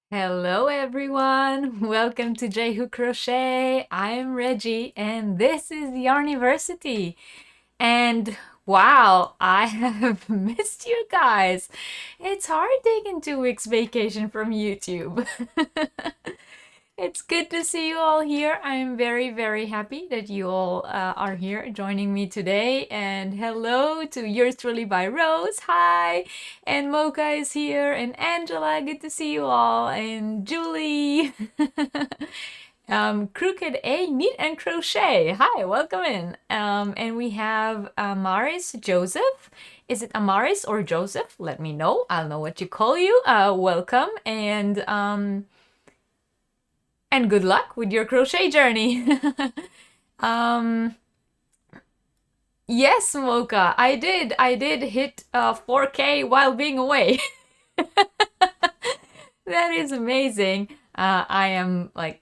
Hello everyone, welcome to J-Hook Crochet. I'm Reggie and this is Yarniversity. And wow, I have missed you guys. It's hard taking 2 weeks vacation from YouTube. It's good to see you all here. I'm very, very happy that you all are here joining me today. And hello to yours truly by Rose. Hi. And Mocha is here. And Angela, good to see you all. And Julie. Crooked A, Knit and Crochet. Hi, welcome in. And we have Amaris Joseph. Is it Amaris or Joseph? Let me know. I'll know what you call you. Welcome. And good luck with your crochet journey. Yes, Mocha, I did hit 4K while being away. That is amazing. I am like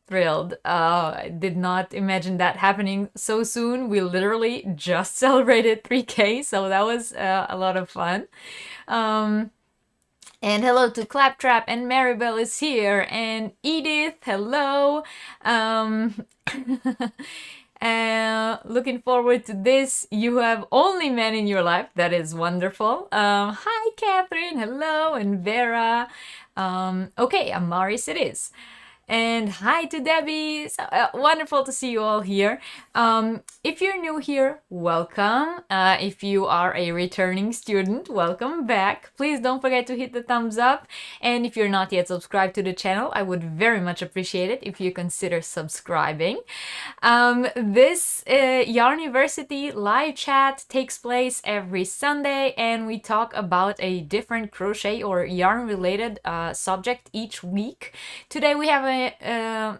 thrilled. I did not imagine that happening so soon. We literally just celebrated 3K, so that was a lot of fun. And hello to Claptrap, and Maribel is here, and Edith, hello. Looking forward to this. You have only men in your life. That is wonderful. Hi, Catherine, hello, and Vera. Okay, Amaris it is. And hi to Debbie. So, wonderful to see you all here. If you're new here, welcome. If you are a returning student, welcome back. Please don't forget to hit the thumbs up. And if you're not yet subscribed to the channel, I would very much appreciate it if you consider subscribing. This Yarniversity live chat takes place every Sunday, and we talk about a different crochet or yarn related subject each week. Today we have a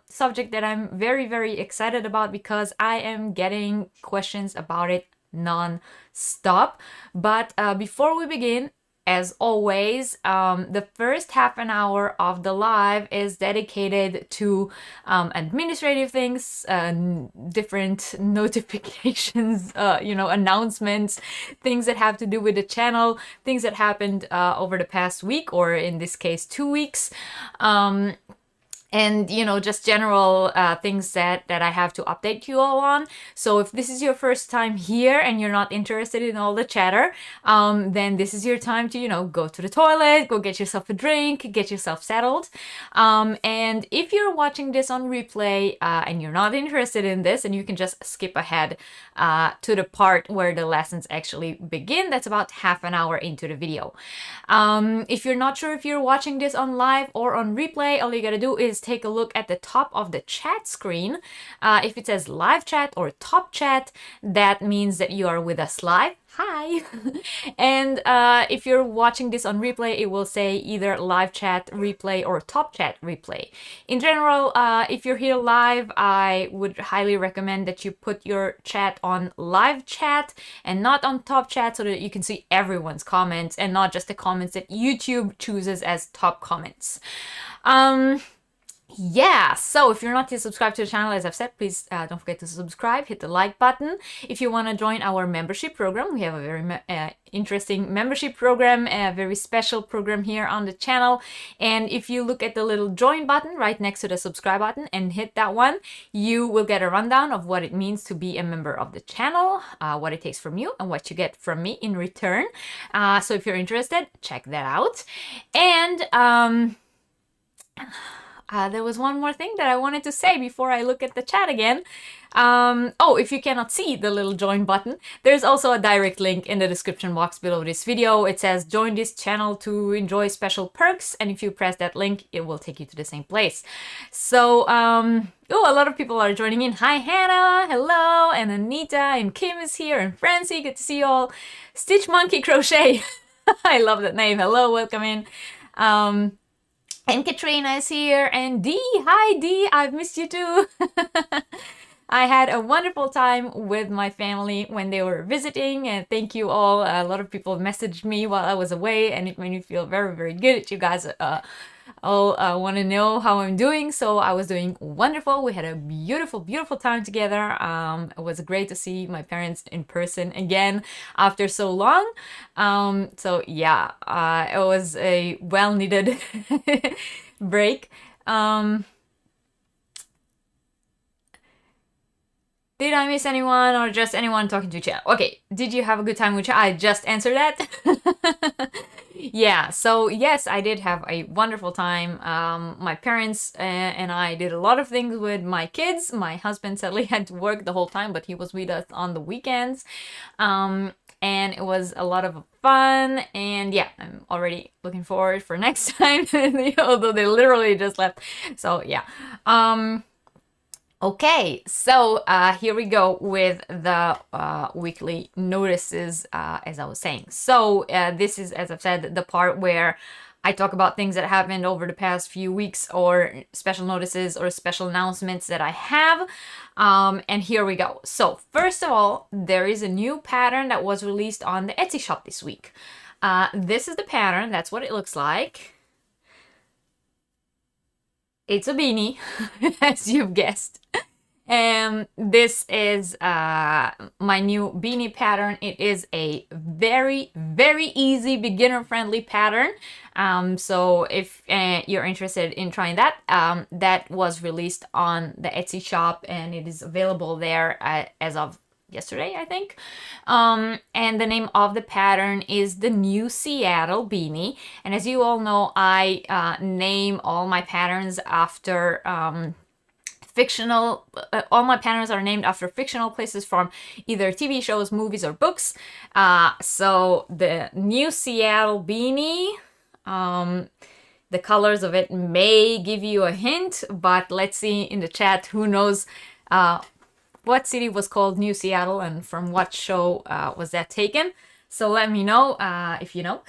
subject that I'm very, very excited about because I am getting questions about it non-stop. But before we begin, as always, the first half an hour of the live is dedicated to administrative things, different notifications, announcements, things that have to do with the channel, things that happened over the past week, or in this case 2 weeks. and just general things that I have to update you all on. So if this is your first time here and you're not interested in all the chatter, then this is your time to go to the toilet, go get yourself a drink, get yourself settled. And if you're watching this on replay and you're not interested in this, and you can just skip ahead to the part where the lessons actually begin. That's about half an hour into the video. If you're not sure if you're watching this on live or on replay, all you gotta do is take a look at the top of the chat screen. If it says live chat or top chat, that means that you are with us live. Hi! And if you're watching this on replay, it will say either live chat replay or top chat replay. In general, if you're here live, I would highly recommend that you put your chat on live chat and not on top chat, so that you can see everyone's comments and not just the comments that YouTube chooses as top comments. Yeah, so if you're not yet subscribed to the channel, as I've said, please don't forget to subscribe, hit the like button. If you want to join our membership program, we have a very interesting membership program, a very special program here on the channel. And if you look at the little join button right next to the subscribe button and hit that one, you will get a rundown of what it means to be a member of the channel, what it takes from you, and what you get from me in return. So if you're interested, check that out. And there was one more thing that I wanted to say before I look at the chat again. Oh, if you cannot see the little join button, there's also a direct link in the description box below this video. It says join this channel to enjoy special perks, and if you press that link, it will take you to the same place. So, oh, a lot of people are joining in. Hi, Hannah, hello, and Anita, and Kim is here, and Francie, good to see you all. Stitch Monkey Crochet, I love that name. Hello, welcome in. And Katrina is here, and Dee, hi Dee, I've missed you too. I had a wonderful time with my family when they were visiting, and thank you all. A lot of people messaged me while I was away, and it made me feel very, very good that you guys all want to know how I'm doing. So I was doing wonderful. We had a beautiful, beautiful time together. It was great to see my parents in person again after so long. So yeah, it was a well-needed break. Did I miss anyone, or just anyone talking to chat? Okay, did you have a good time with chat? I just answered that. Yeah, so yes, I did have a wonderful time. My parents and I did a lot of things with my kids. My husband sadly had to work the whole time, but he was with us on the weekends. And it was a lot of fun. And yeah, I'm already looking forward for next time, although they literally just left. So yeah. Okay, so here we go with the weekly notices, as I was saying. So this is, as I've said, the part where I talk about things that happened over the past few weeks, or special notices or special announcements that I have. And here we go. So first of all, there is a new pattern that was released on the Etsy shop this week. This is the pattern. That's what it looks like. It's a beanie, as you've guessed. This is my new beanie pattern. It is a very, very easy beginner-friendly pattern. So if you're interested in trying that, that was released on the Etsy shop, and it is available there as of yesterday, I think. And the name of the pattern is the New Seattle Beanie. And as you all know, I name all my patterns after fictional, all my patterns are named after fictional places from either TV shows, movies, or books. So the New Seattle Beanie, the colors of it may give you a hint, but let's see in the chat who knows what city was called New Seattle and from what show was that taken. So let me know if you know.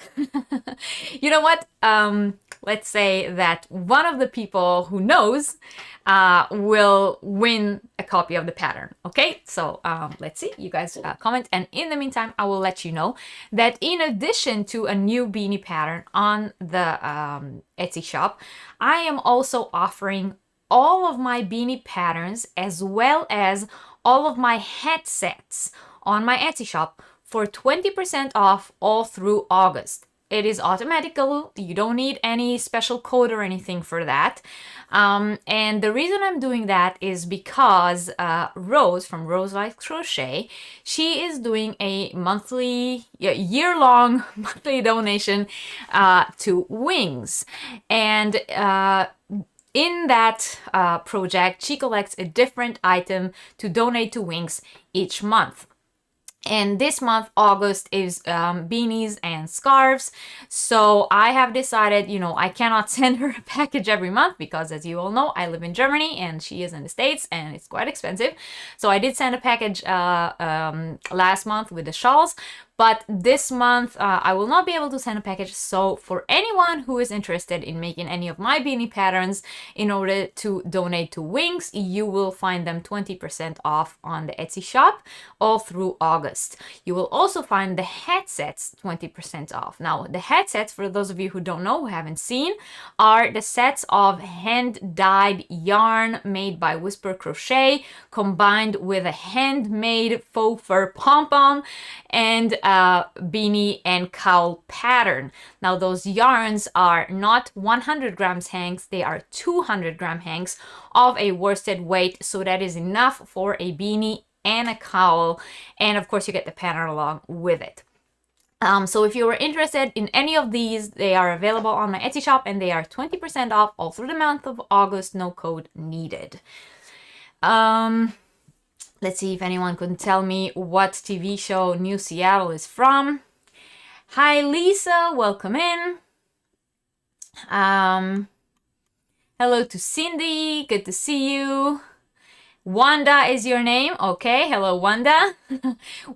You know what? Let's say that one of the people who knows will win a copy of the pattern. Okay, so let's see. You guys comment. And in the meantime, I will let you know that in addition to a new beanie pattern on the Etsy shop, I am also offering all of my beanie patterns as well as all of my hat sets on my Etsy shop for 20% off all through August. it is automatical. You don't need any special code or anything for that. And the reason I'm doing that is because Rose from Rose Likes Crochet, she is doing a monthly, year-long monthly donation to Wings. And in that project, she collects a different item to donate to Wings each month. And this month, August, is beanies and scarves. So I have decided, you know, I cannot send her a package every month because, as you all know, I live in Germany and she is in the States and it's quite expensive. So I did send a package last month with the shawls. But this month, I will not be able to send a package. So for anyone who is interested in making any of my beanie patterns in order to donate to Wings, you will find them 20% off on the Etsy shop all through August. You will also find the headsets 20% off. Now, the headsets, for those of you who don't know, who haven't seen, are the sets of hand-dyed yarn made by Whisper Crochet combined with a handmade faux fur pom-pom and beanie and cowl pattern. Now those yarns are not 100 grams hanks, they are 200 gram hanks of a worsted weight, so that is enough for a beanie and a cowl, and of course you get the pattern along with it. So if you are interested in any of these, they are available on my Etsy shop and they are 20% off all through the month of August, no code needed. Let's see if anyone can tell me what TV show New Seattle is from. Hi, Lisa. Welcome in. Hello to Cindy. Good to see you. Wanda is your name. Okay. Hello, Wanda.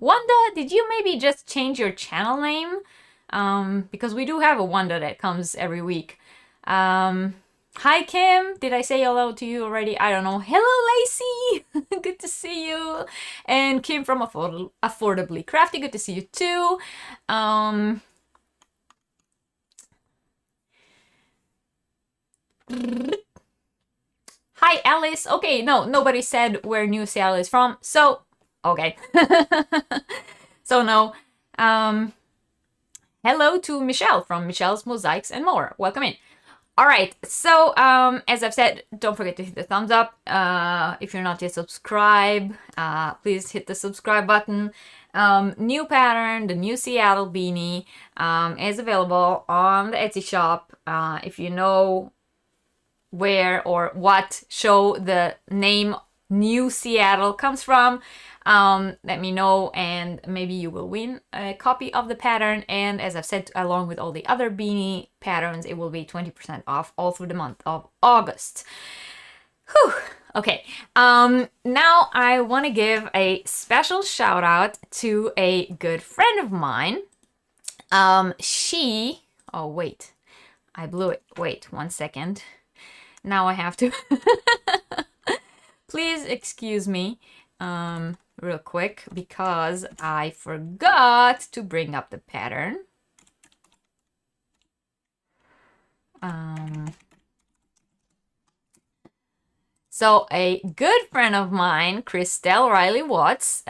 Wanda, did you maybe just change your channel name? Because we do have a Wanda that comes every week. Hi, Kim. Did I say hello to you already? I don't know. Hello, Lacey. Good to see you. And Kim from Affordably Crafty. Good to see you too. Hi, Alice. Okay, no, nobody said where New Seattle is from. So, okay. So, no. Hello to Michelle from Michelle's Mosaics and More. Welcome in. All right, so as I've said, don't forget to hit the thumbs up. If you're not yet subscribed, please hit the subscribe button. New pattern, the New Seattle beanie, is available on the Etsy shop. If you know where or what show the name New Seattle comes from, let me know and maybe you will win a copy of the pattern. And as I've said, along with all the other beanie patterns, it will be 20% off all through the month of August. Whew. Okay, now I want to give a special shout out to a good friend of mine. Oh wait, I blew it. Wait 1 second. Now I have to. Please excuse me real quick because I forgot to bring up the pattern. So a good friend of mine, Christel Riley Watts,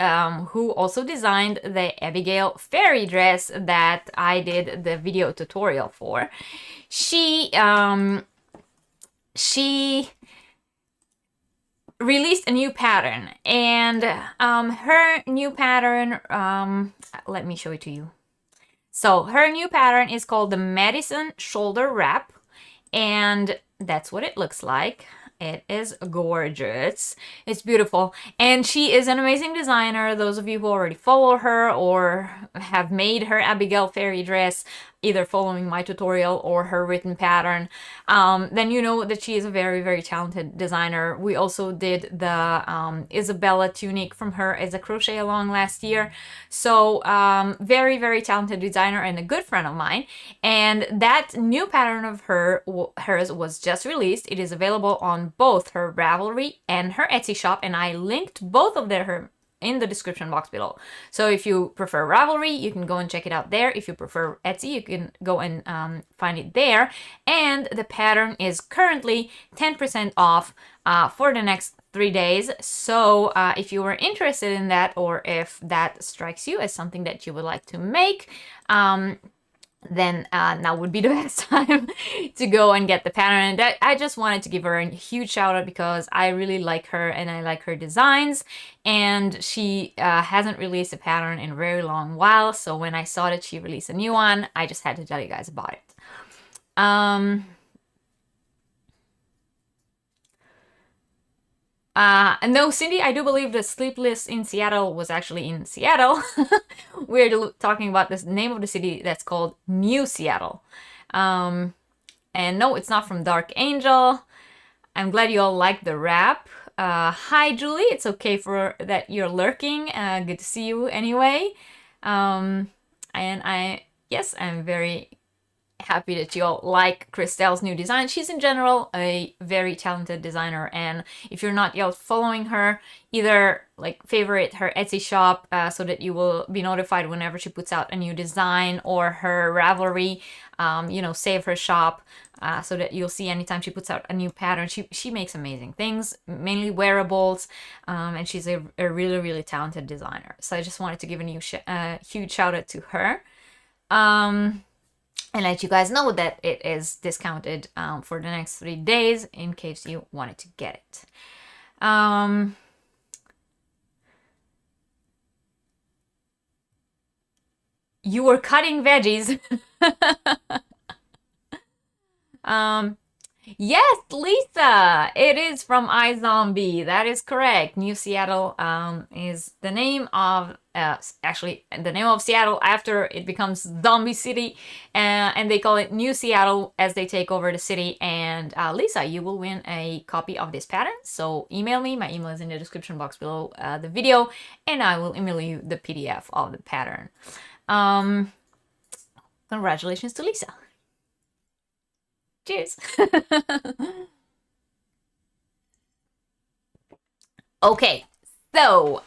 who also designed the Abigail fairy dress that I did the video tutorial for, she released a new pattern, and her new pattern, let me show it to you. So her new pattern is called the Madison shoulder wrap, and that's what it looks like. It is gorgeous. It's beautiful. And she is an amazing designer. Those of you who already follow her or have made her Abigail fairy dress, either following my tutorial or her written pattern, then you know that she is a very, very talented designer. We also did the Isabella tunic from her as a crochet along last year. So very, very talented designer and a good friend of mine. And that new pattern of hers was just released. It is available on both her Ravelry and her Etsy shop, and I linked both of her in the description box below. So if you prefer Ravelry, you can go and check it out there. If you prefer Etsy, you can go and find it there. And the pattern is currently 10% off for the next 3 days. So if you are interested in that, or if that strikes you as something that you would like to make, then now would be the best time to go and get the pattern. And I just wanted to give her a huge shout out because I really like her and I like her designs, and she hasn't released a pattern in a very long while, so when I saw that she released a new one, I just had to tell you guys about it. And no, Cindy, I do believe the Sleepless in Seattle was actually in Seattle. We're talking about the name of the city that's called New Seattle. And no, it's not from Dark Angel. I'm glad you all like the rap. Hi, Julie. It's okay for that you're lurking. Good to see you anyway. And yes, I'm very happy that you all like Christel's new design. She's in general a very talented designer, and if you're not yet following her, either like favorite her Etsy shop so that you will be notified whenever she puts out a new design, or her Ravelry, save her shop so that you'll see anytime she puts out a new pattern. She makes amazing things, mainly wearables, and she's a really, really talented designer. So I just wanted to give a huge shout out to her. And let you guys know that it is discounted for the next 3 days in case you wanted to get it. You were cutting veggies. Yes, Lisa, it is from iZombie. That is correct. New Seattle is the name of actually the name of Seattle after it becomes Zombie City, and they call it New Seattle as they take over the city. And Lisa, you will win a copy of this pattern. So email me. My email is in the description box below the video, and I will email you the PDF of the pattern. Congratulations to Lisa. Cheers. Okay, so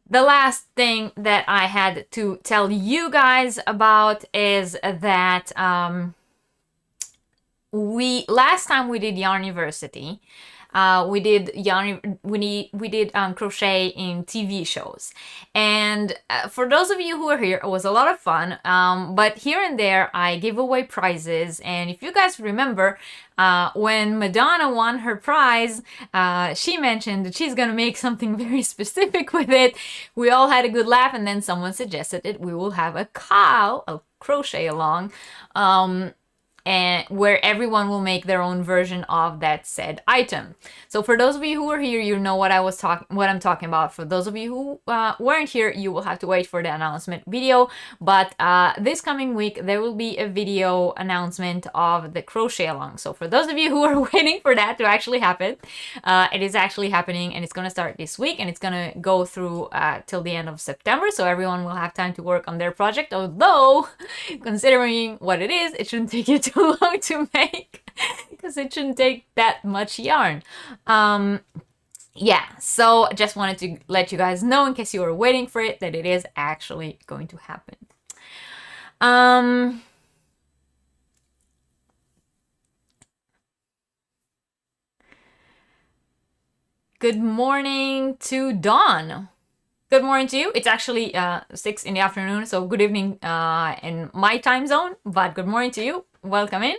the last thing that I had to tell you guys about is that last time we did Yarniversity, we did crochet in TV shows, and for those of you who are here, it was a lot of fun. But here and there, I give away prizes, and if you guys remember, when Madonna won her prize, she mentioned that she's gonna make something very specific with it. We all had a good laugh, and then someone suggested that we will have a crochet along. And where everyone will make their own version of that said item. So for those of you who are here, you know what I'm talking about. For those of you who weren't here, you will have to wait for the announcement video. But this coming week, there will be a video announcement of the crochet along. So for those of you who are waiting for that to actually happen, it is actually happening, and it's going to start this week, and it's going to go through till the end of September. So everyone will have time to work on their project. Although, considering what it is, it shouldn't take you too long to make, because it shouldn't take that much yarn. Yeah, so just wanted to let you guys know, in case you were waiting for it, that it is actually going to happen. Good morning to Dawn. Good morning to you. It's actually 6 in the afternoon, so good evening in my time zone, but good morning to you. Welcome in.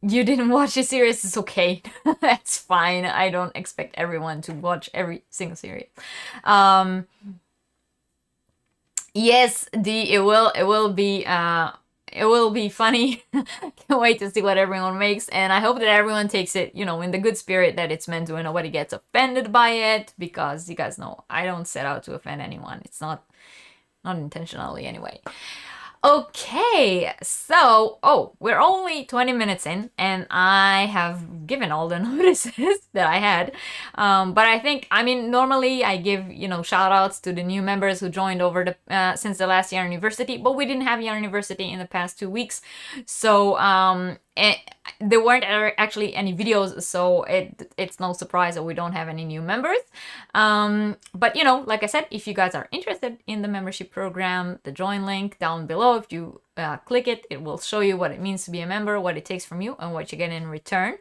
You didn't watch the series, it's okay. That's fine. I don't expect everyone to watch every single series. Yes, it will be funny. Can't wait to see what everyone makes, and I hope that everyone takes it, in the good spirit that it's meant to, and nobody gets offended by it, because you guys know I don't set out to offend anyone. It's not intentionally anyway. Okay, so, we're only 20 minutes in, and I have given all the notices that I had. But I think, normally I give, shout outs to the new members who joined over since the last Yarniversity, but we didn't have Yarniversity in the past 2 weeks. So, there weren't actually any videos, so it's no surprise that we don't have any new members. But like I said, if you guys are interested in the membership program, the join link down below. If you click it, it will show you what it means to be a member, what it takes from you, and what you get in return.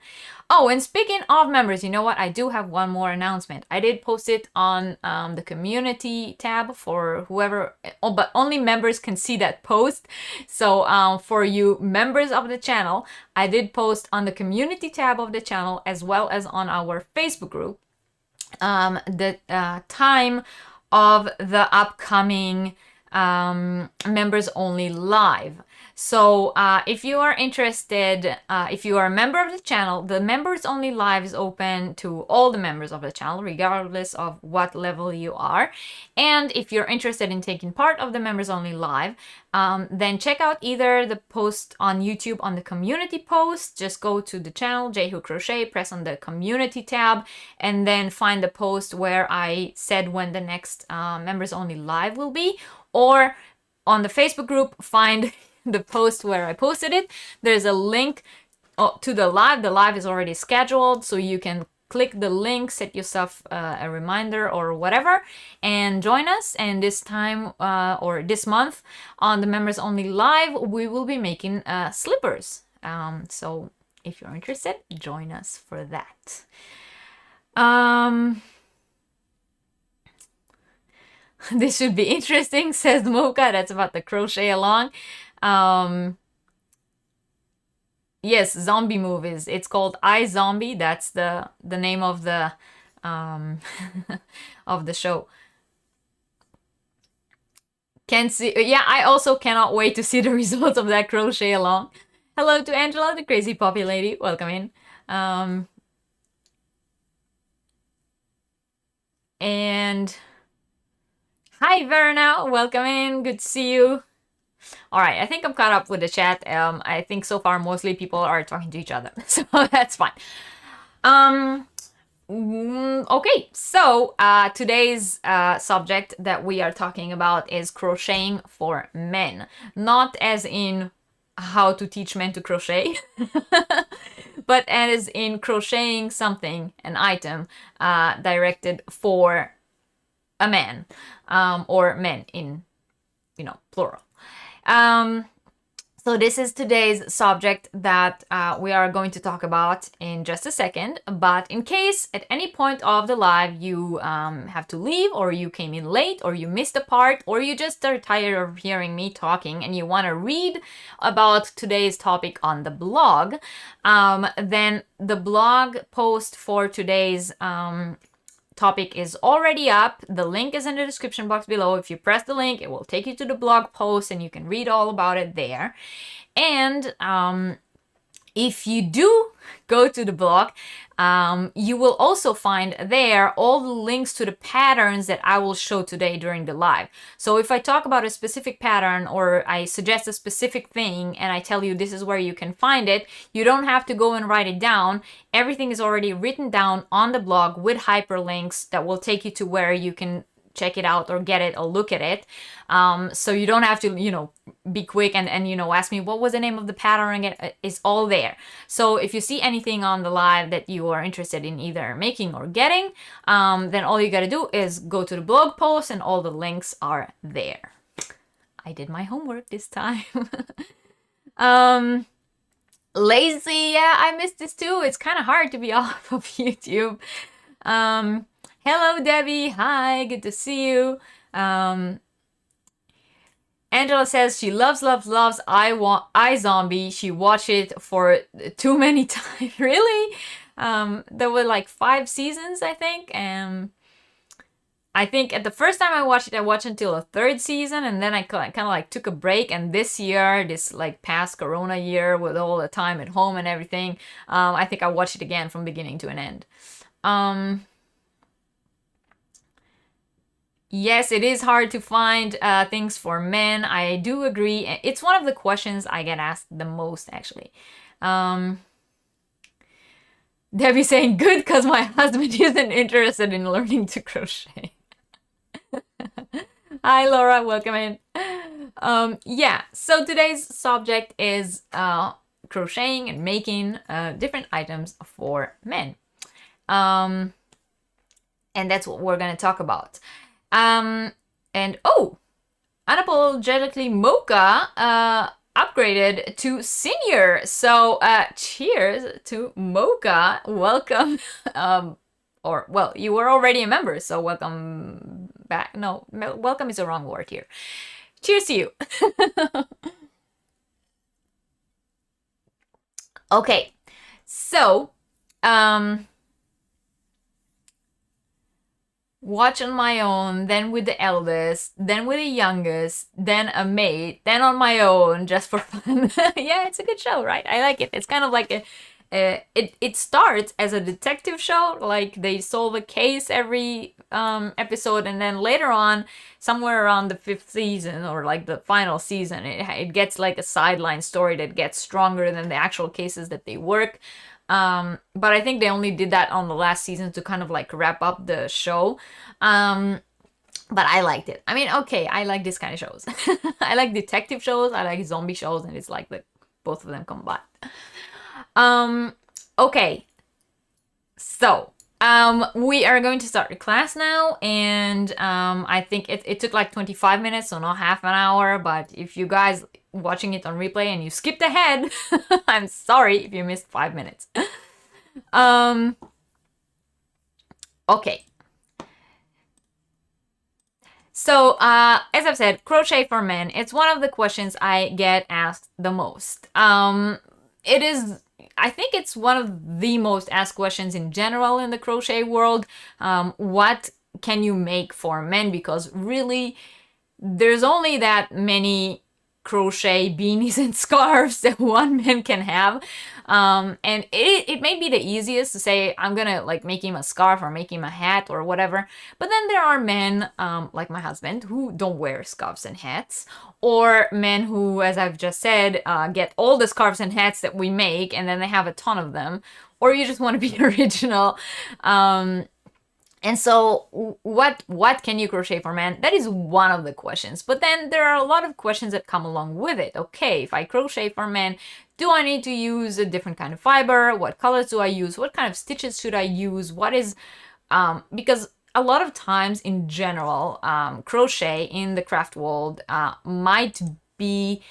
Oh, and speaking of members, you know what? I do have one more announcement. I did post it on the community tab for whoever, but only members can see that post. So for you members of the channel, I did post on the community tab of the channel as well as on our Facebook group the time of the upcoming members only live. So if you are interested, if you are a member of the channel, the members only live is open to all the members of the channel, regardless of what level you are. And if you're interested in taking part of the members only live, then check out either the post on YouTube on the community post. Just go to the channel, J-Hook Crochet, press on the community tab, and then find the post where I said when the next members only live will be. Or on the Facebook group, find the post where I posted it. There's a link to the live. The live is already scheduled, so you can click the link, set yourself a reminder or whatever, and join us. And this time or this month on the members only live, we will be making slippers. So if you're interested, join us for that. This should be interesting, says Mocha. That's about the crochet along. Yes, zombie movies. It's called I, Zombie. That's the name of the of the show. Can see. Yeah, I also cannot wait to see the results of that crochet along. Hello to Angela, the crazy poppy lady. Welcome in. And hi, Verna. Welcome in. Good to see you. All right, I think I'm caught up with the chat. I think so far mostly people are talking to each other, so that's fine. Okay, so today's subject that we are talking about is crocheting for men. Not as in how to teach men to crochet, but as in crocheting something, an item, directed for a man, or men in, plural. So this is today's subject that we are going to talk about in just a second. But in case at any point of the live you have to leave, or you came in late, or you missed a part, or you just are tired of hearing me talking and you want to read about today's topic on the blog, then the blog post for today's topic is already up. The link is in the description box below. If you press the link, it will take you to the blog post and you can read all about it there. And if you do go to the blog, you will also find there all the links to the patterns that I will show today during the live. So if I talk about a specific pattern, or I suggest a specific thing and I tell you this is where you can find it, you don't have to go and write it down. Everything is already written down on the blog with hyperlinks that will take you to where you can check it out or get it or look at it. So you don't have to, be quick and ask me what was the name of the pattern again. It's all there. So if you see anything on the live that you are interested in either making or getting, then all you gotta do is go to the blog post and all the links are there. I did my homework this time. Lazy, yeah, I missed this too. It's kind of hard to be off of YouTube. Hello, Debbie. Hi, good to see you. Angela says she loves I, Zombie. She watched it for too many times. Really? There were like 5 seasons, I think. I think at the first time I watched until the 3rd season, and then I kind of like took a break. And this year, this like past Corona year with all the time at home and everything, I think I watched it again from beginning to an end. Yes, it is hard to find things for men. I do agree. It's one of the questions I get asked the most, actually. Debbie saying, good, because my husband isn't interested in learning to crochet. Hi, Laura. Welcome in. Yeah, so today's subject is crocheting and making different items for men. And that's what we're going to talk about. And oh, Unapologetically Mocha upgraded to senior. So cheers to Mocha. Welcome. Or, well, you were already a member, so welcome back. No, welcome is the wrong word here. Cheers to you. Okay, so watch on my own, then with the eldest, then with the youngest, then a mate, then on my own, just for fun. Yeah, it's a good show, right? I like it. It's kind of like it starts as a detective show, like they solve a case every episode, and then later on, somewhere around the 5th season or like the final season, it gets like a sideline story that gets stronger than the actual cases that they work. But I think they only did that on the last season to kind of like wrap up the show. But I liked it. I mean, okay, I like this kind of shows. I like detective shows, I like zombie shows, and it's like the both of them combined. Okay, so we are going to start the class now, and I think it took like 25 minutes, so not half an hour. But if you guys watching it on replay and you skipped ahead, I'm sorry if you missed 5 minutes. Okay. So, as I've said, Crochet for Men, it's one of the questions I get asked the most. It is, I think it's one of the most asked questions in general in the crochet world. What can you make for men? Because really, there's only that many crochet beanies and scarves that one man can have. And it may be the easiest to say, I'm gonna like make him a scarf or make him a hat or whatever. But then there are men, like my husband, who don't wear scarves and hats. Or men who, as I've just said, get all the scarves and hats that we make and then they have a ton of them. Or you just want to be original. And so what can you crochet for men? That is one of the questions. But then there are a lot of questions that come along with it. Okay, if I crochet for men, do I need to use a different kind of fiber? What colors do I use? What kind of stitches should I use? What is, because a lot of times in general, crochet in the craft world might be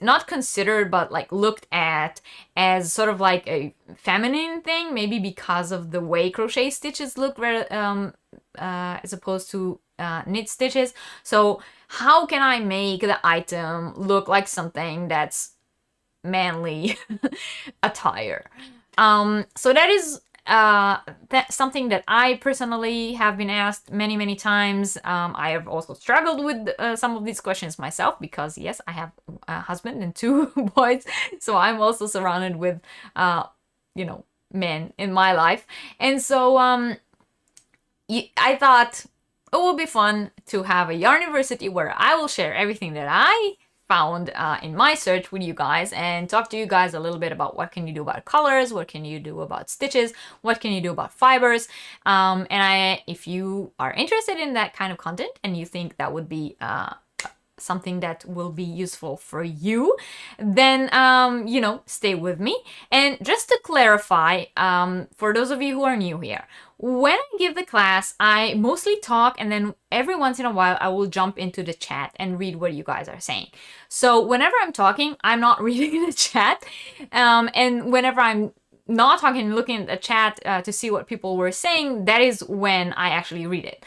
not considered, but like looked at as sort of like a feminine thing, maybe because of the way crochet stitches look, as opposed to knit stitches. So how can I make the item look like something that's manly attire? So that is that's something that I personally have been asked many times. I have also struggled with some of these questions myself because, yes, I have a husband and 2 boys, so I'm also surrounded with, men in my life. And so I thought it would be fun to have a Yarniversity where I will share everything that I found in my search with you guys and talk to you guys a little bit about what can you do about colors, what can you do about stitches, what can you do about fibers. If you are interested in that kind of content and you think that would be something that will be useful for you, then stay with me. And just to clarify, for those of you who are new here, when I give the class, I mostly talk, and then every once in a while I will jump into the chat and read what you guys are saying. So whenever I'm talking, I'm not reading the chat, and whenever I'm not talking and looking at the chat to see what people were saying, that is when I actually read it.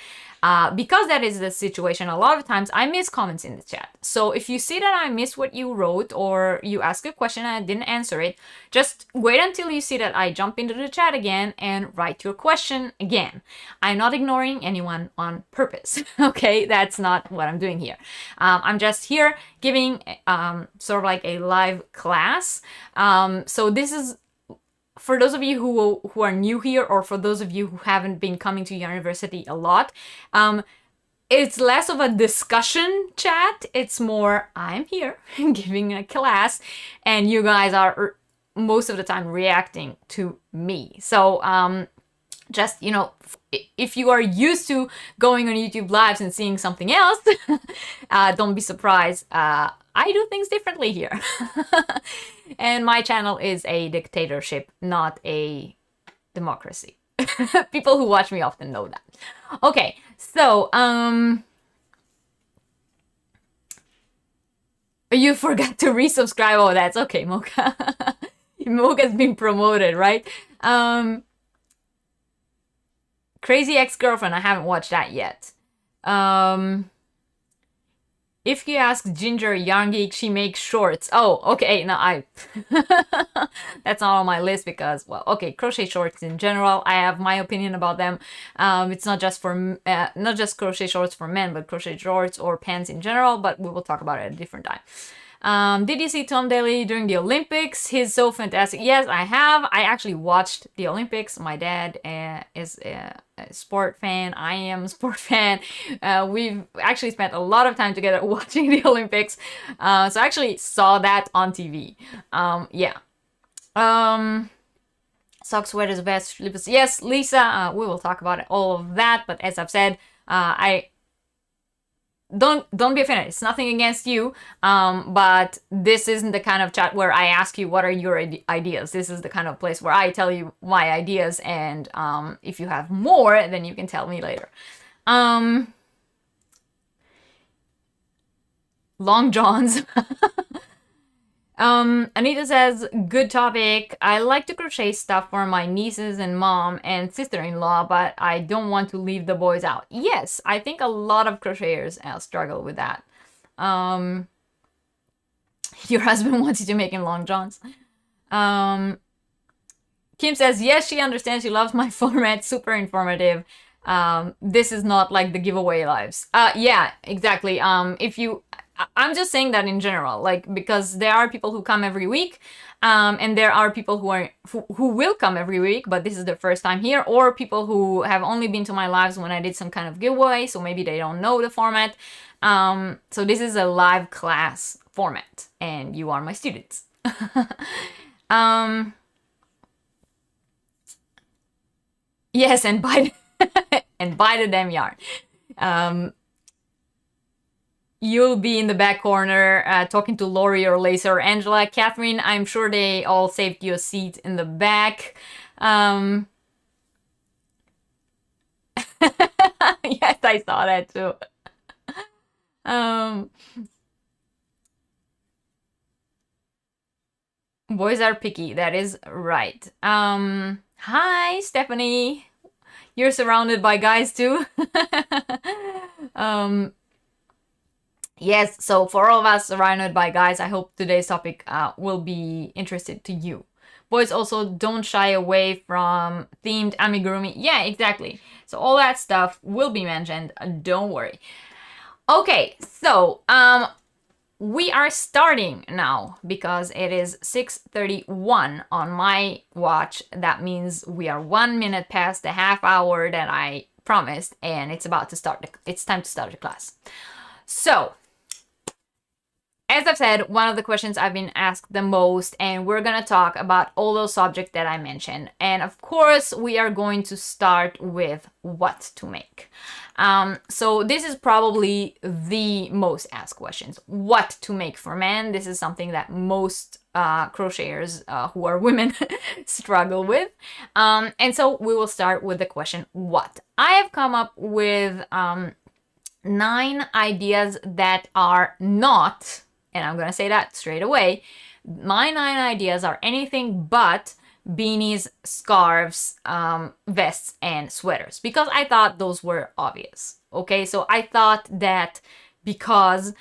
Because that is the situation, a lot of times I miss comments in the chat. So if you see that I missed what you wrote or you ask a question and I didn't answer it, just wait until you see that I jump into the chat again and write your question again. I'm not ignoring anyone on purpose, okay? That's not what I'm doing here. I'm just here giving sort of like a live class. So this is for those of you who are new here, or for those of you who haven't been coming to Yarniversity a lot, it's less of a discussion chat. It's more, I'm here giving a class, and you guys are most of the time reacting to me. So just, if you are used to going on YouTube Lives and seeing something else, don't be surprised. I do things differently here. And my channel is a dictatorship, not a democracy. People who watch me often know that. Okay, so you forgot to resubscribe. Oh, that's okay, Mocha. Mocha's been promoted, right? Crazy Ex-Girlfriend, I haven't watched that yet. If you ask Ginger Yarn Geek, she makes shorts. Oh, okay, no, that's not on my list because, well, okay, crochet shorts in general, I have my opinion about them. It's not just crochet shorts for men, but crochet shorts or pants in general, but we will talk about it at a different time. Did you see Tom Daly during the Olympics? He's so fantastic. Yes, I have. I actually watched the Olympics. My dad is a sport fan. I am a sport fan. We've actually spent a lot of time together watching the Olympics. So I actually saw that on TV. Yeah. Socks, sweaters, vests, slippers. Yes, Lisa, we will talk about all of that. But as I've said, don't be offended. It's nothing against you, but this isn't the kind of chat where I ask you what are your ideas. This is the kind of place where I tell you my ideas, and if you have more, then you can tell me later. Long johns. Anita says, good topic. I like to crochet stuff for my nieces and mom and sister-in-law, but I don't want to leave the boys out. Yes, I think a lot of crocheters struggle with that. Your husband wants you to make him long johns. Kim says, yes, she understands. She loves my format. Super informative. This is not like the giveaway lives. Yeah, exactly. I'm just saying that in general, like, because there are people who come every week, and there are people who will come every week, but this is their first time here, or people who have only been to my lives when I did some kind of giveaway, so maybe they don't know the format. So this is a live class format, and you are my students. Yes, and buy the damn yarn. You'll be in the back corner talking to Lori or Lacey or Angela. Catherine, I'm sure they all saved you a seat in the back. Yes, I saw that too. Boys are picky, that is right. Hi, Stephanie. You're surrounded by guys too. Yes, so for all of us surrounded by guys, I hope today's topic will be interested to you. Boys also don't shy away from themed amigurumi. Yeah, exactly. So all that stuff will be mentioned. Don't worry. Okay, so we are starting now because it is 6:31 on my watch. That means we are 1 minute past the half hour that I promised, and it's about to start. It's time to start the class. So, as I've said, one of the questions I've been asked the most, and we're gonna talk about all those subjects that I mentioned. And of course, we are going to start with what to make. So this is probably the most asked questions. What to make for men? This is something that most crocheters who are women struggle with. And so we will start with the question, what? I have come up with 9 ideas that are not, and I'm gonna say that straight away, my 9 ideas are anything but beanies, scarves, vests, and sweaters, because I thought those were obvious. Okay, so I thought that because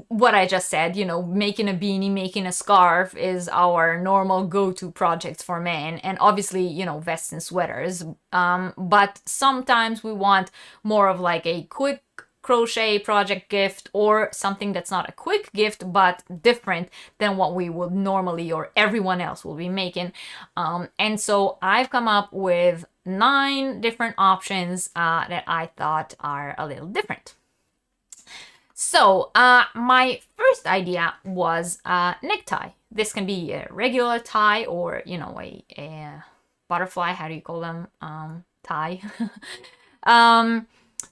what I just said, you know, making a beanie, making a scarf is our normal go-to projects for men, and obviously, you know, vests and sweaters, but sometimes we want more of like a quick crochet project gift, or something that's not a quick gift but different than what we would normally or everyone else will be making. And so I've come up with 9 different options that I thought are a little different. So my first idea was a necktie. This can be a regular tie, or, you know, a butterfly, how do you call them, tie.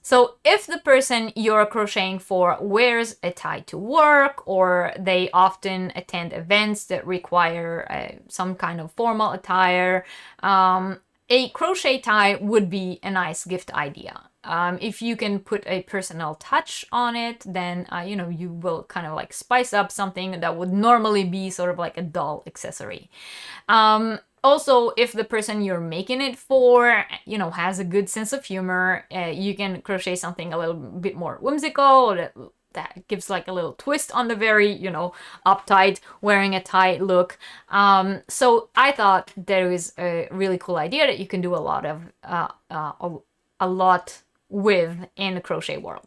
So if the person you're crocheting for wears a tie to work, or they often attend events that require some kind of formal attire, a crochet tie would be a nice gift idea. If you can put a personal touch on it, then you know, you will kind of like spice up something that would normally be sort of like a dull accessory. Also, if the person you're making it for, you know, has a good sense of humor, you can crochet something a little bit more whimsical, or that gives like a little twist on the very, you know, uptight, wearing a tie look. So I thought there is a really cool idea that you can do a lot of, a lot with in the crochet world.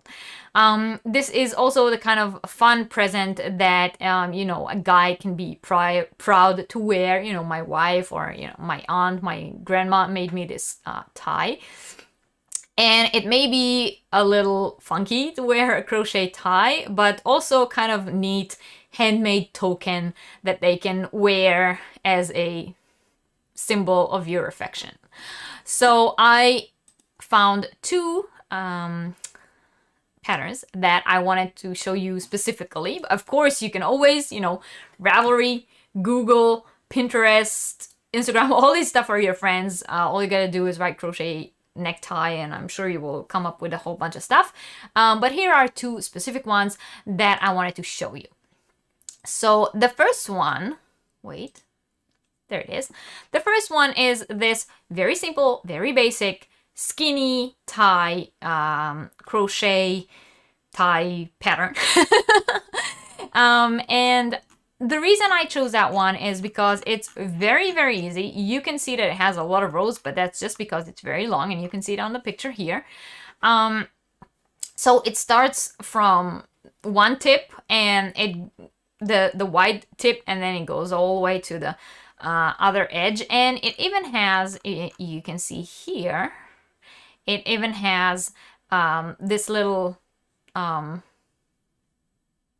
This is also the kind of fun present that, you know, a guy can be proud to wear. You know, my wife, or, you know, my aunt, my grandma made me this tie. And it may be a little funky to wear a crochet tie, but also kind of neat handmade token that they can wear as a symbol of your affection. So I found two patterns that I wanted to show you specifically. Of course, you can always, you know, Ravelry, Google, Pinterest, Instagram, all these stuff are your friends. All you gotta do is write crochet necktie, and I'm sure you will come up with a whole bunch of stuff. But here are two specific ones that I wanted to show you. So the first one, wait, there it is. The first one is this very simple, very basic, skinny tie, crochet tie pattern. And the reason I chose that one is because it's very, very easy. You can see that it has a lot of rows, but that's just because it's very long, and you can see it on the picture here. So it starts from one tip, and the wide tip, and then it goes all the way to the other edge. And it even has, you can see here, it even has this little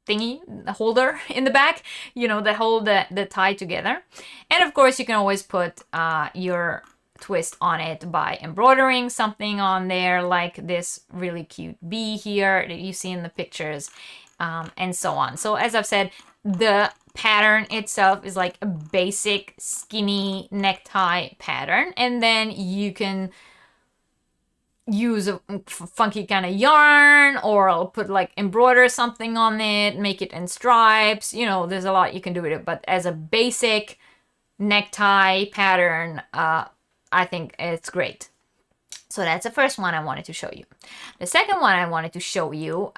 thingy, the holder in the back, you know, that hold the tie together. And of course, you can always put your twist on it by embroidering something on there, like this really cute bee here that you see in the pictures, and so on. So as I've said, the pattern itself is like a basic skinny necktie pattern, and then you can use a funky kind of yarn, or I'll put like embroider something on it, make it in stripes. You know, there's a lot you can do with it, but as a basic necktie pattern, I think it's great. So that's the first one I wanted to show you. The second one I wanted to show you,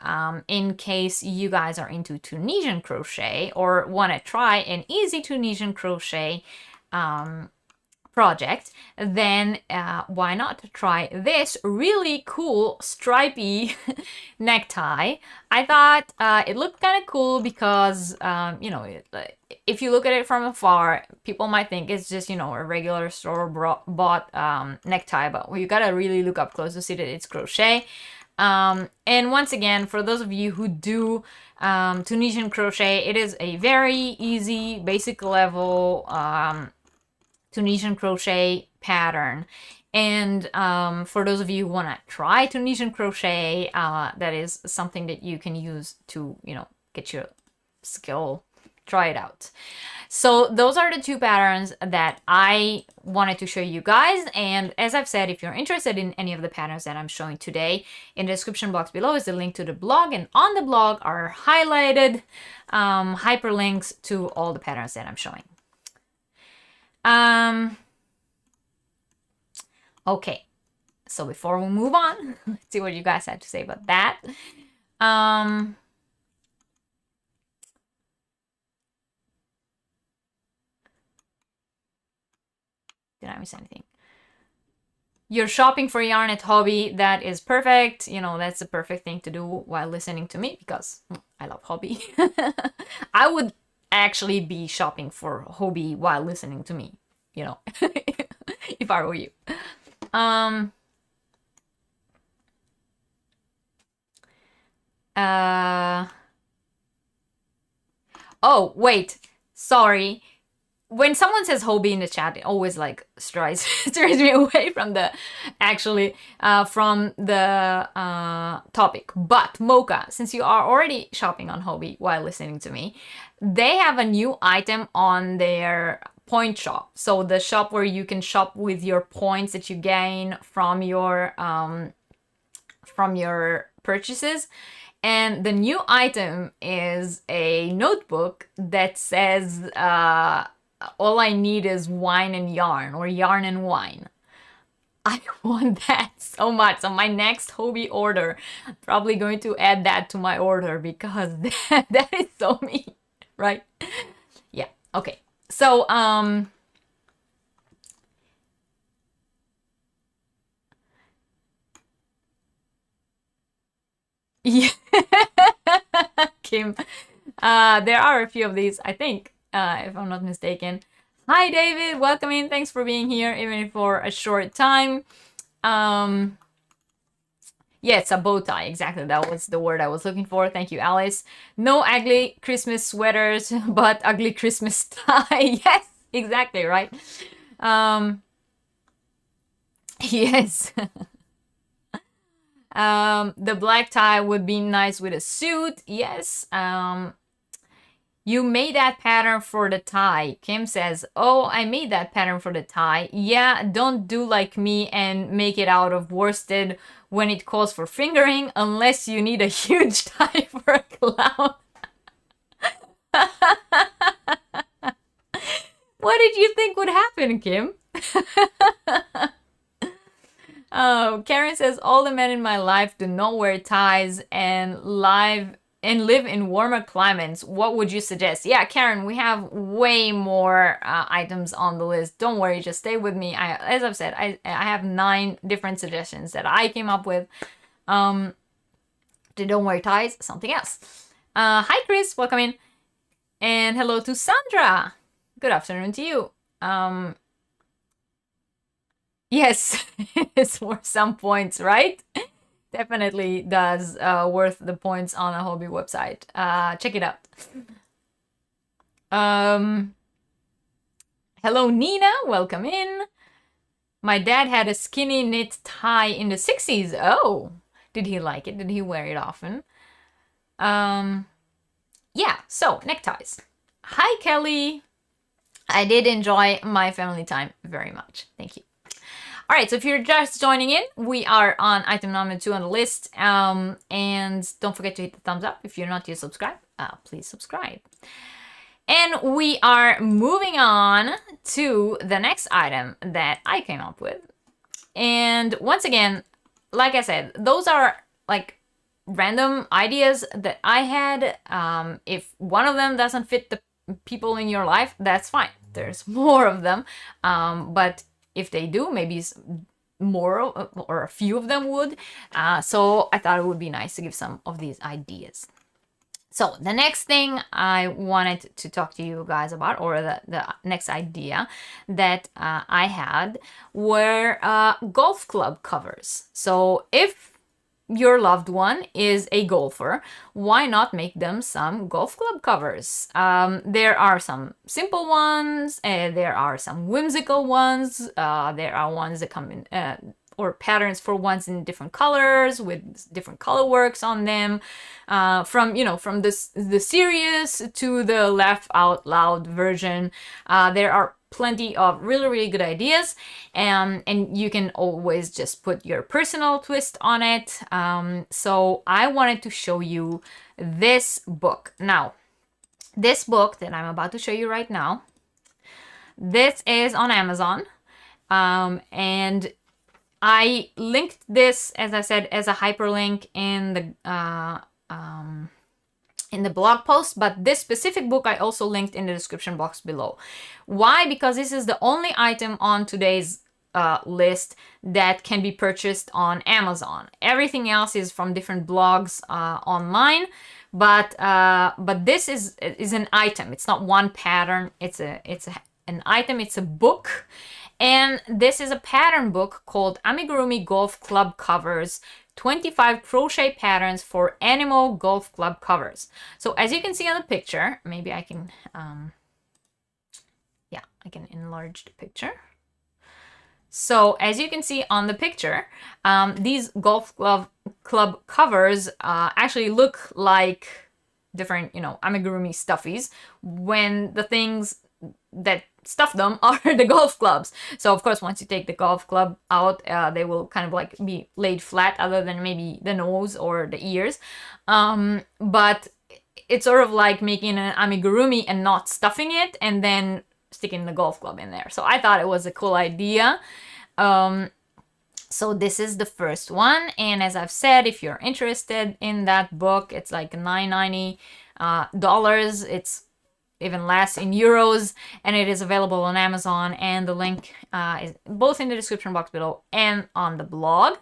in case you guys are into Tunisian crochet or want to try an easy Tunisian crochet project, then why not try this really cool stripy necktie. I thought it looked kind of cool because, you know, if you look at it from afar, people might think it's just, you know, a regular store-bought necktie, but you gotta really look up close to see that it's crochet. And once again, for those of you who do Tunisian crochet, it is a very easy, basic level Tunisian crochet pattern. And for those of you who want to try Tunisian crochet, that is something that you can use to, you know, get your skill, try it out. So those are the two patterns that I wanted to show you guys. And as I've said, if you're interested in any of the patterns that I'm showing today, in the description box below is the link to the blog, and on the blog are highlighted hyperlinks to all the patterns that I'm showing. Okay, so before we move on, let's see what you guys had to say about that. Did I miss anything? You're shopping for yarn at Hobby. That is perfect. You know, that's the perfect thing to do while listening to me, because I love Hobby. I would actually be shopping for Hobby while listening to me, you know, if I were you. Oh, wait, sorry. When someone says Hobby in the chat, it always like steers me away from the topic. But Mocha, since you are already shopping on Hobby while listening to me, they have a new item on their point shop. So the shop where you can shop with your points that you gain from your from your purchases. And the new item is a notebook that says, all I need is wine and yarn, or yarn and wine. I want that so much. So my next hobby order, I'm probably going to add that to my order, because that is so me, right? Yeah, okay. So, yeah. Kim, there are a few of these, I think, if I'm not mistaken. Hi, David. Welcome in. Thanks for being here, even for a short time. Yeah, it's a bow tie. Exactly. That was the word I was looking for. Thank you, Alice. No ugly Christmas sweaters, but ugly Christmas tie. Yes, exactly, right? Yes. The black tie would be nice with a suit. Yes. You made that pattern for the tie. Kim says, oh, I made that pattern for the tie. Yeah, don't do like me and make it out of worsted when it calls for fingering, unless you need a huge tie for a clown. What did you think would happen, Kim? Oh, Karen says, all the men in my life do not wear ties and live in warmer climates. What would you suggest? Yeah, Karen, we have way more items on the list. Don't worry, just stay with me. As I've said, I have 9 different suggestions that I came up with. They don't wear ties, something else. Hi, Chris, welcome in. And hello to Sandra. Good afternoon to you. Yes, it's worth some points, right? Definitely does worth the points on a hobby website. Check it out. Hello, Nina. Welcome in. My dad had a skinny knit tie in the 60s. Oh, did he like it? Did he wear it often? Yeah, so neckties. Hi, Kelly. I did enjoy my family time very much. Thank you. All right, so if you're just joining in, we are on item number 2 on the list. And don't forget to hit the thumbs up. If you're not yet subscribed, please subscribe. And we are moving on to the next item that I came up with. And once again, like I said, those are like random ideas that I had. If one of them doesn't fit the people in your life, that's fine. There's more of them. But if they do, maybe more or a few of them would. So I thought it would be nice to give some of these ideas. So the next thing I wanted to talk to you guys about, or the next idea that I had, were golf club covers. So if your loved one is a golfer, why not make them some golf club covers? There are some simple ones, there are some whimsical ones, there are ones that come in or patterns for ones in different colors with different color works on them, from the serious to the laugh out loud version. There are plenty of really good ideas, and you can always just put your personal twist on it. So I wanted to show you this book. Now, this book that I'm about to show you right now, this is on Amazon, and I linked this, as I said, as a hyperlink in the blog post, but this specific book I also linked in the description box below. Why? Because this is the only item on today's list that can be purchased on Amazon. Everything else is from different blogs online, but this is an item. It's not one pattern. It's an item. It's a book. And this is a pattern book called Amigurumi Golf Club Covers, 25 crochet patterns for animal golf club covers. So as you can see on the picture, maybe I can, I can enlarge the picture. So as you can see on the picture, these golf club covers actually look like different, amigurumi stuffies, when the things that stuff them are the golf clubs. So of course, once you take the golf club out, they will kind of like be laid flat, other than maybe the nose or the ears. But it's sort of like making an amigurumi and not stuffing it, and then sticking the golf club in there. So I thought it was a cool idea. So this is the first one, and as I've said, if you're interested in that book, it's like $9.90. It's even less in euros, and it is available on Amazon, and the link is both in the description box below and on the blog.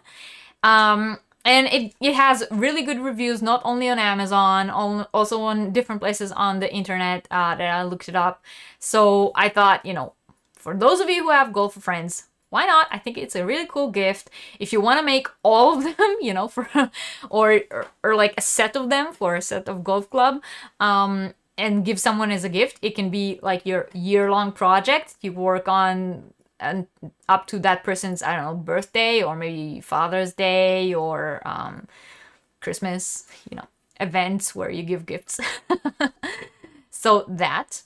And it has really good reviews, not only on Amazon, also on different places on the internet that I looked it up. So I thought, you know, for those of you who have golf friends, why not? I think it's a really cool gift. If you want to make all of them, you know, for or like a set of them for a set of golf club, and give someone as a gift, it can be like your year-long project. You work on and up to that person's, I don't know, birthday, or maybe Father's Day, or Christmas, you know, events where you give gifts. So that.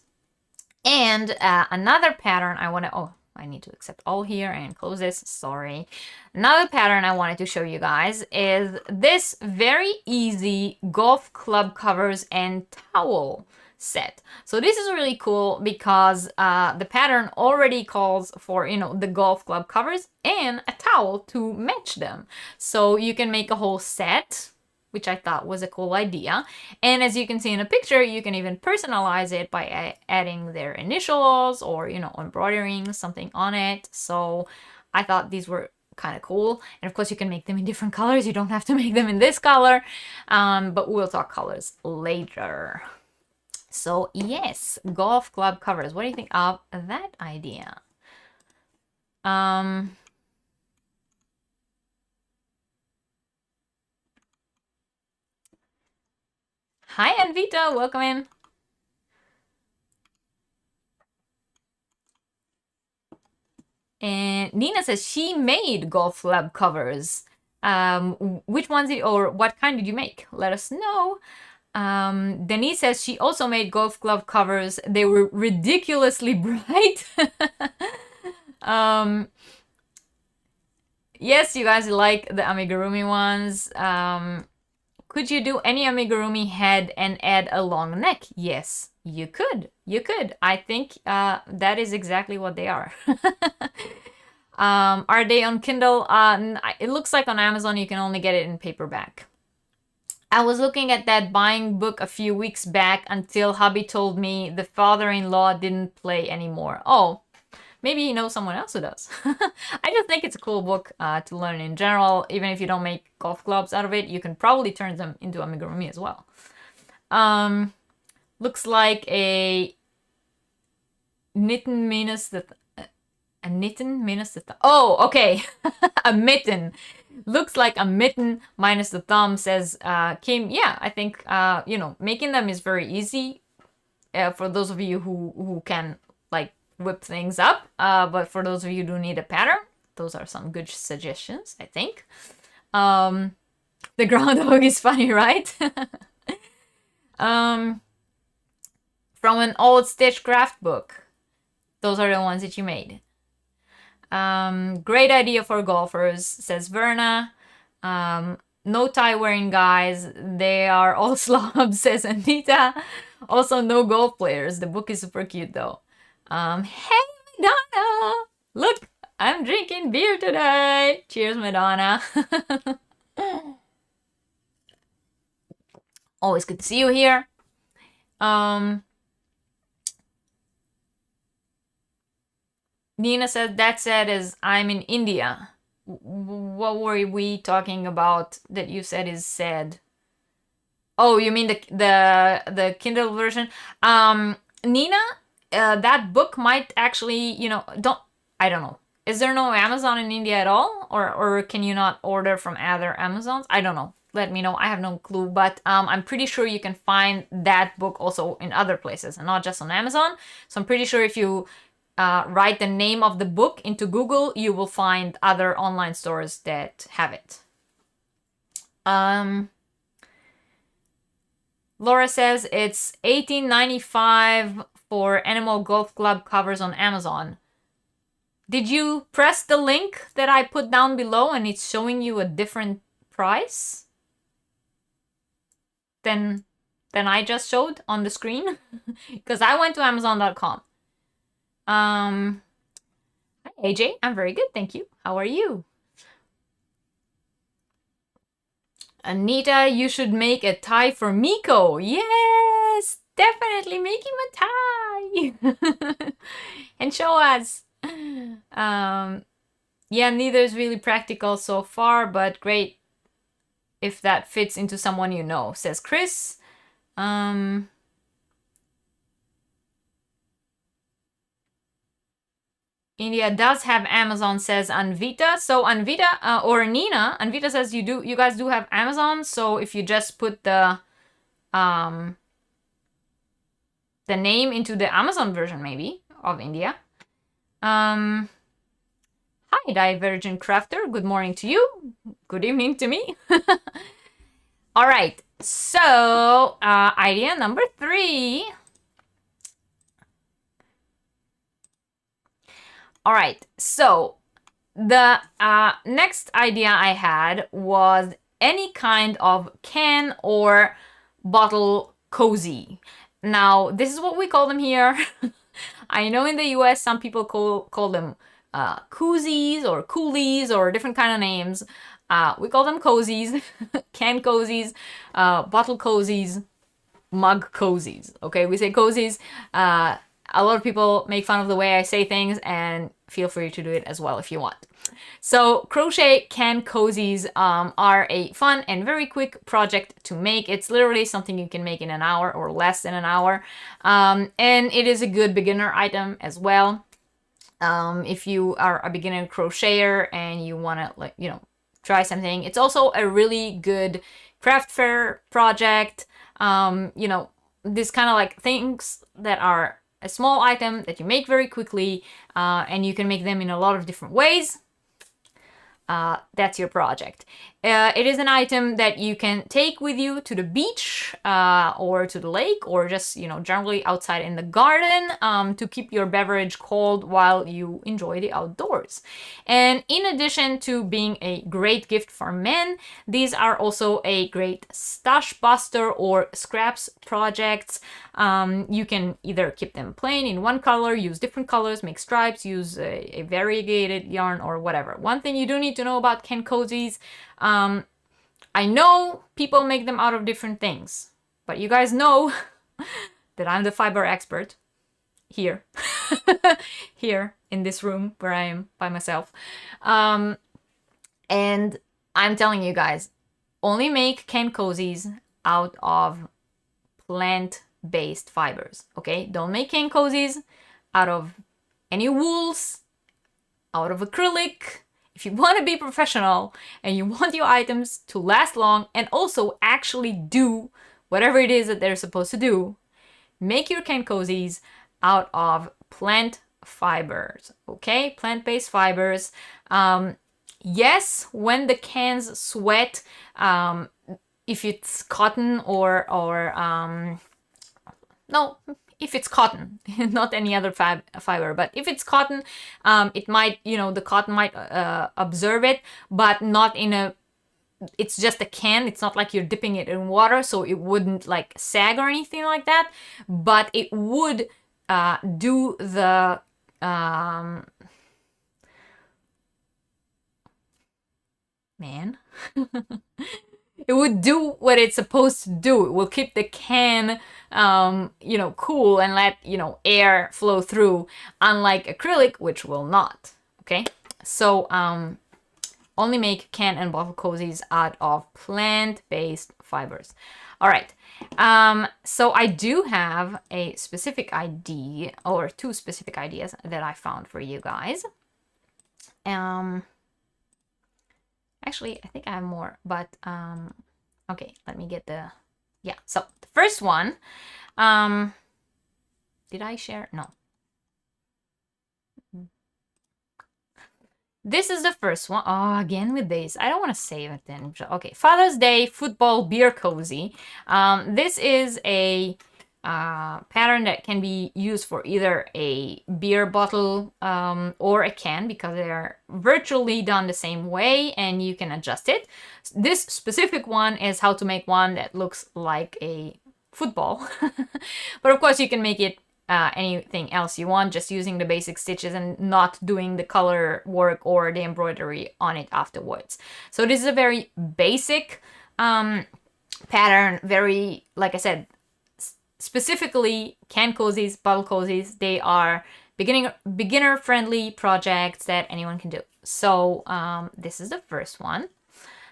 And another pattern I want to, oh, I need to accept all here and close this, sorry. Another pattern I wanted to show you guys is this very easy golf club covers and towel set. So this is really cool because the pattern already calls for, you know, the golf club covers and a towel to match them. So you can make a whole set, which I thought was a cool idea. And as you can see in the picture, you can even personalize it by adding their initials, or, you know, embroidering something on it. So I thought these were kind of cool. And of course, you can make them in different colors. You don't have to make them in this color, but we'll talk colors later. So yes, golf club covers. What do you think of that idea? Hi, Anvita, welcome in. And Nina says she made golf club covers. Which ones or what kind did you make? Let us know. Denise says she also made golf glove covers. They were ridiculously bright. Yes, you guys like the amigurumi ones. Could you do any amigurumi head and add a long neck? Yes, you could. You could. I think that is exactly what they are. Are they on Kindle? It looks like on Amazon you can only get it in paperback. I was looking at that buying book a few weeks back until hubby told me the father-in-law didn't play anymore. Oh, maybe you know someone else who does. I just think it's a cool book to learn in general. Even if you don't make golf clubs out of it, you can probably turn them into amigurumi as well. Looks like a mitten minus the... A mitten minus the... Oh, okay. A mitten. Looks like a mitten minus the thumb, says Kim. Yeah, I think, you know, making them is very easy for those of you who can, like, whip things up. But for those of you who need a pattern, those are some good suggestions, I think. The groundhog is funny, right? From an old Stitchcraft book. Those are the ones that you made. Great idea for golfers, says Verna. No tie wearing guys. They are all slobs, says Anita. Also, no golf players. The book is super cute though. Hey, Madonna! Look, I'm drinking beer today. Cheers, Madonna. Always good to see you here. Nina said, that said is I'm in India. What were we talking about that you said is said? Oh, you mean the Kindle version? Nina, that book might actually, you know, I don't know. Is there no Amazon in India at all? Or can you not order from other Amazons? I don't know. Let me know. I have no clue. But I'm pretty sure you can find that book also in other places and not just on Amazon. So I'm pretty sure if you write the name of the book into Google, you will find other online stores that have it. Laura says it's $18.95 for Animal Golf Club covers on Amazon. Did you press the link that I put down below and it's showing you a different price than I just showed on the screen? Because I went to Amazon.com. Hi AJ, I'm very good, thank you. How are you? Anita, you should make a tie for Miko. Yes, definitely make him a tie. And show us. Yeah, neither is really practical so far, but great if that fits into someone you know, says Chris. India does have Amazon, says Anvita. So Anvita or Nina, Anvita says you guys do have Amazon. So if you just put the name into the Amazon version, maybe of India. Hi, Divergent Crafter. Good morning to you. Good evening to me. All right. So idea number 3. All right, so the next idea I had was any kind of can or bottle cozy. Now, this is what we call them here. I know in the US, some people call them koozies or coolies or different kind of names. We call them cozies, can cozies, bottle cozies, mug cozies. Okay, we say cozies. A lot of people make fun of the way I say things, and feel free to do it as well if you want. So crochet can cozies are a fun and very quick project to make. It's literally something you can make in an hour or less than an hour. And it is a good beginner item as well. If you are a beginner crocheter and you want to try something. It's also a really good craft fair project. This kind of like things that are a small item that you make very quickly, and you can make them in a lot of different ways. That's your project. It is an item that you can take with you to the beach or to the lake, or just generally outside in the garden to keep your beverage cold while you enjoy the outdoors. And in addition to being a great gift for men, these are also a great stash buster or scraps projects. You can either keep them plain in one color, use different colors, make stripes, use a variegated yarn or whatever. One thing you do need to know about Ken Cozies, I know people make them out of different things, but you guys know that I'm the fiber expert here, here in this room where I am by myself. And I'm telling you guys, only make Ken Cozies out of plant-based fibers, okay? Don't make Ken Cozies out of any wools, out of acrylic. If you want to be professional and you want your items to last long and also actually do whatever it is that they're supposed to do, make your Ken Cozies out of plant fibers, okay? Plant-based fibers. Yes, when the cans sweat, if it's cotton if it's cotton, not any other fiber, but if it's cotton, it might, the cotton might absorb it, but not in a, it's just a can. It's not like you're dipping it in water, so it wouldn't like sag or anything like that, but it would do the, it would do what it's supposed to do. It will keep the can, cool and let, air flow through, unlike acrylic, which will not, okay? So, only make can and bottle cozies out of plant-based fibers. All right, so I do have a specific idea, or 2 specific ideas that I found for you guys. Actually, I think I have more, but okay, let me get the, yeah. So the first one, did I share? No. This is the first one. Oh, again with this. I don't want to save it then. Okay, Father's Day Football Beer Cozy. This is a pattern that can be used for either a beer bottle or a can, because they are virtually done the same way and you can adjust it. This specific one is how to make one that looks like a football. But of course you can make it anything else you want, just using the basic stitches and not doing the color work or the embroidery on it afterwards. So this is a very basic pattern, very, like I said, specifically can cozies, bottle cozies. They are beginner friendly projects that anyone can do. So this is the first one.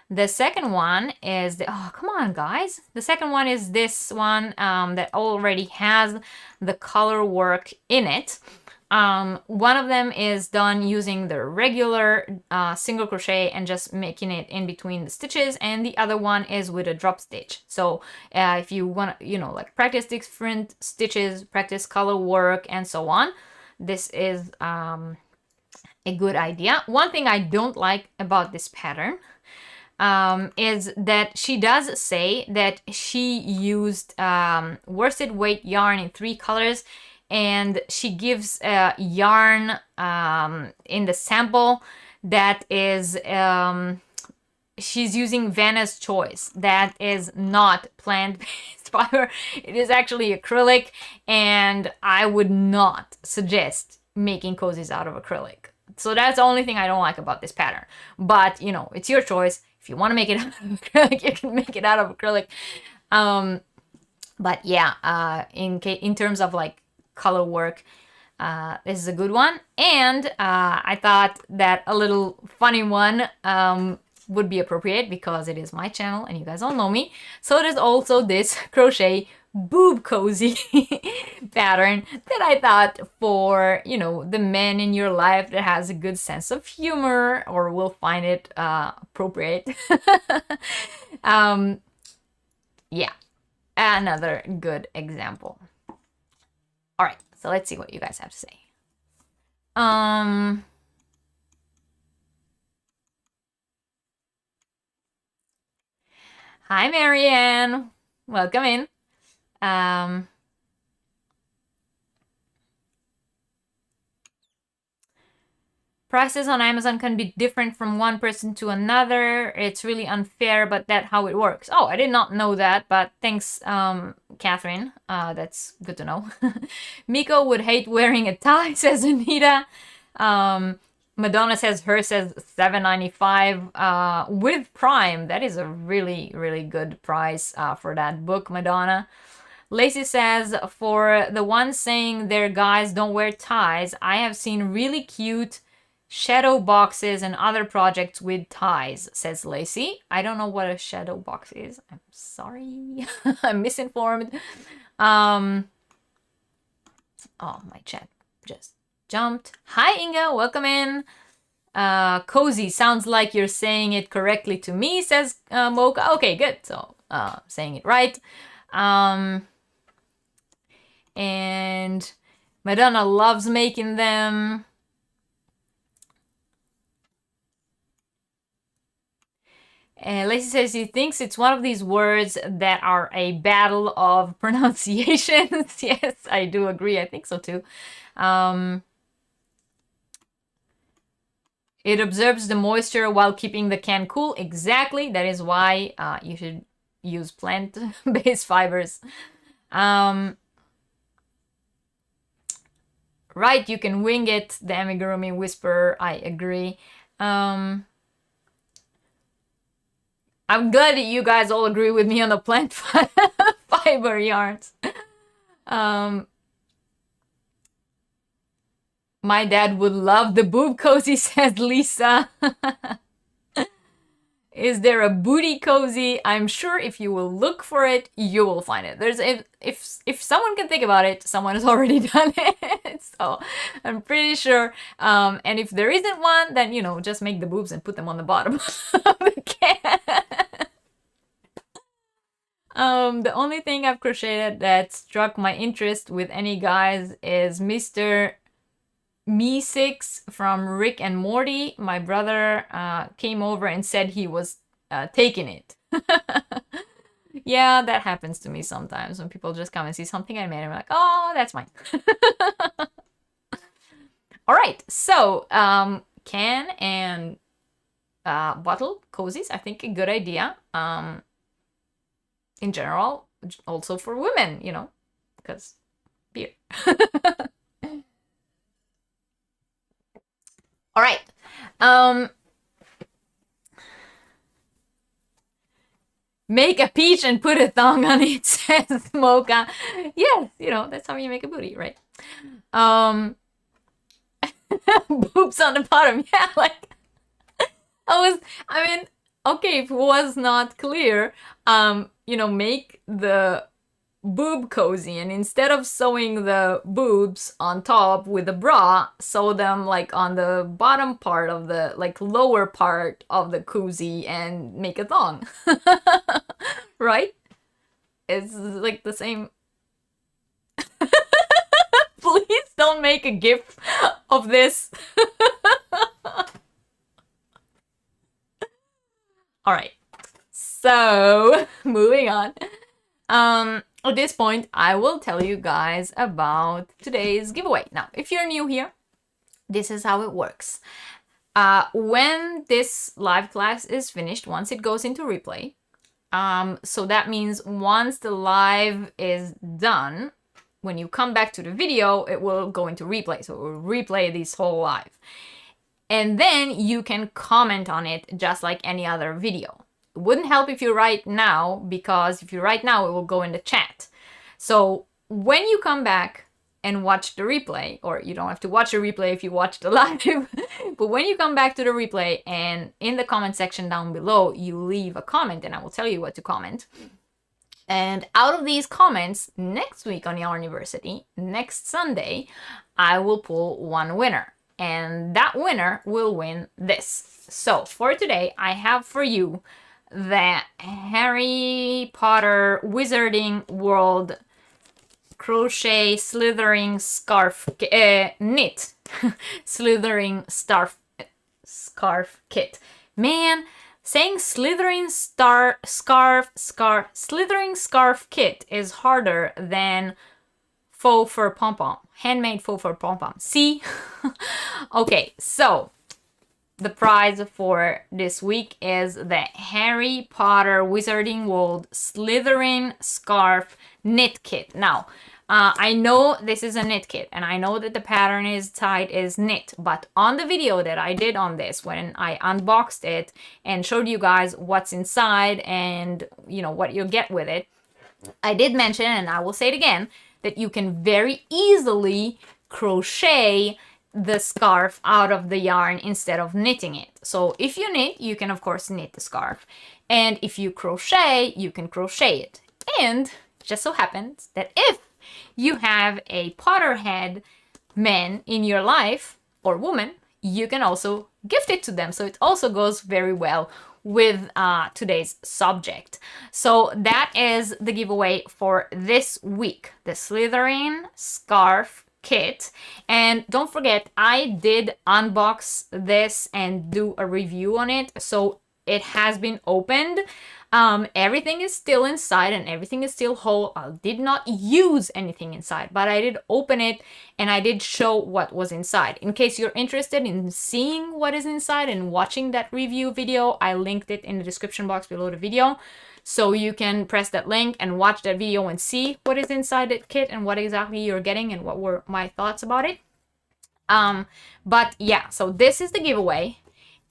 The second one is oh, come on guys. The second one is this one that already has the color work in it. One of them is done using the regular single crochet and just making it in between the stitches, and the other one is with a drop stitch. So if you want to, like practice different stitches, practice color work and so on, this is a good idea. One thing I don't like about this pattern is that she does say that she used worsted weight yarn in 3 colors, and she gives yarn in the sample that is she's using Vanna's Choice. That is not plant-based fiber. It is actually acrylic, and I would not suggest making cozies out of acrylic. So that's the only thing I don't like about this pattern. But it's your choice. If you want to make it out of acrylic, you can make it out of acrylic. But yeah, in terms of like color work, this is a good one. And I thought that a little funny one would be appropriate because it is my channel and you guys all know me. So there's also this crochet boob cozy pattern that I thought for, the men in your life that has a good sense of humor or will find it appropriate. Yeah, another good example. All right, so let's see what you guys have to say. Hi, Marianne. Welcome in. Prices on Amazon can be different from one person to another. It's really unfair, but that's how it works. Oh, I did not know that, but thanks, Catherine. That's good to know. Miko would hate wearing a tie, says Anita. Madonna says hers says $7.95 with Prime. That is a really, really good price for that book, Madonna. Lacey says, for the ones saying their guys don't wear ties, I have seen really cute shadow boxes and other projects with ties, says Lacey. I don't know what a shadow box is. I'm sorry. I'm misinformed. Oh, my chat just jumped. Hi, Inga. Welcome in. Cozy sounds like you're saying it correctly to me, says Mocha. Okay, good. So, saying it right. And Madonna loves making them. And Lacey says he thinks it's one of these words that are a battle of pronunciations. Yes, I do agree. I think so too. It absorbs the moisture while keeping the can cool. Exactly. That is why you should use plant-based fibers. Right, you can wing it, the amigurumi whisperer. I agree. I'm glad that you guys all agree with me on the plant fiber yarns. My dad would love the boob cozy, says Lisa. Is there a booty cozy? I'm sure if you will look for it, you will find it. There's if someone can think about it, someone has already done it. So I'm pretty sure. And if there isn't one, then just make the boobs and put them on the bottom of the can. The only thing I've crocheted that struck my interest with any guys is Mr. Me6 from Rick and Morty. My brother came over and said he was taking it. Yeah, that happens to me sometimes when people just come and see something I made. I'm like, oh, that's mine. All right, so can and bottle cozies, I think a good idea. In general, also for women, you know, because beer. All right. Make a peach and put a thong on it, says Mocha. Yes, you know, that's how you make a booty, right? Boobs on the bottom. Yeah, like I mean, okay, if it was not clear, you know, make the boob cozy, and instead of sewing the boobs on top with a bra, sew them like on the bottom part of the like lower part of the cozy and make a thong. Right? It's like the same. Please don't make a gif of this. All right. So, moving on. At this point, I will tell you guys about today's giveaway. Now, if you're new here, this is how it works. When this live class is finished, once it goes into replay, so that means once the live is done, when you come back to the video, it will go into replay. So it will replay this whole live. And then you can comment on it just like any other video. It wouldn't help if you write now, because if you write now, it will go in the chat. So when you come back and watch the replay, or you don't have to watch the replay if you watch the live, but when you come back to the replay and in the comment section down below, you leave a comment and I will tell you what to comment. And out of these comments, next week on Yarniversity, next Sunday, I will pull one winner. And that winner will win this. So for today, I have for you the Harry Potter Wizarding World crochet slithering scarf knit slithering scarf kit. Man, saying slithering slithering scarf kit is harder than faux fur pom-pom, handmade faux fur pom-pom. See? Okay, so the prize for this week is the Harry Potter Wizarding World Slithering Scarf Knit Kit. Now, I know this is a knit kit, and I know that the pattern is knit, but on the video that I did on this, when I unboxed it and showed you guys what's inside and, you know, what you'll get with it, I did mention, and I will say it again, that you can very easily crochet the scarf out of the yarn instead of knitting it. So if you knit, you can of course knit the scarf. And if you crochet, you can crochet it. And it just so happens that if you have a Potterhead man in your life, or woman, you can also gift it to them. So it also goes very well with today's subject. So that is the giveaway for this week, the Slithering Scarf Kit. And don't forget, I did unbox this and do a review on it, so it has been opened. Everything is still inside and everything is still whole. I did not use anything inside, but I did open it and I did show what was inside. In case you're interested in seeing what is inside and watching that review video, I linked it in the description box below the video. So you can press that link and watch that video and see what is inside that kit and what exactly you're getting and what were my thoughts about it. But yeah, so this is the giveaway.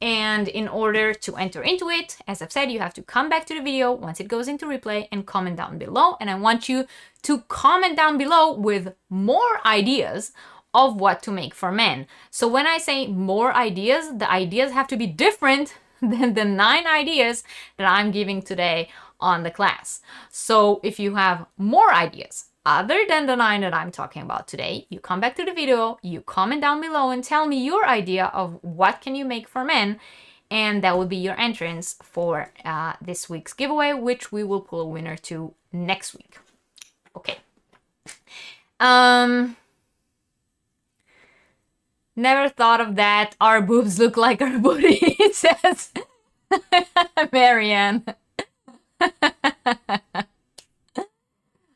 And in order to enter into it, as I've said, you have to come back to the video once it goes into replay and comment down below. And I want you to comment down below with more ideas of what to make for men. So when I say more ideas, the ideas have to be different than the 9 ideas that I'm giving today on the class. So if you have more ideas other than the 9 that I'm talking about today, you come back to the video, you comment down below and tell me your idea of what can you make for men, and that will be your entrance for this week's giveaway, which we will pull a winner to next week. Okay. Never thought of that. Our boobs look like our booty, says Marianne.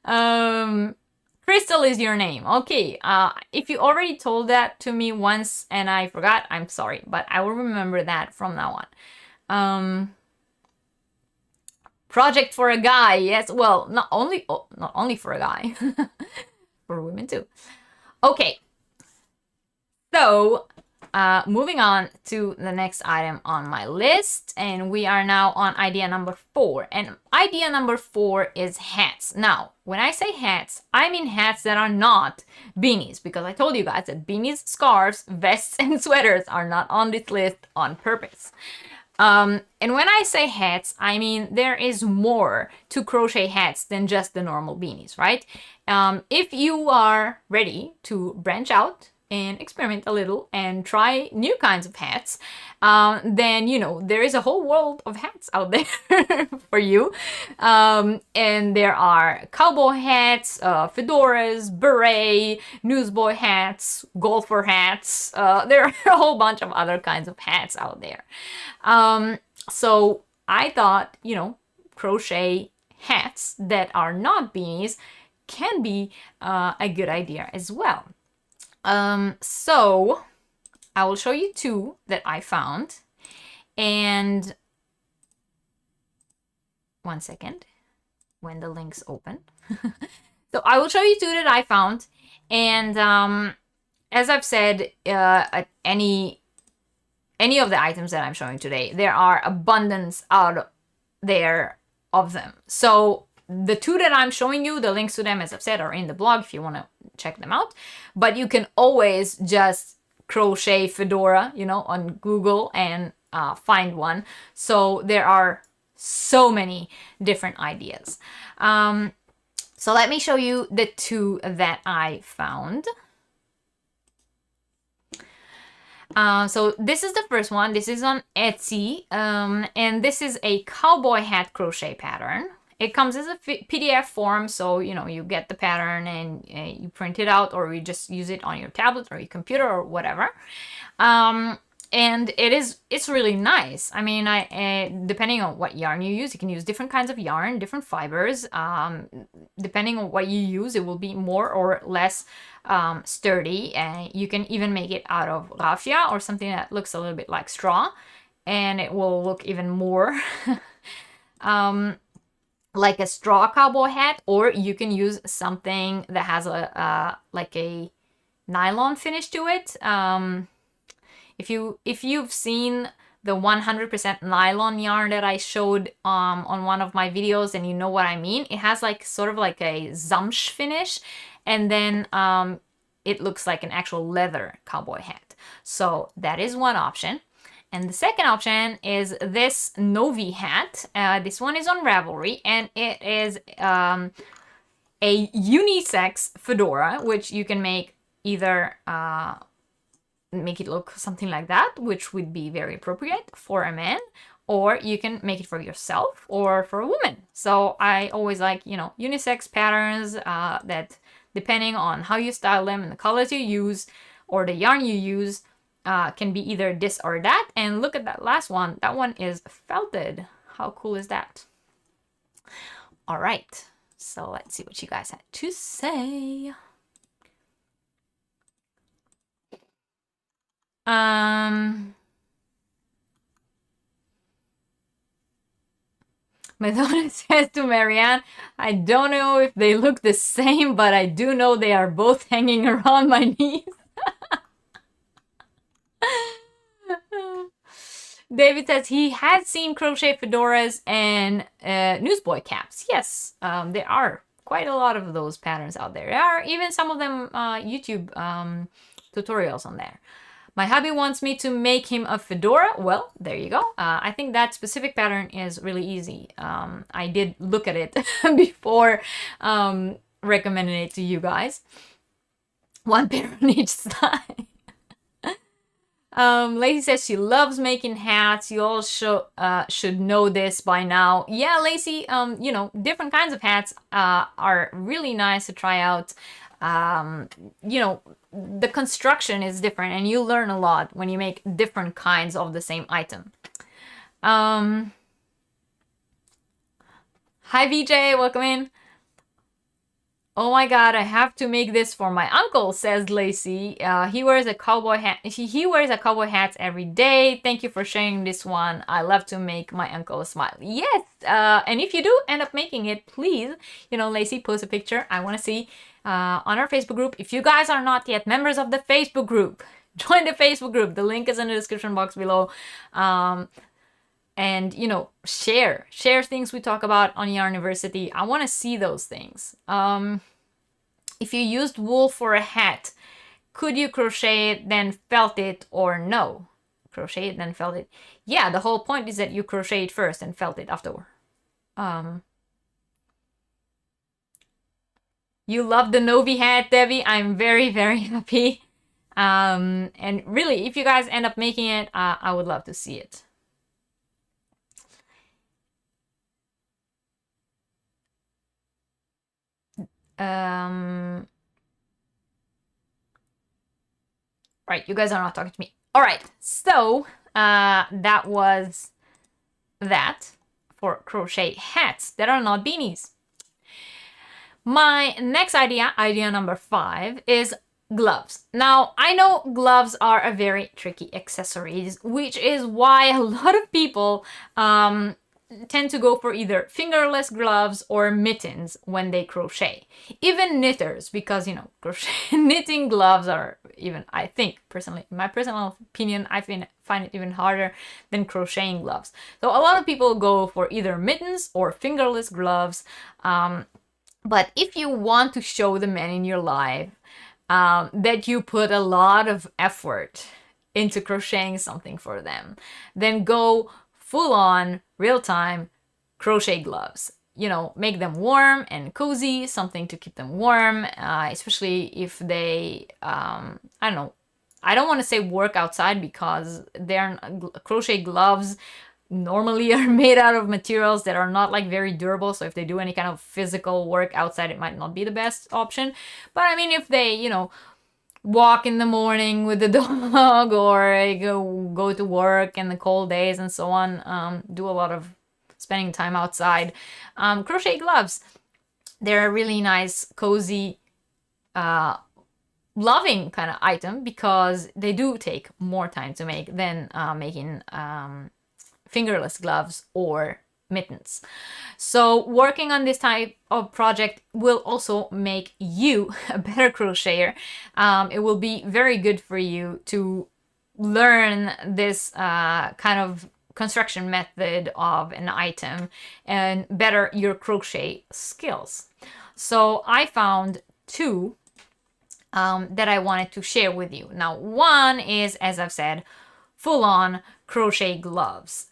Christel is your name. Okay, if you already told that to me once and I forgot, I'm sorry, but I will remember that from now on. Project for a guy, yes. Well, not only for a guy, for women too. Okay, so moving on to the next item on my list, and we are now on idea number 4. And idea number 4 is hats. Now, when I say hats, I mean hats that are not beanies, because I told you guys that beanies, scarves, vests, and sweaters are not on this list on purpose. And when I say hats, I mean there is more to crochet hats than just the normal beanies, right? If you are ready to branch out and experiment a little and try new kinds of hats, then, you know, there is a whole world of hats out there for you. And there are cowboy hats, fedoras, beret, newsboy hats, golfer hats. There are a whole bunch of other kinds of hats out there. So I thought, you know, crochet hats that are not beanies can be a good idea as well. So I will show you 2 that I found, and one second when the links open. So I will show you 2 that I found, and as I've said, any of the items that I'm showing today, there are abundance out there of them. So the 2 that I'm showing you, the links to them, as I've said, are in the blog if you want to check them out. But you can always just crochet fedora, you know, on Google and find one. So there are so many different ideas. So let me show you the 2 that I found. So this is the first one. This is on Etsy, and this is a cowboy hat crochet pattern. It comes as a PDF form, so, you know, you get the pattern and you print it out, or you just use it on your tablet or your computer or whatever. And it's really nice. I mean, depending on what yarn you can use different kinds of yarn, different fibers. Depending on what you use, it will be more or less sturdy. And you can even make it out of raffia or something that looks a little bit like straw, and it will look even more like a straw cowboy hat. Or you can use something that has like a nylon finish to it. If you've seen the 100% nylon yarn that I showed on one of my videos, and you know what I mean, it has like sort of like a zamsh finish, and then it looks like an actual leather cowboy hat. So that is one option. And the second option is this Novi hat. This one is on Ravelry, and it is a unisex fedora, which you can make either make it look something like that, which would be very appropriate for a man, or you can make it for yourself or for a woman. So I always like, you know, unisex patterns that, depending on how you style them and the colors you use or the yarn you use, can be either this or that. And look at that last one. That one is felted. How cool is that? All right. So let's see what you guys had to say. Madonna says to Marianne, I don't know if they look the same, but I do know they are both hanging around my knees. David says he has seen crochet fedoras and newsboy caps. Yes, there are quite a lot of those patterns out there. There are even some of them YouTube tutorials on there. My hubby wants me to make him a fedora. Well, there you go. I think that specific pattern is really easy. I did look at it before recommending it to you guys. One pair on each side. Lacey says she loves making hats. You all should know this by now. Yeah, Lacey, you know, different kinds of hats are really nice to try out. You know, the construction is different, and you learn a lot when you make different kinds of the same item. Hi VJ, welcome in. Oh my god, I have to make this for my uncle, says Lacey. He wears a cowboy hat. He wears a cowboy hat every day. Thank you for sharing this one. I love to make my uncle smile. Yes, and if you do end up making it, please, Lacey, post a picture. I want to see on our Facebook group. If you guys are not yet members of the Facebook group, join the Facebook group. The link is in the description box below. And, share things we talk about on Yarniversity. I want to see those things. If you used wool for a hat, could you crochet it, then felt it, or no? Crochet it, then felt it. Yeah, the whole point is that you crochet it first and felt it afterward. You love the Novi hat, Debbie. I'm very, very happy. And really, if you guys end up making it, I would love to see it. Right, you guys are not talking to me. All right, so that was that for crochet hats that are not beanies. My next idea number 5, is gloves. Now, I know gloves are a very tricky accessory, which is why a lot of people tend to go for either fingerless gloves or mittens when they crochet. Even knitters, because, knitting gloves are even, I think, personally, in my personal opinion, I find it even harder than crocheting gloves. So a lot of people go for either mittens or fingerless gloves. But if you want to show the men in your life that you put a lot of effort into crocheting something for them, then go full-on, real-time crochet gloves. Make them warm and cozy, something to keep them warm, especially if they, I don't know, I don't want to say work outside, because crochet gloves normally are made out of materials that are not very durable, so if they do any kind of physical work outside, it might not be the best option. But I mean, if they, walk in the morning with the dog, or go to work in the cold days and so on, do a lot of spending time outside, crochet gloves, they're a really nice, cozy, loving kind of item, because they do take more time to make than making fingerless gloves or mittens. So working on this type of project will also make you a better crocheter. It will be very good for you to learn this kind of construction method of an item and better your crochet skills. So I found 2 that I wanted to share with you. Now, one is, as I've said, full-on crochet gloves,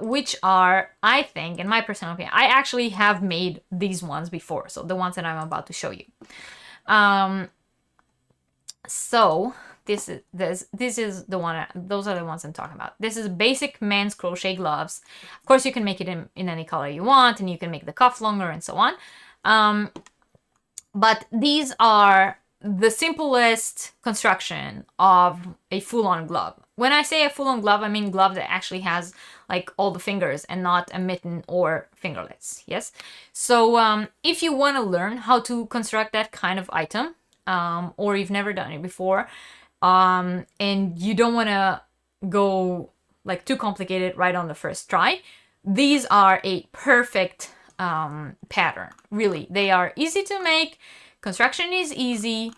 which are, I think, in my personal opinion, I actually have made these ones before, so the ones that I'm about to show you. So this is the one, those are the ones I'm talking about. This is basic men's crochet gloves. Of course, you can make it in any color you want, and you can make the cuff longer and so on. But these are the simplest construction of a full-on glove. When I say a full-on glove, I mean glove that actually has all the fingers and not a mitten or fingerlets. Yes. So if you want to learn how to construct that kind of item, or you've never done it before, and you don't want to go too complicated right on the first try, these are a perfect pattern. Really, they are easy to make. Construction is easy.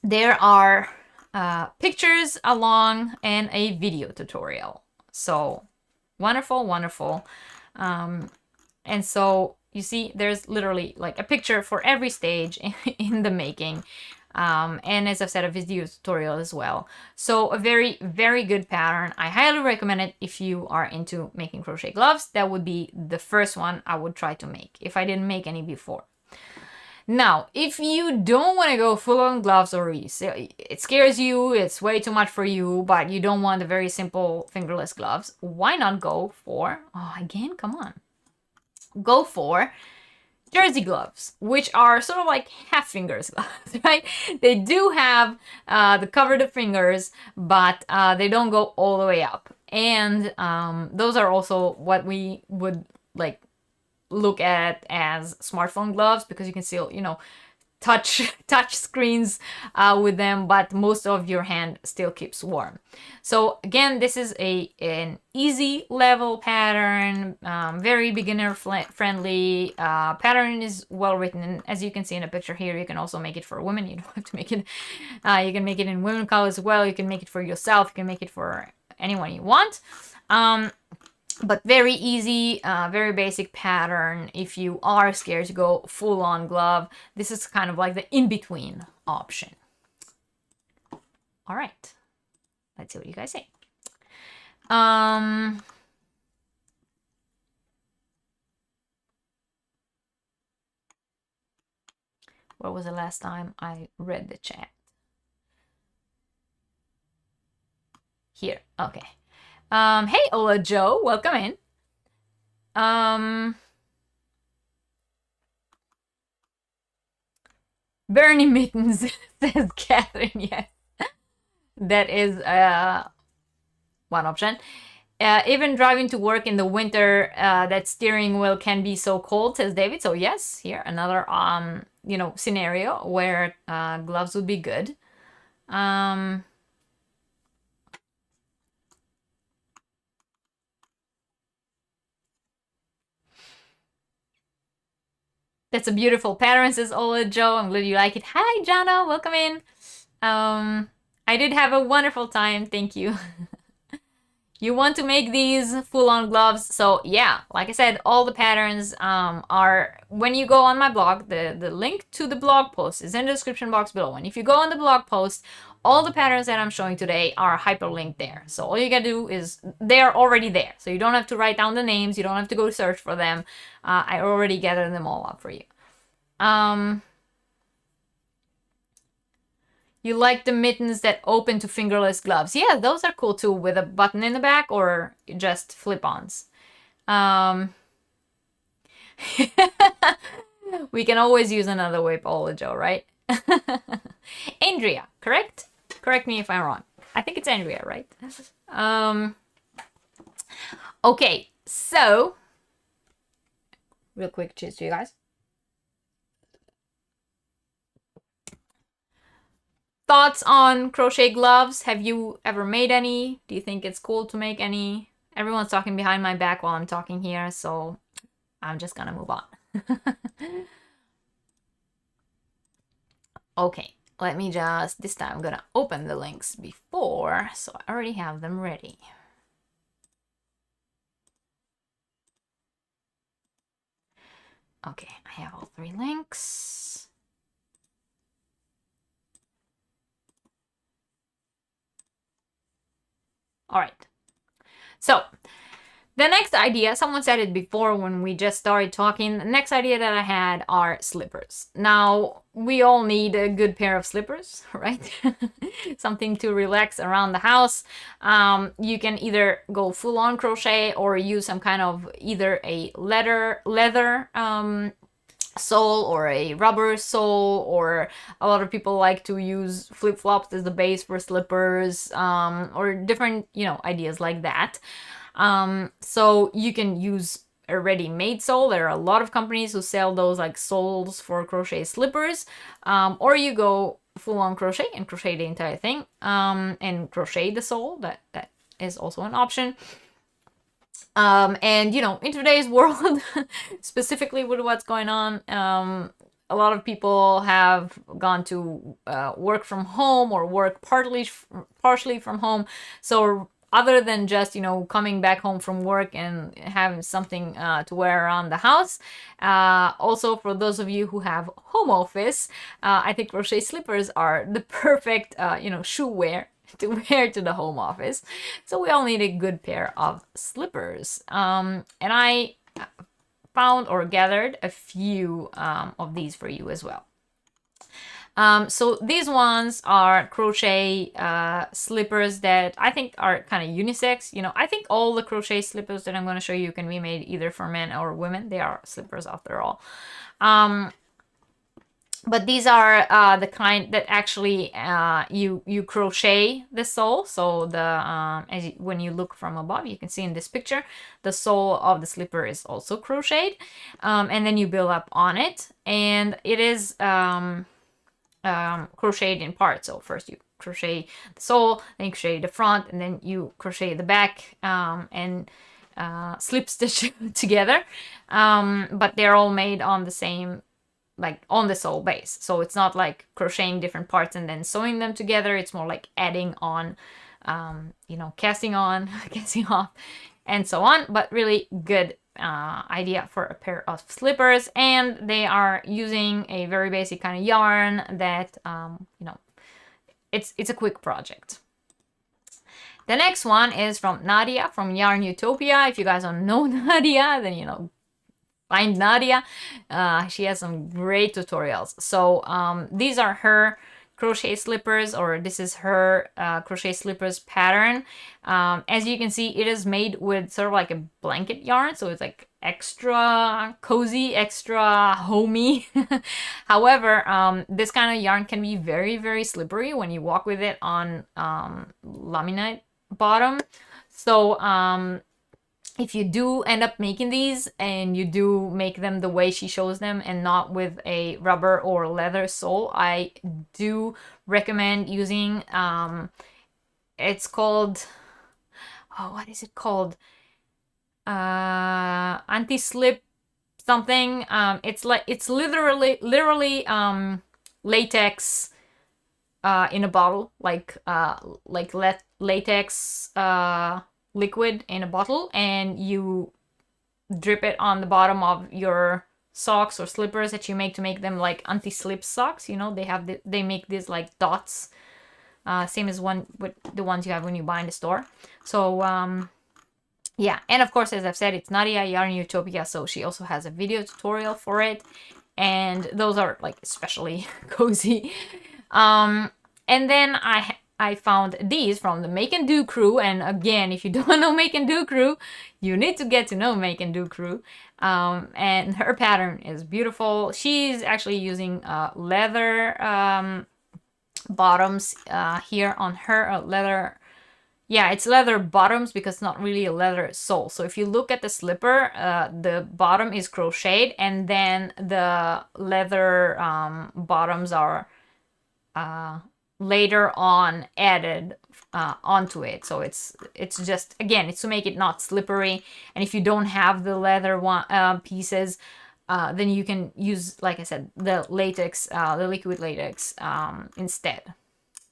There are pictures along and a video tutorial. So wonderful, wonderful. And so you see, there's literally a picture for every stage in the making. And as I've said, a video tutorial as well. So a very, very good pattern. I highly recommend it if you are into making crochet gloves. That would be the first one I would try to make if I didn't make any before. Now, if you don't want to go full-on gloves, or it scares you, it's way too much for you, but you don't want the very simple fingerless gloves, why not go for, again, come on. Go for jersey gloves, which are sort of like half fingers gloves, right? They do have the cover the fingers, but they don't go all the way up. And those are also what we would like look at as smartphone gloves, because you can still, you know, touch screens with them, but most of your hand still keeps warm. So again, this is an easy level pattern, very beginner friendly. Pattern is well written, and as you can see in a picture here, you can also make it for women. You don't have to make it. You can make it in women colors as well. You can make it for yourself. You can make it for anyone you want. But very easy, very basic pattern. If you are scared to go full-on glove, this is kind of like the in-between option. All right, let's see what you guys say. What was the last time I read the chat? Here, okay. Hey, Ola Joe, welcome in. Bernie Mittens, says Catherine, yes. That is one option. Even driving to work in the winter, that steering wheel can be so cold, says David. So yes, here, another, you know, scenario where gloves would be good. That's a beautiful pattern, says Ola Joe. I'm glad you like it. Hi, Jana. Welcome in. I did have a wonderful time. Thank you. You want to make these full-on gloves. So yeah, like I said, all the patterns are, when you go on my blog, the link to the blog post is in the description box below. And if you go on the blog post, all the patterns that I'm showing today are hyperlinked there. So all you gotta do is, they're already there. So you don't have to write down the names. You don't have to go search for them. I already gathered them all up for you. You like the mittens that open to fingerless gloves. Yeah, those are cool too, with a button in the back or just flip-ons. We can always use another whip, Ola Joe, right? Andrea, correct? Correct me if I'm wrong. I think it's Andrea, right? Okay, so real quick, cheers to you guys. Thoughts on crochet gloves? Have you ever made any? Do you think it's cool to make any? Everyone's talking behind my back while I'm talking here, so I'm just gonna move on. Okay, let me just, this time I'm gonna open the links before, so I already have them ready. Okay, I have all 3 links. All right, so the next idea, someone said it before when we just started talking, the next idea that I had are slippers. Now, we all need a good pair of slippers, right? Something to relax around the house. You can either go full-on crochet or use some kind of either a leather sole or a rubber sole, or a lot of people like to use flip-flops as the base for slippers, or different, you know, ideas like that. So you can use a ready-made sole. There are a lot of companies who sell those like soles for crochet slippers, or you go full-on crochet and crochet the entire thing, and crochet the sole. That is also an option. And you know, in today's world, specifically with what's going on, a lot of people have gone to work from home or work partially from home. So other than just, you know, coming back home from work and having something to wear around the house, also for those of you who have home office, I think crochet slippers are the perfect, you know, shoe wear to wear to the home office. So we all need a good pair of slippers. And I found or gathered a few of these for you as well. So these ones are crochet slippers that I think are kind of unisex. You know, I think all the crochet slippers that I'm going to show you can be made either for men or women. They are slippers after all. But these are the kind that actually you crochet the sole. So the when you look from above, you can see in this picture, the sole of the slipper is also crocheted, and then you build up on it, and it is crocheted in parts. So first you crochet the sole, then you crochet the front, and then you crochet the back and slip stitch together. But they're all made on the same, like on the sole base. So it's not like crocheting different parts and then sewing them together. It's more like adding on, you know, casting on, casting off, and so on. But really good idea for a pair of slippers. And they are using a very basic kind of yarn that, you know, it's a quick project. The next one is from Nadia from Yarn Utopia. If you guys don't know Nadia, then, you know, find Nadia. She has some great tutorials. So these are her crochet slippers, or this is her crochet slippers pattern. As you can see, it is made with sort of like a blanket yarn, so it's like extra cozy, extra homey. However, this kind of yarn can be very, very slippery when you walk with it on laminate bottom. So if you do end up making these and you do make them the way she shows them and not with a rubber or leather sole, I do recommend using, it's called, oh, what is it called? Anti-slip something. It's like, it's literally latex in a bottle, like latex liquid in a bottle, and you drip it on the bottom of your socks or slippers that you make to make them like anti-slip socks. You know, they make these like dots, same as one with the ones you have when you buy in the store. So yeah, and of course, as I've said, it's Nadia Yarn Utopia, so she also has a video tutorial for it, and those are like especially cozy. And then I found these from the Make and Do crew, and again, if you don't know Make and Do crew, you need to get to know Make and Do crew. And her pattern is beautiful. She's actually using leather bottoms here on her leather. Yeah, it's leather bottoms because it's not really a leather sole. So if you look at the slipper, the bottom is crocheted, and then the leather bottoms are later on added onto it. So it's just, again, it's to make it not slippery. And if you don't have the leather pieces, then you can use, like I said, the latex, the liquid latex instead.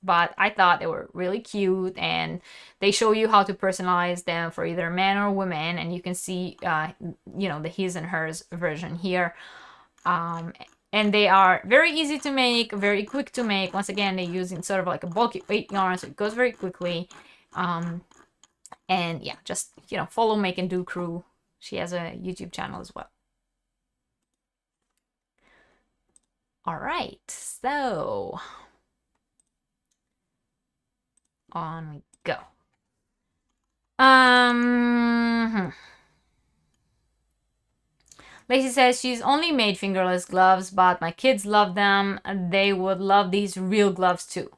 But I thought they were really cute, and they show you how to personalize them for either men or women, and you can see, you know, the his and hers version here. And they are very easy to make, very quick to make. Once again, they're using sort of like a bulky weight yarn, so it goes very quickly. And yeah, just, you know, follow Make and Do crew. She has a YouTube channel as well. All right, so on we go. Lacey says she's only made fingerless gloves, but my kids love them. They would love these real gloves too.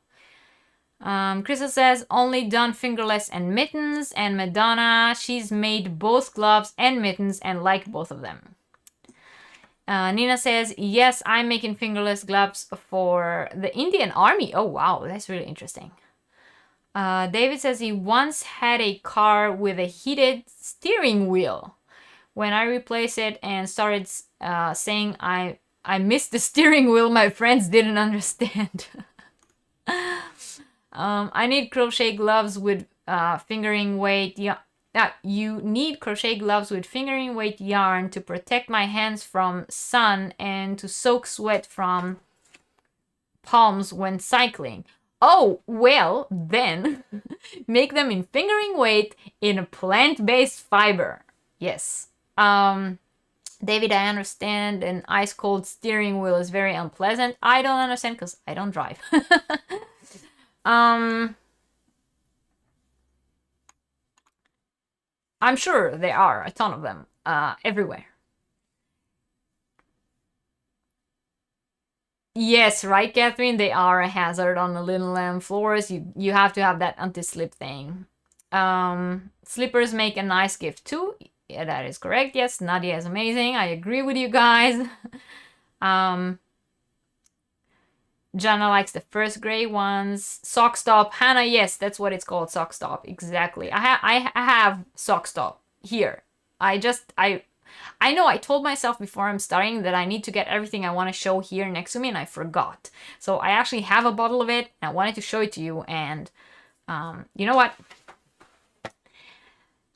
Christel says only done fingerless and mittens. And Madonna, she's made both gloves and mittens and like both of them. Nina says, yes, I'm making fingerless gloves for the Indian Army. Oh, wow, that's really interesting. David says he once had a car with a heated steering wheel. When I replaced it and started saying I missed the steering wheel, my friends didn't understand. I need crochet gloves with fingering weight. You need crochet gloves with fingering weight yarn to protect my hands from sun and to soak sweat from palms when cycling. Oh, well, then make them in fingering weight in a plant-based fiber. Yes. David, I understand an ice cold steering wheel is very unpleasant. I don't understand because I don't drive. I'm sure there are a ton of them everywhere. Yes, right, Catherine. They are a hazard on the little floors. You have to have that anti-slip thing. Slippers make a nice gift too. Yeah, that is correct. Yes, Nadia is amazing. I agree with you guys. Jana likes the first gray ones. Sock stop. Hannah, yes, that's what it's called. Sock stop. Exactly. I have sock stop here. I know I told myself before I'm starting that I need to get everything I want to show here next to me, and I forgot. So I actually have a bottle of it, and I wanted to show it to you, and you know what?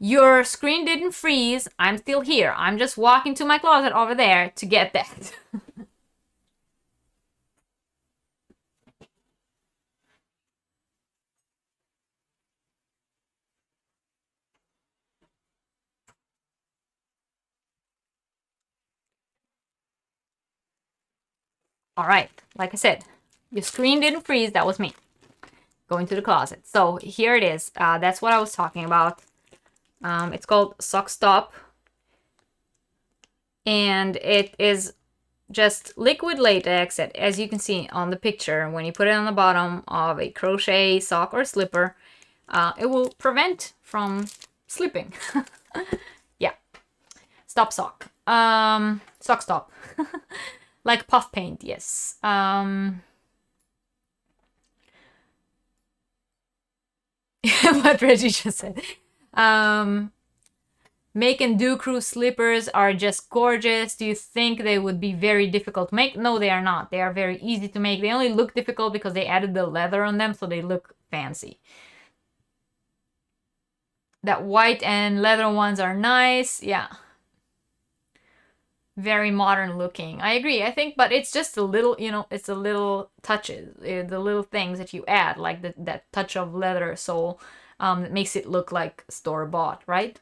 Your screen didn't freeze. I'm still here. I'm just walking to my closet over there to get that. All right, like I said, your screen didn't freeze. That was me going to the closet. So here it is. That's what I was talking about. It's called Sock Stop. And it is just liquid latex that, as you can see on the picture, when you put it on the bottom of a crochet sock or slipper, it will prevent from slipping. Yeah. Stop sock. Sock stop. Like puff paint, yes. What Reggie just said. Make and do crew slippers are just gorgeous. Do you think they would be very difficult to make? No, they are not. They are very easy to make. They only look difficult because they added the leather on them, so they look fancy. That white and leather ones are nice. Yeah. Very modern looking. I agree. I think, but it's just a little, you know, it's the little touches, the little things that you add, like that touch of leather sole that makes it look like store-bought, right?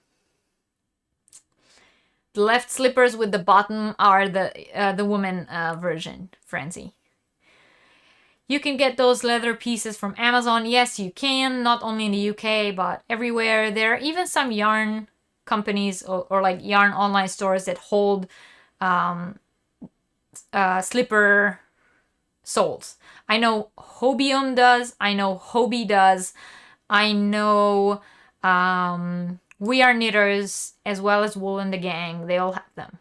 The left slippers with the bottom are the woman version, Francie. You can get those leather pieces from Amazon. Yes, you can. Not only in the UK, but everywhere. There are even some yarn companies or like yarn online stores that hold slipper soles. I know Hobium does. I know Hobie does. I know We Are Knitters, as well as Wool and the Gang. They all have them.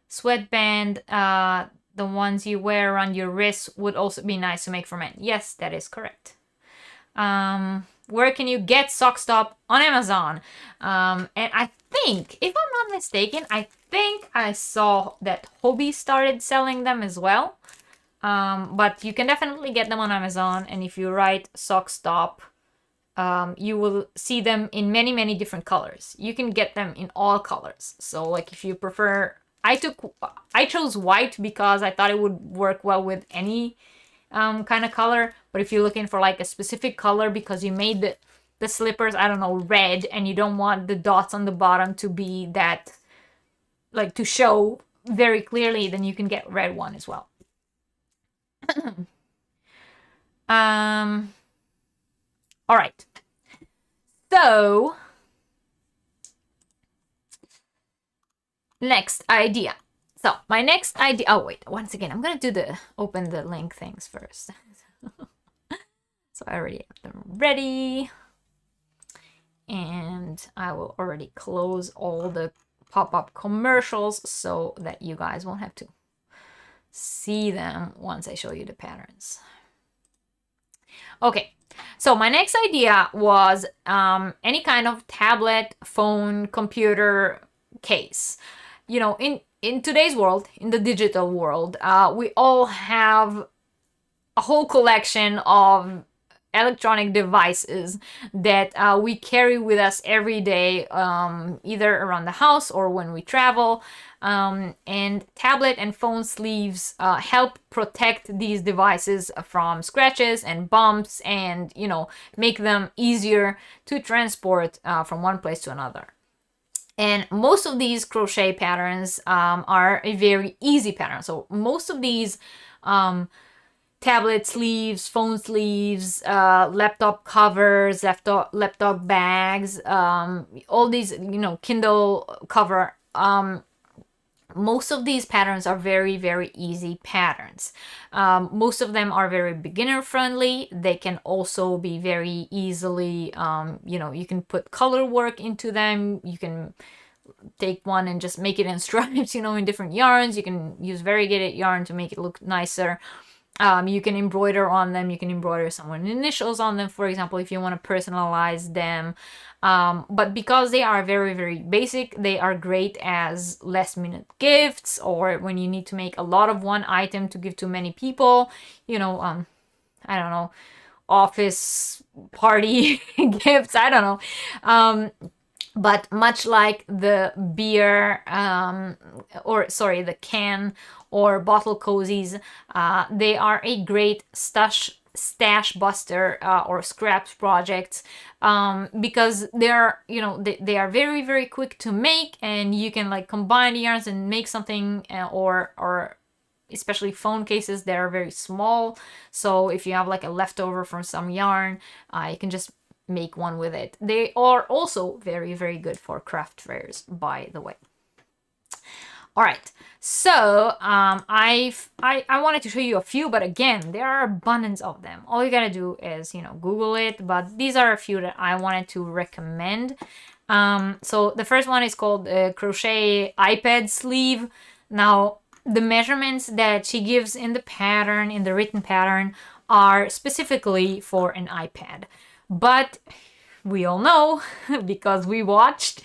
Sweatband, the ones you wear around your wrists, would also be nice to make for men. Yes, that is correct. Where can you get Sock Stop? On Amazon. And I think, if I'm not mistaken, I think I saw that Hobie started selling them as well. But you can definitely get them on Amazon, and if you write Sock Stop, you will see them in many, many different colors. You can get them in all colors. So like if you prefer, I chose white because I thought it would work well with any kind of color. But if you're looking for like a specific color because you made the slippers, I don't know, red, and you don't want the dots on the bottom to be that, like, to show very clearly, then you can get red one as well. All right. So next idea. So my next idea. Oh wait, once again, I'm gonna do the open the link things first. So I already have them ready, and I will already close all the pop-up commercials so that you guys won't have to see them once I show you the patterns. Okay, so my next idea was any kind of tablet, phone, computer case. You know, in today's world, in the digital world, we all have a whole collection of electronic devices that we carry with us every day, either around the house or when we travel. And tablet and phone sleeves help protect these devices from scratches and bumps, and make them easier to transport from one place to another. And most of these crochet patterns are a very easy pattern. So most of these tablet sleeves, phone sleeves, laptop covers, laptop bags, all these, Kindle cover, most of these patterns are very, very easy patterns. Most of them are very beginner friendly. They can also be very easily, you can put color work into them. You can take one and just make it in stripes, in different yarns. You can use variegated yarn to make it look nicer. You can embroider on them. You can embroider someone's initials on them, for example, if you want to personalize them. But because they are very, very basic, they are great as last minute gifts, or when you need to make a lot of one item to give to many people, I don't know, office party gifts, I don't know. But much like the beer, the can or bottle cozies, they are a great stash buster or scraps projects, because they're they are very, very quick to make, and you can like combine the yarns and make something, or especially phone cases, they're very small. So if you have like a leftover from some yarn, you can just make one with it. They are also very, very good for craft fairs, by the way. All right, so I wanted to show you a few, but again, there are abundance of them. All you gotta do is Google it, but these are a few that I wanted to recommend. So the first one is called Crochet iPad Sleeve. Now the measurements that she gives in the pattern, in the written pattern, are specifically for an iPad. But we all know, because we watched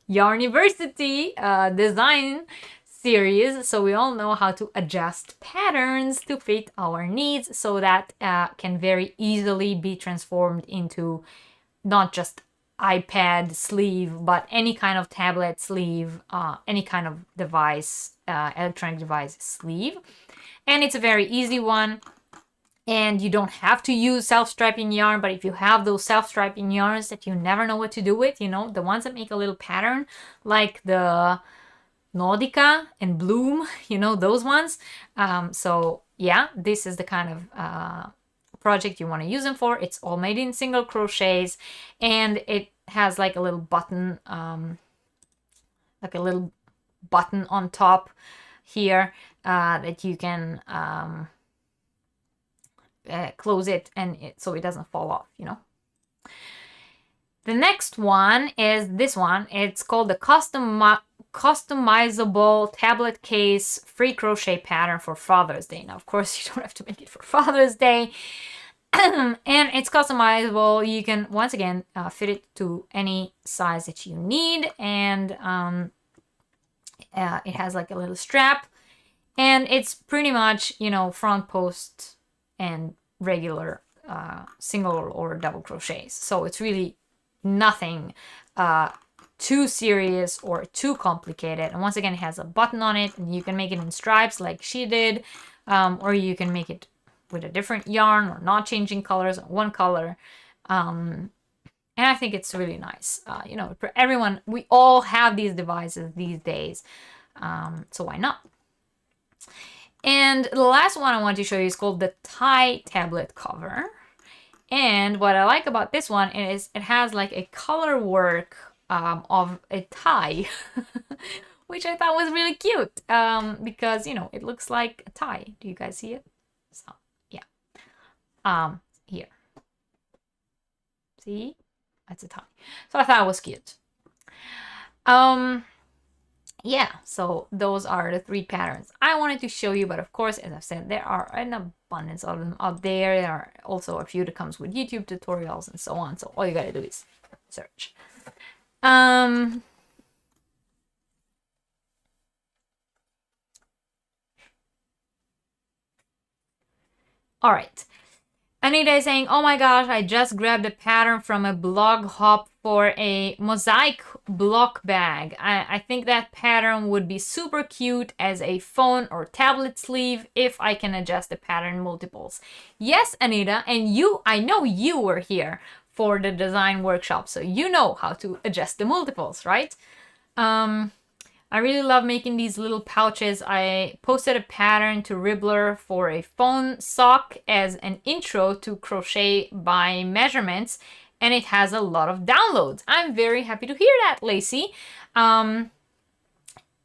Yarniversity design series, so we all know how to adjust patterns to fit our needs, so that can very easily be transformed into not just iPad sleeve, but any kind of tablet sleeve, any kind of device, electronic device sleeve. And it's a very easy one. And you don't have to use self-striping yarn, but if you have those self-striping yarns that you never know what to do with, the ones that make a little pattern, like the Nautica and Bloom, those ones. So yeah, this is the kind of project you want to use them for. It's all made in single crochets, and it has like a little button, on top here, that you can close it, and so it doesn't fall off, The next one is this one. It's called the customizable tablet case free crochet pattern for Father's Day. Now, of course, you don't have to make it for Father's Day. And it's customizable. You can, once again, fit it to any size that you need. And it has like a little strap. And it's pretty much, front post and regular single or double crochets. So it's really nothing too serious or too complicated. And once again, it has a button on it, and you can make it in stripes like she did, or you can make it with a different yarn, or not changing colors, or one color. And I think it's really nice. For everyone, we all have these devices these days, so why not? And the last one I want to show you is called the tie tablet cover. And what I like about this one is it has like a color work of a tie, which I thought was really cute, because, it looks like a tie. Do you guys see it? So, yeah. Here. See? That's a tie. So I thought it was cute. Yeah, so those are the 3 patterns I wanted to show you, but of course, as I've said, there are an abundance of them out there. There are also a few that comes with YouTube tutorials and so on, so all you gotta do is search. All right. Anita is saying, oh my gosh, I just grabbed a pattern from a blog hop for a mosaic block bag. I think that pattern would be super cute as a phone or tablet sleeve if I can adjust the pattern multiples. Yes, Anita, and I know you were here for the design workshop, so you know how to adjust the multiples, right? I really love making these little pouches. I posted a pattern to Ribbler for a phone sock as an intro to crochet by measurements, and it has a lot of downloads. I'm very happy to hear that, Lacey.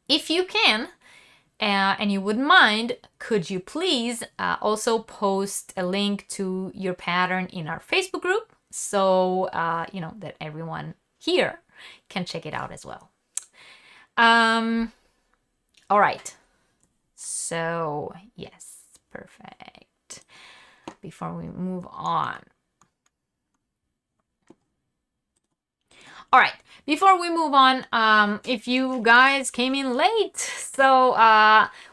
If you can, and you wouldn't mind, could you please also post a link to your pattern in our Facebook group so you know that everyone here can check it out as well. All right. So, yes, perfect. Before we move on. All right, before we move on, if you guys came in late, so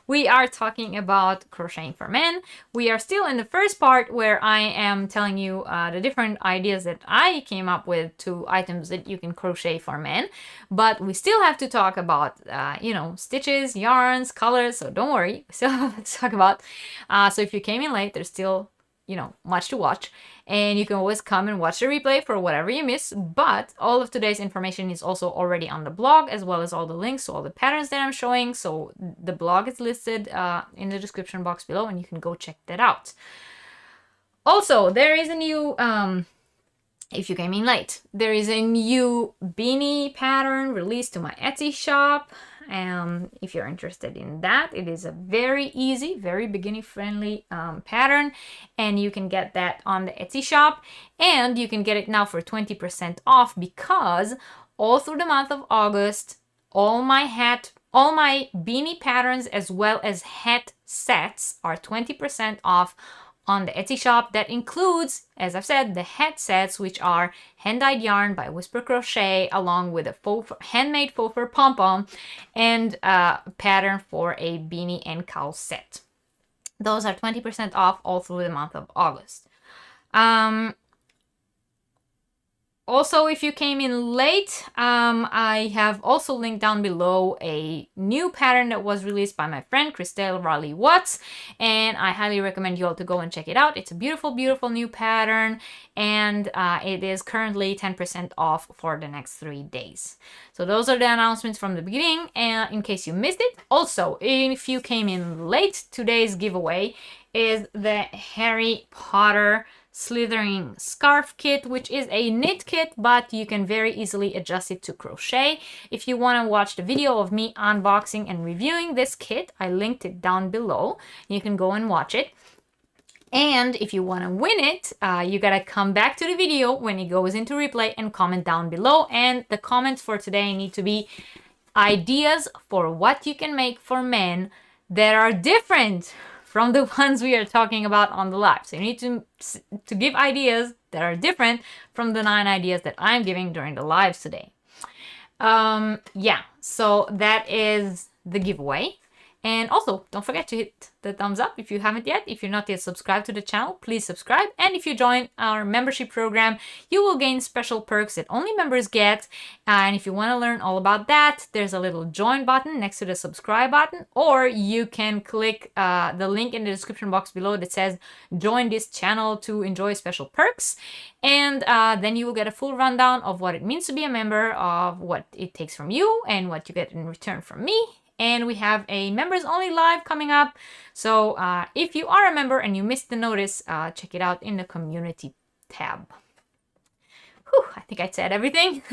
we are talking about Crocheting for Men. We are still in the first part where I am telling you the different ideas that I came up with to items that you can crochet for men, but we still have to talk about, you know, stitches, yarns, colors, so don't worry, we still have to talk about. So if you came in late, there's still, you know, much to watch, and you can always come and watch the replay for whatever you miss, but all of today's information is also already on the blog, as well as all the links to all the patterns that I'm showing. So the blog is listed in the description box below, and you can go check that out. Also, there is a new if you came in late, there is a new beanie pattern released to my Etsy shop. If you're interested in that, it is a very easy, very beginner friendly pattern, and you can get that on the Etsy shop, and you can get it now for 20% off, because all through the month of August, all my beanie patterns as well as hat sets are 20% off on the Etsy shop. That includes, as I've said, the hat sets, which are hand-dyed yarn by Whisper Crochet, along with a handmade faux fur pom-pom and a pattern for a beanie and cowl set. Those are 20% off all through the month of August. Also, if you came in late, I have also linked down below a new pattern that was released by my friend Christel Watts, and I highly recommend you all to go and check it out. It's a beautiful, beautiful new pattern, and it is currently 10% off for the next 3 days. So those are the announcements from the beginning, and in case you missed it. Also, if you came in late, today's giveaway is the Harry Potter Slithering Scarf Kit, which is a knit kit, but you can very easily adjust it to crochet. If you want to watch the video of me unboxing and reviewing this kit, I linked it down below. You can go and watch it. And if you want to win it, you gotta come back to the video when it goes into replay and comment down below. And the comments for today need to be ideas for what you can make for men that are different from the ones we are talking about on the live. So you need to give ideas that are different from the 9 ideas that I'm giving during the lives today. Yeah, so that is the giveaway. And also, don't forget to hit the thumbs up if you haven't yet. If you're not yet subscribed to the channel, please subscribe. And if you join our membership program, you will gain special perks that only members get. And if you want to learn all about that, there's a little join button next to the subscribe button, or you can click the link in the description box below that says join this channel to enjoy special perks. And then you will get a full rundown of what it means to be a member, of what it takes from you, and what you get in return from me. And we have a members only live coming up. So if you are a member and you missed the notice, check it out in the community tab. Whew, I think I said everything.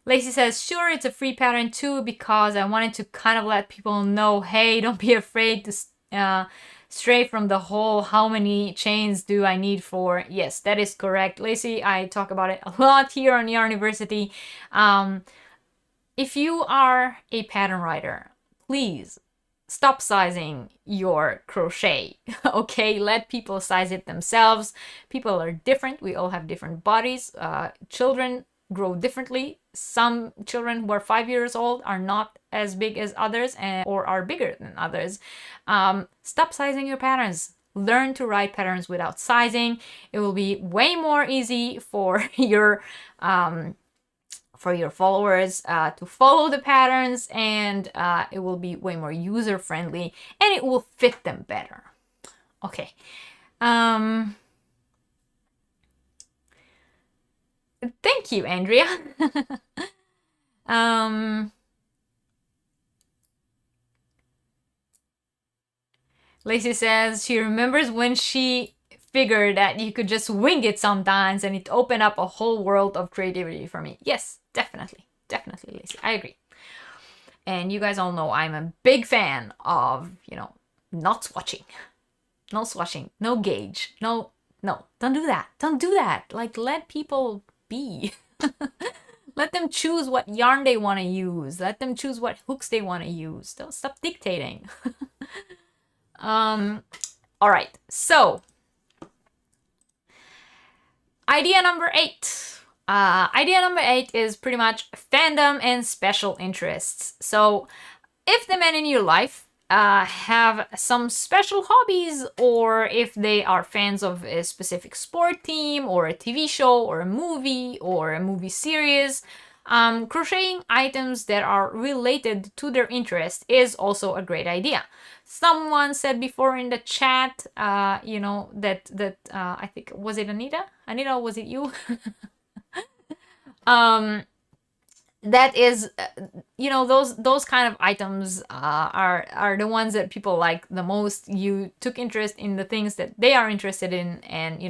Lacey says, sure, it's a free pattern too, because I wanted to kind of let people know, hey, don't be afraid to stray from the whole how many chains do I need for. Yes, that is correct, Lacey. I talk about it a lot here on Yarniversity. If you are a pattern writer, please stop sizing your crochet, okay? Let people size it themselves. People are different. We all have different bodies. Children grow differently. Some children who are 5 years old are not as big as others, or are bigger than others. Stop sizing your patterns. learn to write patterns without sizing. It will be way more easy for your followers to follow the patterns, and it will be way more user friendly, and it will fit them better. Okay. Thank you, Andrea. Lacey says she remembers when she figured that you could just wing it sometimes, and it opened up a whole world of creativity for me. Yes, definitely. Definitely, Lacey. I agree. And you guys all know I'm a big fan of, not swatching. No swatching, no gauge, no, don't do that. Don't do that. Like, let people be. Let them choose what yarn they want to use. Let them choose what hooks they want to use. Don't stop dictating. All right, so idea number 8. Idea number 8 is pretty much fandom and special interests. So if the men in your life have some special hobbies, or if they are fans of a specific sport team or a TV show or a movie series, crocheting items that are related to their interest is also a great idea. Someone said before in the chat, that I think, was it Anita? Anita, was it you? That is, those kind of items are the ones that people like the most. You took interest in the things that they are interested in, and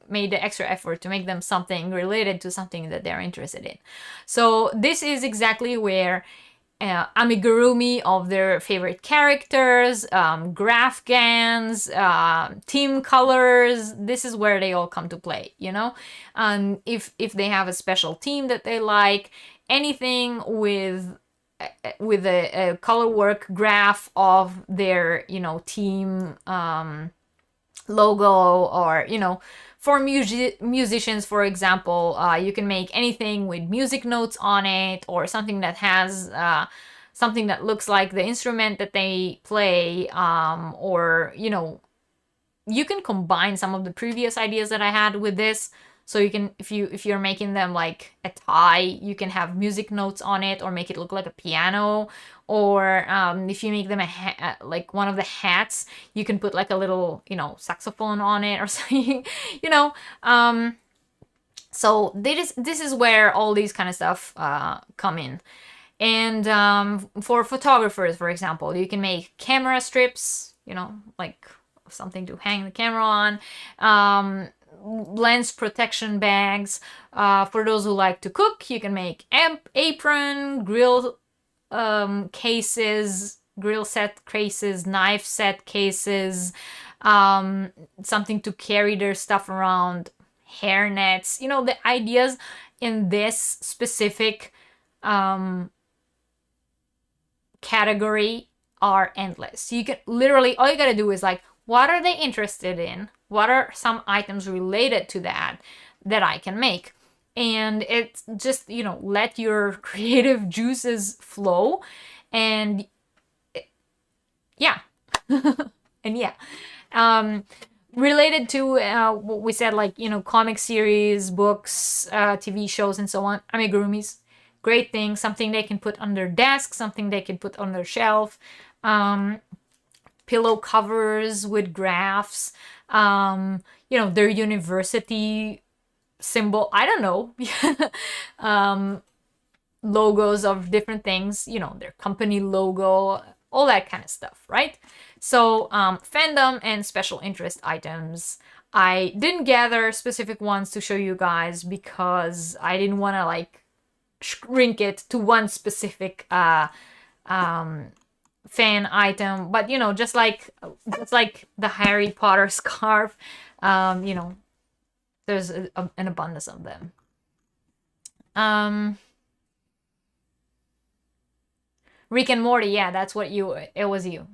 made the extra effort to make them something related to something that they're interested in. So this is exactly where amigurumi of their favorite characters, graph gans, team colors, this is where they all come to play, if they have a special team that they like, anything with a color work graph of their team logo, or for musicians, for example, you can make anything with music notes on it, or something that has something that looks like the instrument that they play, or you can combine some of the previous ideas that I had with this. So you can, if you're making them like a tie, you can have music notes on it, or make it look like a piano. Or if you make them like one of the hats, you can put like a little, saxophone on it or something, So this is where all these kind of stuff come in. And for photographers, for example, you can make camera strips, like something to hang the camera on. Lens protection bags. For those who like to cook, you can make apron, grill cases, grill set cases, knife set cases, something to carry their stuff around, hair nets. The ideas in this specific category are endless. You can literally, all you gotta do is like, what are they interested in? What are some items related to that I can make? And it's just, let your creative juices flow. And yeah. And yeah. Related to what we said, like, comic series, books, TV shows, and so on, amigurumis, great thing. Something they can put on their desk, something they can put on their shelf. Pillow covers with graphs, their university symbol, I don't know, logos of different things, their company logo, all that kind of stuff, right? So fandom and special interest items. I didn't gather specific ones to show you guys because I didn't want to like shrink it to one specific fan item, but just like the Harry Potter scarf, there's an abundance of them. Rick and Morty, yeah, that's what it was you.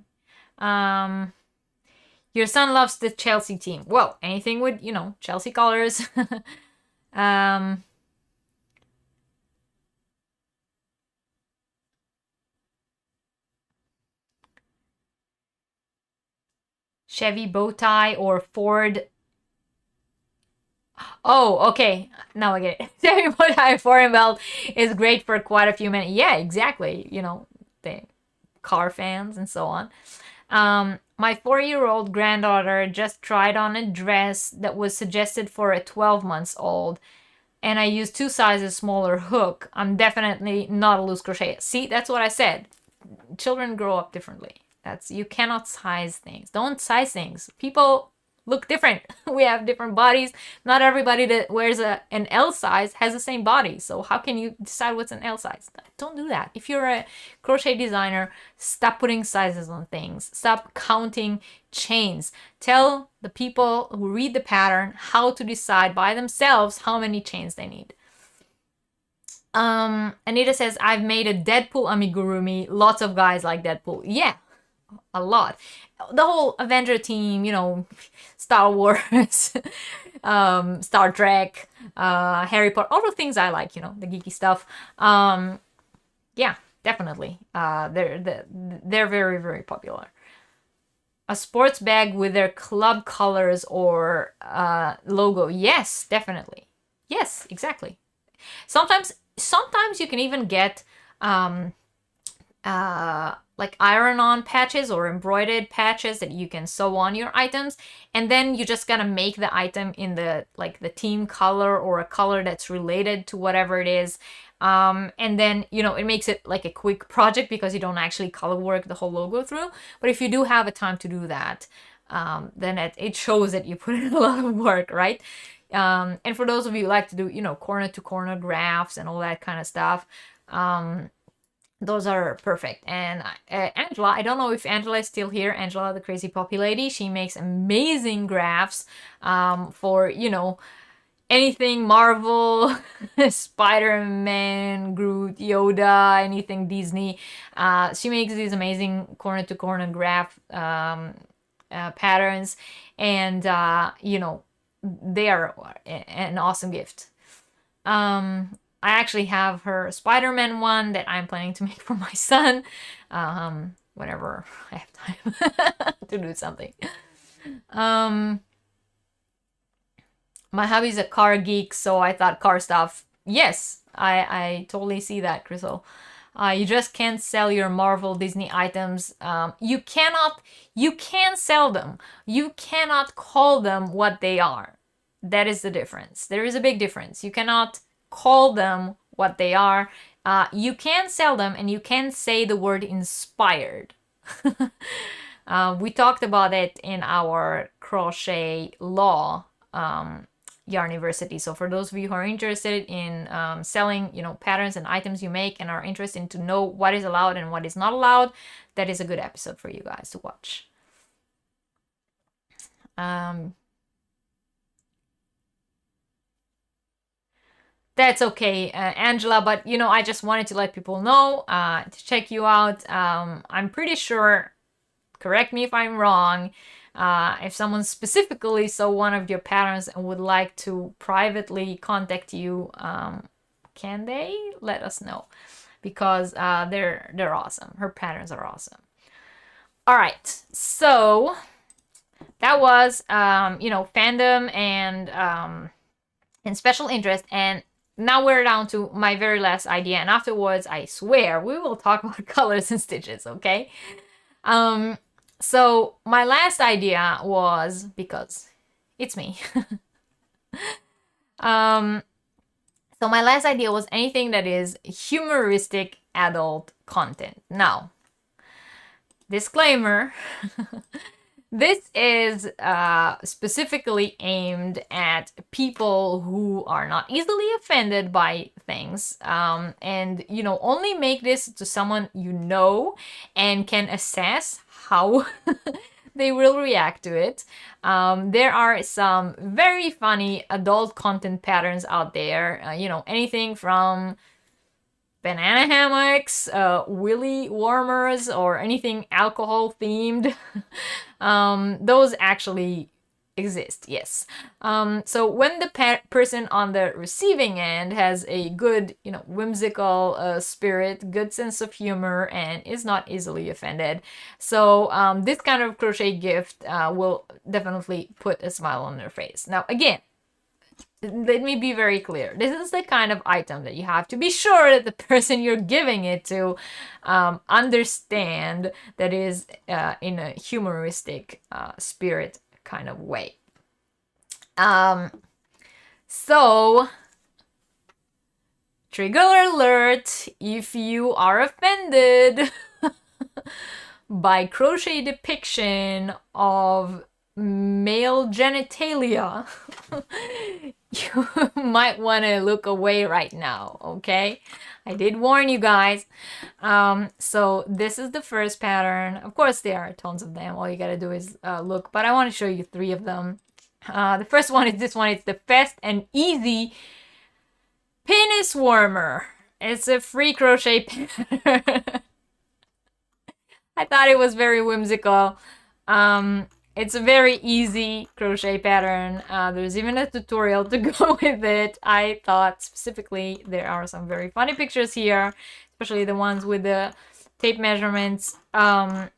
Your son loves the Chelsea team. Well, anything with Chelsea colors. Chevy bow tie or Ford. Oh, okay. Now I get it. Chevy bow tie foreign belt is great for quite a few minutes. Yeah, exactly. You know, the car fans and so on. My 4-year-old granddaughter just tried on a dress that was suggested for a 12 months old, and I used 2 sizes smaller hook. I'm definitely not a loose crochet. See, that's what I said. Children grow up differently. You cannot size things. Don't size things. People look different. We have different bodies. Not everybody that wears an L size has the same body. So how can you decide what's an L size? Don't do that. If you're a crochet designer, stop putting sizes on things. Stop counting chains. Tell the people who read the pattern how to decide by themselves how many chains they need. Anita says, I've made a Deadpool amigurumi. Lots of guys like Deadpool. Yeah, a lot. The whole Avenger team, you know, Star Wars, Star Trek, Harry Potter, all the things I like, you know, the geeky stuff. Yeah, definitely. They're very, very popular. A sports bag with their club colors or logo. Yes, definitely. Yes, exactly. Sometimes you can even get like iron-on patches or embroidered patches that you can sew on your items, and then you just gotta make the item in the team color or a color that's related to whatever it is. And then, you know, it makes it like a quick project because you don't actually color work the whole logo through. But if you do have a time to do that, then it shows that you put in a lot of work, right? And for those of you who like to do, you know, corner to corner graphs and all that kind of stuff, those are perfect. And Angela, I don't know if Angela is still here. Angela, the crazy poppy lady, she makes amazing graphs for, you know, anything Marvel, Spider-Man, Groot, Yoda, anything Disney. She makes these amazing corner to corner graph patterns, and you know, they are an awesome gift. I actually have her Spider-Man one that I'm planning to make for my son whenever I have time to do something. My hubby's a car geek, so I thought car stuff. Yes, I totally see that, Christel. You just can't sell your Marvel Disney items. You can sell them. You cannot call them what they are. That is the difference. There is a big difference. You cannot call them what they are. You can sell them, and you can say the word inspired. We talked about it in our crochet law Yarniversity. So for those of you who are interested in selling, you know, patterns and items you make and are interested to know what is allowed and what is not allowed, that is a good episode for you guys to watch. That's okay, Angela, but you know, I just wanted to let people know to check you out. I'm pretty sure, correct me if I'm wrong, if someone specifically saw one of your patterns and would like to privately contact you, can they let us know? Because they're awesome. Her patterns are awesome. All right, so that was you know, fandom and special interest, and now we're down to my very last idea, and afterwards, I swear, we will talk about colors and stitches, okay? So my last idea was, because it's me. So my last idea was anything that is humoristic adult content. Now, disclaimer, this is specifically aimed at people who are not easily offended by things, and, you know, only make this to someone you know and can assess how they will react to it. There are some very funny adult content patterns out there, you know, anything from banana hammocks, willy warmers, or anything alcohol themed. Those actually exist, yes. So when the person on the receiving end has a good, whimsical spirit, good sense of humor, and is not easily offended, so this kind of crochet gift will definitely put a smile on their face. Now, again, let me be very clear. This is the kind of item that you have to be sure that the person you're giving it to understand that is in a humoristic spirit kind of way. So, trigger alert if you are offended by crochet depiction of male genitalia, you might want to look away right now, okay? I did warn you guys. So this is the first pattern. Of course, there are tons of them. All you gotta do is look, but I want to show you 3 of them. The first one is this one. It's the Fast and Easy Penis Warmer. It's a free crochet pattern. I thought it was very whimsical. It's a very easy crochet pattern. There's even a tutorial to go with it. I thought specifically there are some very funny pictures here, especially the ones with the tape measurements. And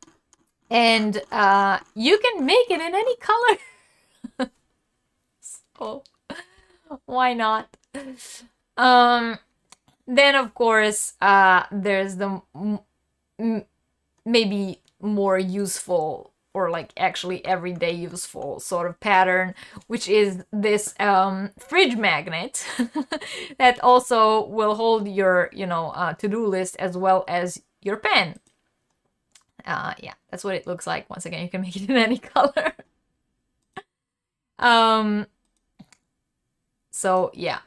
you can make it in any color. So, why not? Then, of course, there's the maybe more useful or like actually everyday useful sort of pattern, which is this fridge magnet that also will hold your, to-do list as well as your pen. Yeah, that's what it looks like. Once again, you can make it in any color. So yeah,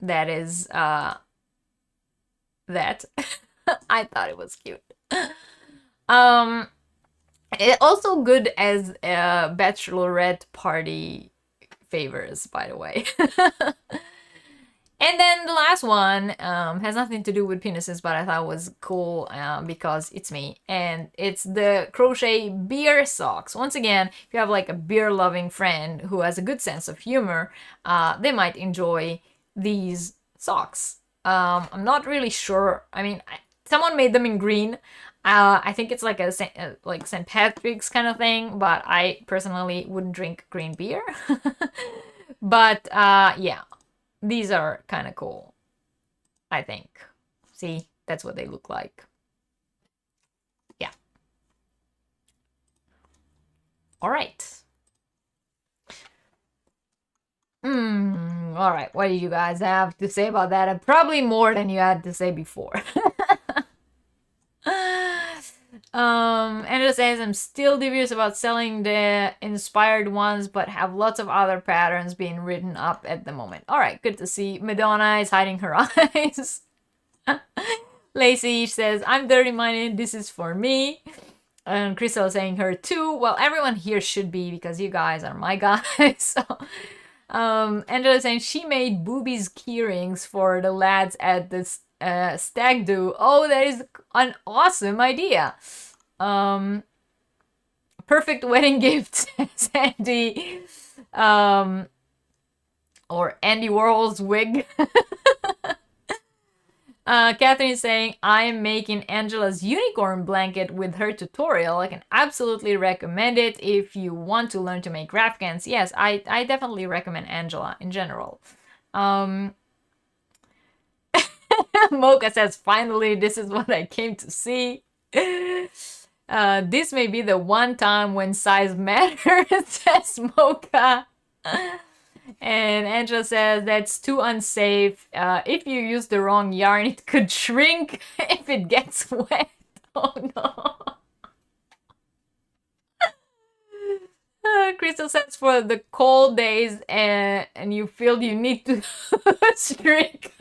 that is that. I thought it was cute. It also good as a bachelorette party favors, by the way. And then the last one has nothing to do with penises, but I thought was cool because it's me. And it's the crochet beer socks. Once again, if you have like a beer-loving friend who has a good sense of humor, they might enjoy these socks. I'm not really sure. I mean, someone made them in green. I think it's like a like St. Patrick's kind of thing, but I personally wouldn't drink green beer. But yeah, these are kind of cool, I think. See, that's what they look like. Yeah. All right. All right. What do you guys have to say about that? And probably more than you had to say before. Angela says, I'm still dubious about selling the inspired ones, but have lots of other patterns being written up at the moment. All right, good to see. Madonna is hiding her eyes. Lacey says, I'm dirty-minded. This is for me. And Christel saying her too. Well, everyone here should be because you guys are my guys. So, Angela saying she made boobies keyrings for the lads at the stag do. Oh, that is an awesome idea. Perfect wedding gift, says Andy. Or Andy Warhol's wig. Catherine is saying, I am making Angela's unicorn blanket with her tutorial. I can absolutely recommend it if you want to learn to make raftgans. Yes, I definitely recommend Angela in general. Mocha says, finally, this is what I came to see. This may be the one time when size matters, says Mocha. And Angela says, that's too unsafe. If you use the wrong yarn, it could shrink if it gets wet. Oh no. Crystal says, for the cold days and you feel you need to shrink.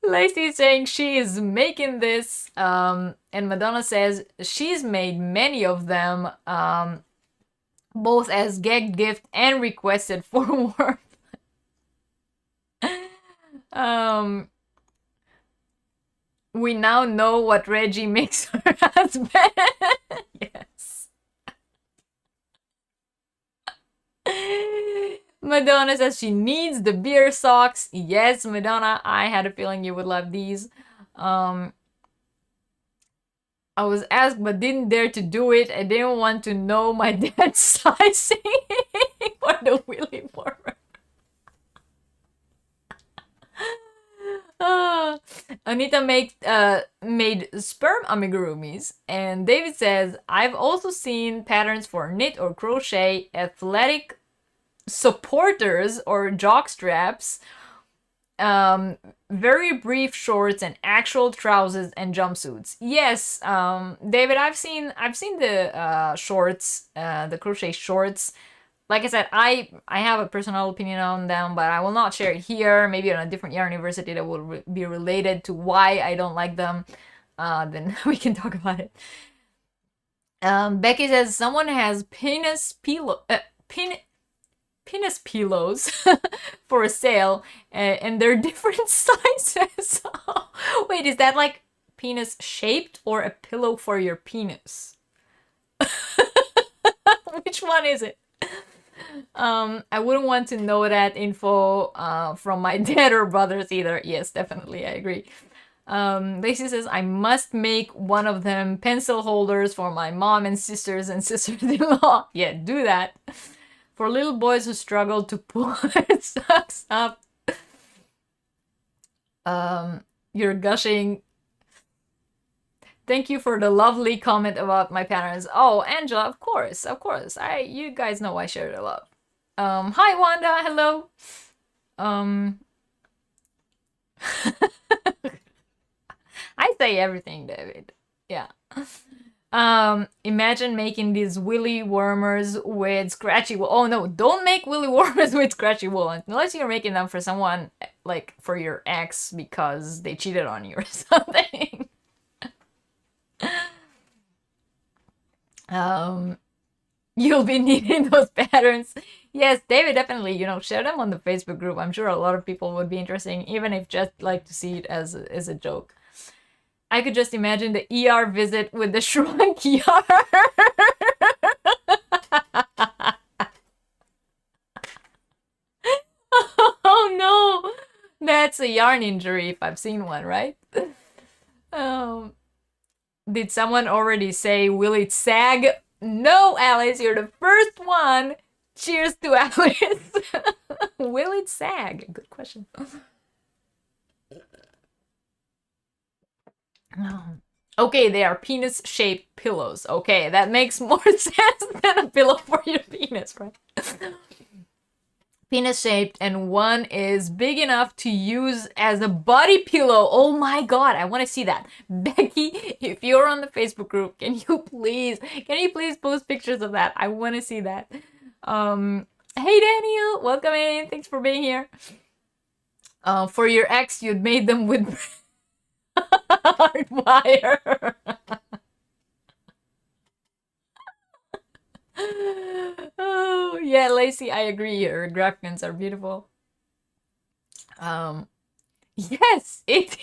Lacey is saying she is making this, and Madonna says she's made many of them, both as gag gift and requested for work. We now know what Reggie makes her husband. Yes. Madonna says she needs the beer socks. Yes, Madonna, I had a feeling you would love these. I was asked but didn't dare to do it. I didn't want to know my dad's sizing for the Willy warmer. Anita made sperm amigurumis, and David says, I've also seen patterns for knit or crochet athletic supporters or jock straps, very brief shorts, and actual trousers and jumpsuits. Yes, David, I've seen the shorts, the crochet shorts. Like I said, I have a personal opinion on them, but I will not share it here. Maybe on a different Yarniversity that will be related to why I don't like them. Then we can talk about it. Becky says someone has penis pillows for a sale, and they're different sizes. Wait, is that like penis shaped or a pillow for your penis? Which one is it? I wouldn't want to know that info from my dad or brothers either. Yes, definitely, I agree. Lacey says, I must make one of them pencil holders for my mom and sisters-in-law. Yeah, do that. For little boys who struggle to pull their socks up. You're gushing. Thank you for the lovely comment about my patterns. Oh, Angela, of course. You guys know I share the love. Hi, Wanda. Hello. I say everything, David. Yeah. Imagine making these willy warmers with scratchy wool. Oh no, don't make willy warmers with scratchy wool unless you're making them for someone, like for your ex because they cheated on you or something. You'll be needing those patterns. Yes, David, definitely, share them on the Facebook group. I'm sure a lot of people would be interested, even if just like to see it as a joke. I could just imagine the ER visit with the shrunk ER. Oh no, that's a yarn injury if I've seen one, right? Did someone already say, will it sag? No, Alice, you're the first one. Cheers to Alice. Will it sag? Good question. Okay, they are penis-shaped pillows. Okay, that makes more sense than a pillow for your penis, right? Penis-shaped, and one is big enough to use as a body pillow. Oh my god, I want to see that. Becky, if you're on the Facebook group, can you please post pictures of that? I want to see that. Hey Daniel, welcome in. Thanks for being here. For your ex, you'd made them with hard wire. Oh, yeah, Lacey, I agree. Your graphics are beautiful. Yes, it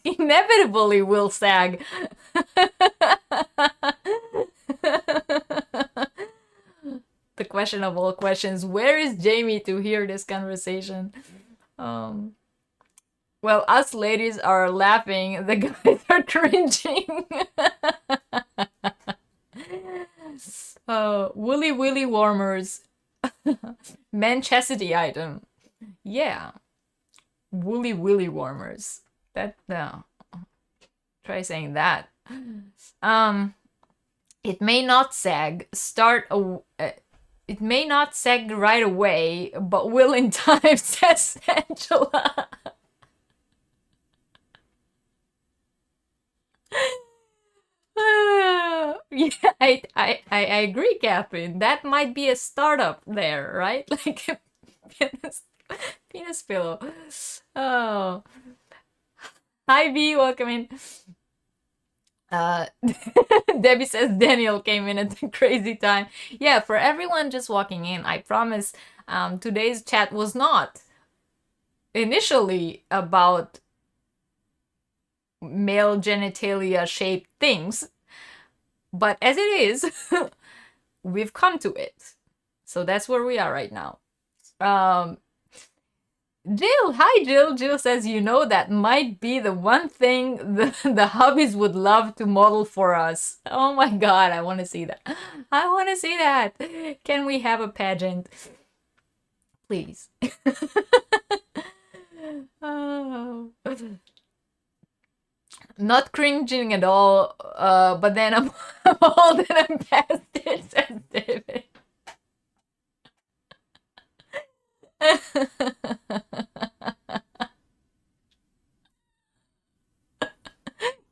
inevitably will sag. The question of all questions, where is Jamie to hear this conversation? Well, us ladies are laughing, the guys are cringing. Woolly willy warmers. Manchesity item. Yeah. Woolly willy warmers. No. Try saying that. It may not sag. It may not sag right away, but will in time, says Angela. Yeah, I agree, Catherine. That might be a startup there, right? Like penis pillow. Oh. Hi B, welcome in. Debbie says Daniel came in at a crazy time. Yeah, for everyone just walking in, I promise today's chat was not initially about male genitalia shaped things, but as it is, we've come to it. So that's where we are right now. Jill, hi Jill. Jill says, you know, that might be the one thing the hubbies would love to model for us. Oh my god, I want to see that. I want to see that. Can we have a pageant? Please. Oh. Not cringing at all, but then I'm old and I'm past it, says David.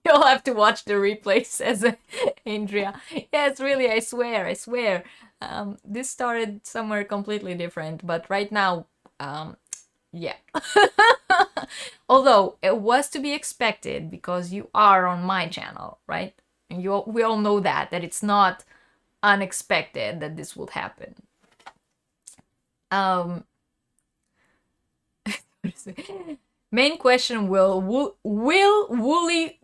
You'll have to watch the replay, says Andrea. Yes, really, I swear, I swear. This started somewhere completely different, but right now, yeah. Although it was to be expected because you are on my channel, right? And we all know that it's not unexpected that this will happen. Main question: Will Woolly?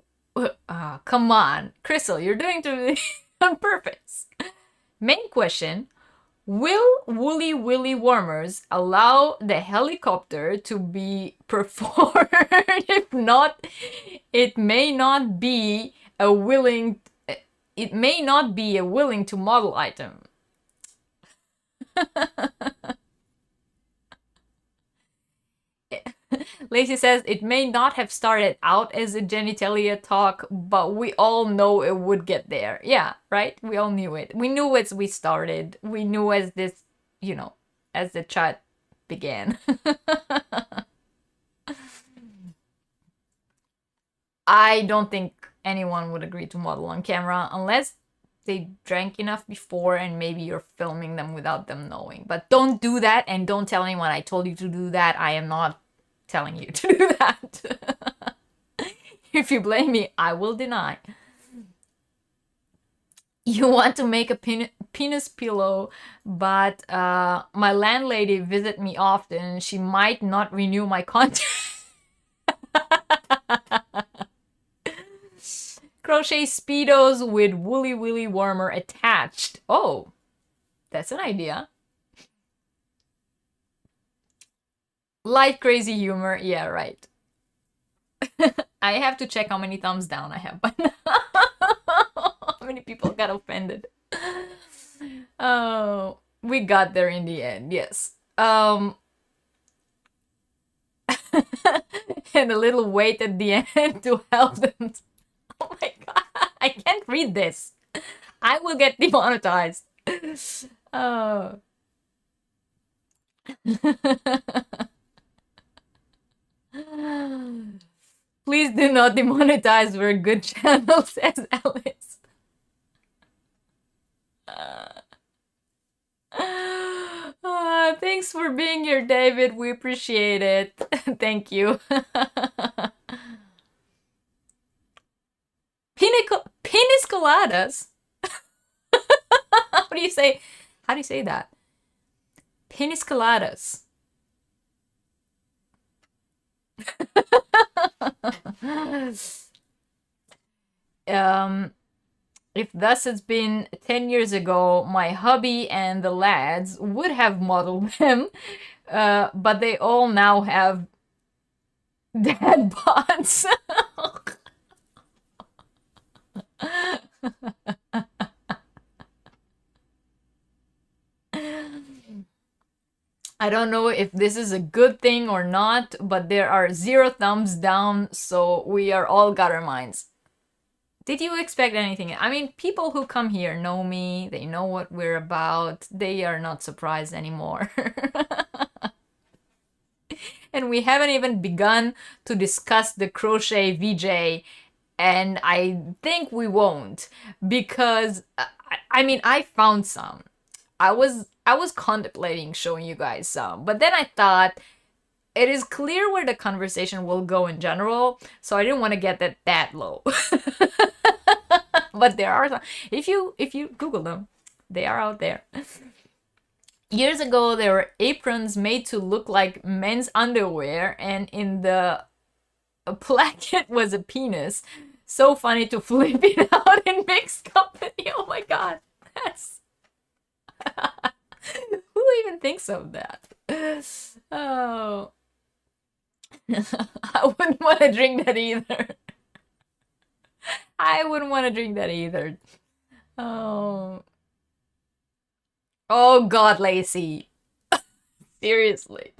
Come on, Christel, you're doing it on purpose. Main question: will Woolly Willy warmers allow the helicopter to be performed? If not, it may not be a willing to model item. Lacey says it may not have started out as a genitalia talk, but we all know it would get there. Yeah, right? We all knew it. We knew as we started. We knew as this, you know, as the chat began. I don't think anyone would agree to model on camera unless they drank enough before and maybe you're filming them without them knowing. But don't do that, and don't tell anyone I told you to do that. I am not telling you to do that. If you blame me, I will deny. You want to make a penis pillow, but my landlady visits me often. She might not renew my contract. Crochet Speedos with Woolly Willy warmer attached. Oh, that's an idea. Light crazy humor. Yeah, right. I have to check how many thumbs down I have by now. How many people got offended? Oh, we got there in the end. Yes. And a little wait at the end to help them. Oh my god, I can't read this. I will get demonetized. Oh. Please do not demonetize. We're a good channel, says Alice. Thanks for being here, David. We appreciate it. Thank you. Penis coladas? How do you say that? Penis coladas. If thus it's been 10 years ago, my hubby and the lads would have modeled them, but they all now have dad bods. I don't know if this is a good thing or not, but there are 0 thumbs down, so we are all got our minds. Did you expect anything? I mean, people who come here know me, they know what we're about, they are not surprised anymore. And we haven't even begun to discuss the crochet VJ, and I think we won't, because, I mean, I found some. I was contemplating showing you guys some, but then I thought it is clear where the conversation will go in general, so I didn't want to get that low. But there are some. If you Google them, they are out there. Years ago, there were aprons made to look like men's underwear, and in the placket was a penis. So funny to flip it out in mixed company. Oh my god, that's Who even thinks of that? Oh, I wouldn't want to drink that either. I wouldn't want to drink that either. Oh, oh God, Lacey. Seriously.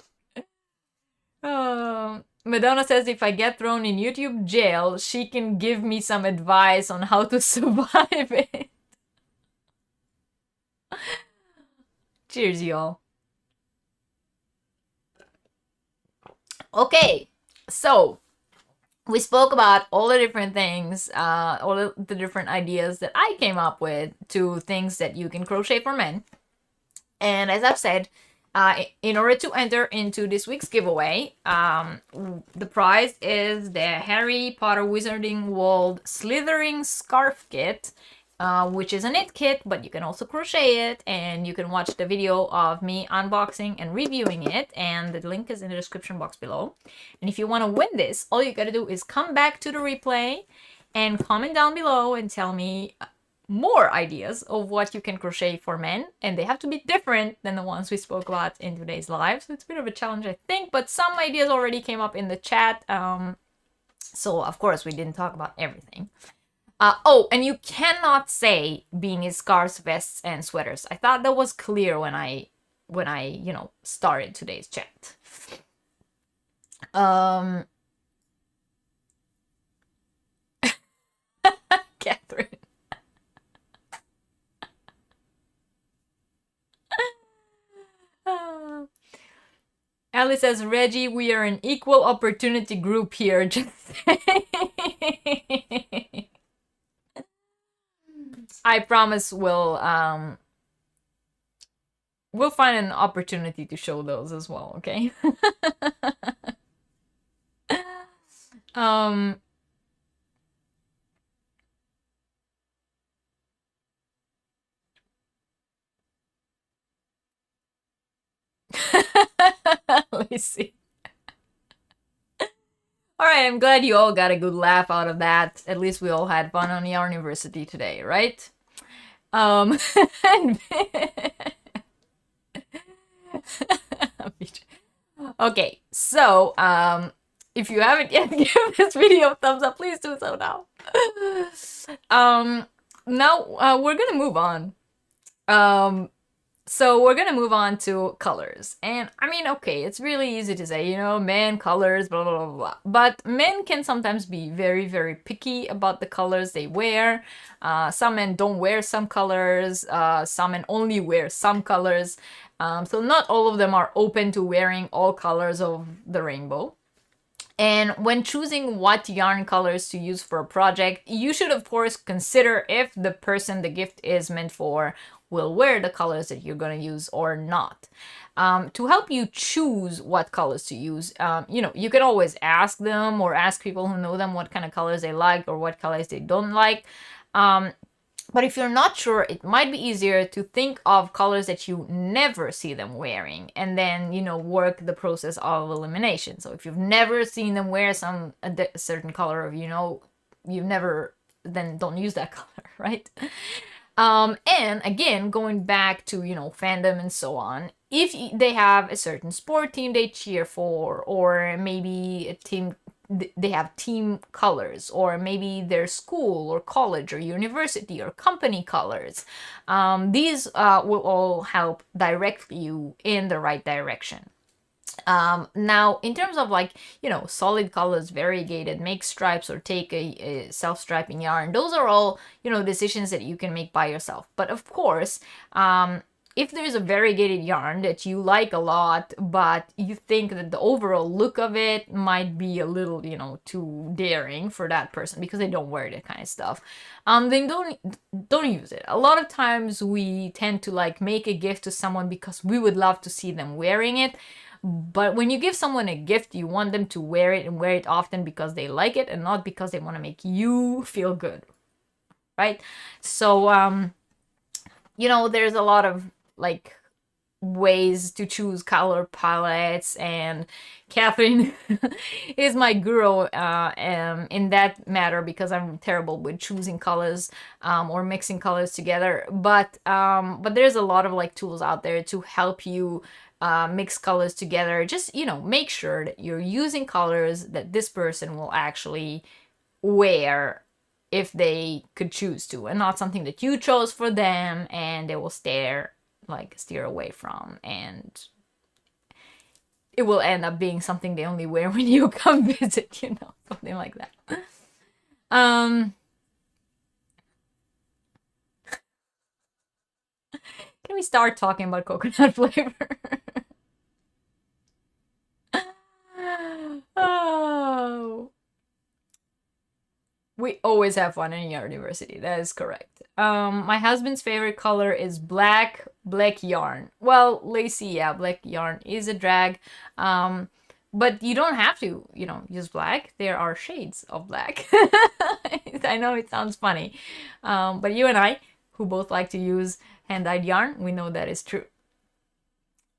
Madonna says if I get thrown in YouTube jail, she can give me some advice on how to survive it. Cheers, y'all. Okay, so we spoke about all the different things, all the different ideas that I came up with to things that you can crochet for men. And as I've said, in order to enter into this week's giveaway, the prize is the Harry Potter Wizarding World Slithering Scarf Kit, which is a knit kit, but you can also crochet it, and you can watch the video of me unboxing and reviewing it, and the link is in the description box below. And if you want to win this, all you gotta do is come back to the replay and comment down below and tell me more ideas of what you can crochet for men, and they have to be different than the ones we spoke about in today's live, so it's a bit of a challenge, I think, but some ideas already came up in the chat, so of course we didn't talk about everything. Oh, and you cannot say beanies, scarves, vests, and sweaters. I thought that was clear when I started today's chat. Catherine. Alice says, Reggie, we are an equal opportunity group here. Just I promise we'll find an opportunity to show those as well, okay? Lacey. Alright, I'm glad you all got a good laugh out of that. At least we all had fun on Yarniversity today, right? Okay, so, if you haven't yet given this video a thumbs up, please do so now. Now, we're gonna move on. So we're gonna move on to colors. And I mean, okay, it's really easy to say, men, colors, blah, blah, blah, blah. But men can sometimes be very, very picky about the colors they wear. Some men don't wear some colors. Some men only wear some colors. So not all of them are open to wearing all colors of the rainbow. And when choosing what yarn colors to use for a project, you should of course consider if the person the gift is meant for will wear the colors that you're going to use or not. To help you choose what colors to use, you can always ask them or ask people who know them what kind of colors they like or what colors they don't like. But if you're not sure, it might be easier to think of colors that you never see them wearing and then, work the process of elimination. So if you've never seen them wear a certain color, you've never, then don't use that color, right? And again, going back to, fandom and so on, if they have a certain sport team they cheer for, or maybe a team, they have team colors, or maybe their school or college or university or company colors, these will all help direct you in the right direction. Now, in terms of solid colors, variegated, make stripes, or take a self-striping yarn, those are all, decisions that you can make by yourself. But of course, if there's a variegated yarn that you like a lot, but you think that the overall look of it might be a little, too daring for that person because they don't wear that kind of stuff, then don't use it. A lot of times we tend to make a gift to someone because we would love to see them wearing it. But when you give someone a gift, you want them to wear it and wear it often because they like it and not because they want to make you feel good, right? So, there's a lot of ways to choose color palettes, and Catherine is my guru in that matter, because I'm terrible with choosing colors or mixing colors together. But there's a lot of like tools out there to help you mix colors together. Just, you know, make sure that you're using colors that this person will actually wear if they could choose to, and not something that you chose for them and they will steer away from, and it will end up being something they only wear when you come visit, you know, something like that. Can we start talking about coconut flavor? Oh. We always have fun in Yarniversity. That is correct. My husband's favorite color is black yarn. Well, Lacey, yeah, black yarn is a drag. But you don't have to, you know, use black. There are shades of black. I know it sounds funny. But you and I, who both like to use hand-dyed yarn, we know that is true.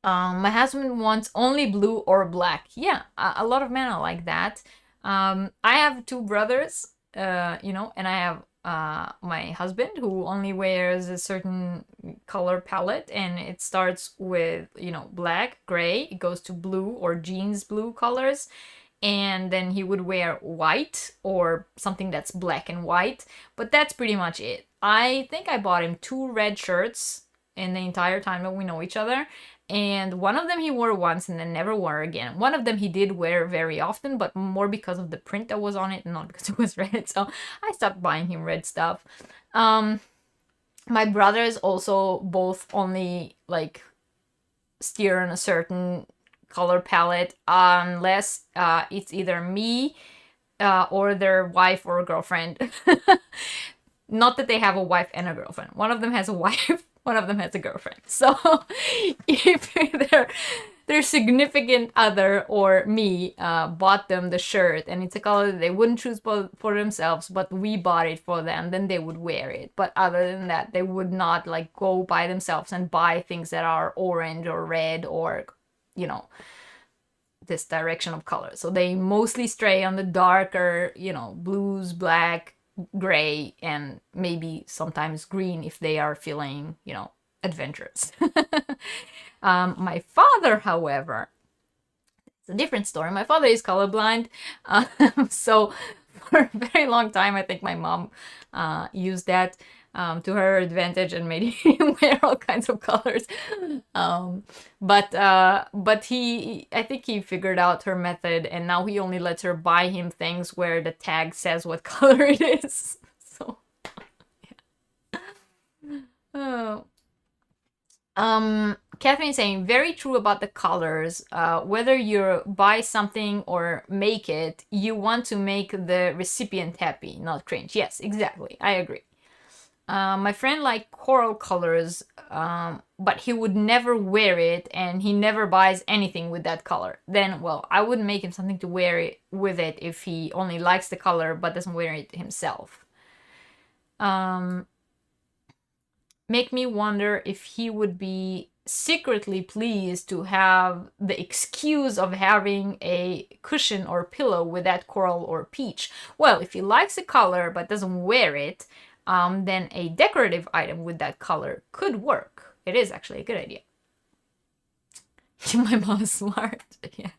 My husband wants only blue or black. Yeah, a lot of men are like that. I have two brothers, you know, and I have my husband, who only wears a certain color palette, and it starts with, you know, black, gray, it goes to blue or jeans blue colors, and then he would wear white or something that's black and white, but that's pretty much it. I think I bought him 2 red shirts in the entire time that we know each other, and one of them he wore once and then never wore again. One of them he did wear very often, but more because of the print that was on it and not because it was red. So I stopped buying him red stuff. My brothers also both only like steer on a certain color palette unless it's either me or their wife or girlfriend. Not that they have a wife and a girlfriend. One of them has a wife, one of them has a girlfriend. So if their significant other or me bought them the shirt and it's a color that they wouldn't choose for themselves, but we bought it for them, then they would wear it. But other than that, they would not like go by themselves and buy things that are orange or red or, you know, this direction of color. So they mostly stray on the darker, you know, blues, black, gray, and maybe sometimes green if they are feeling, you know, adventurous. My father, however, it's a different story. My father is colorblind, so for a very long time I think my mom used that to her advantage and made him wear all kinds of colors. But he, I think he figured out her method, and now he only lets her buy him things where the tag says what color it is. So, yeah. Catherine is saying, very true about the colors. Whether you buy something or make it, you want to make the recipient happy, not cringe. Yes, exactly. I agree. My friend liked coral colors, but he would never wear it, and he never buys anything with that color. Then, well, I wouldn't make him something to wear with it if he only likes the color but doesn't wear it himself. Make me wonder if he would be secretly pleased to have the excuse of having a cushion or pillow with that coral or peach. Well, if he likes the color but doesn't wear it, then a decorative item with that color could work. It is actually a good idea. My mom is smart. Yes.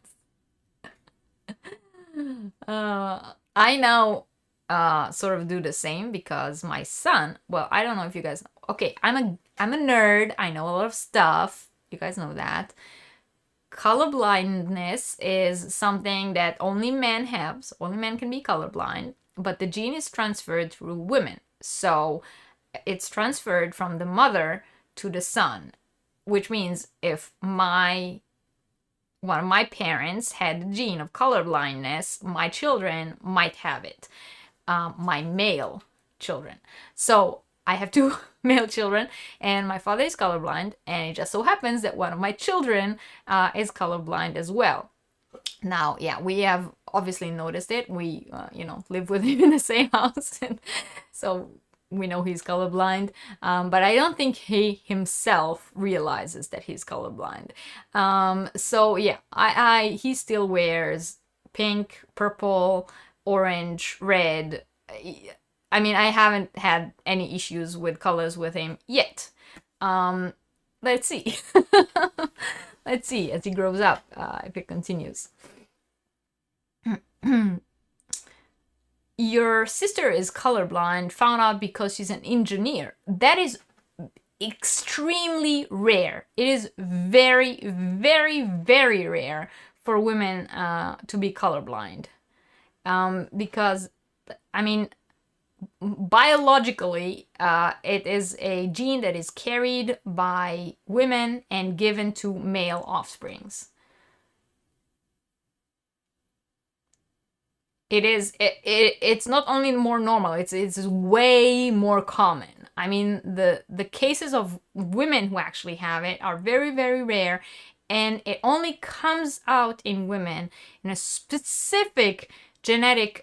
I now sort of do the same because my son, well, I don't know if you guys know. Okay, I'm a nerd. I know a lot of stuff. You guys know that. Colorblindness is something that only men have. So only men can be colorblind, but the gene is transferred through women. So it's transferred from the mother to the son, which means if one of my parents had the gene of colorblindness, my children might have it. My male children. So I have 2 male children, and my father is colorblind, and it just so happens that one of my children is colorblind as well. Now, yeah, we have obviously noticed it. We, you know, live with him in the same house, and so we know he's colorblind, but I don't think he himself realizes that he's colorblind. So yeah, he still wears pink, purple, orange, red. I mean, I haven't had any issues with colors with him yet. Let's see. Let's see as he grows up, if it continues. Your sister is colorblind, found out because she's an engineer. That is extremely rare. It is very, very, very rare for women to be colorblind. Because, I mean, biologically, it is a gene that is carried by women and given to male offsprings. It's not only more normal, it's way more common. I mean, the cases of women who actually have it are very, very rare, and it only comes out in women in a specific genetic,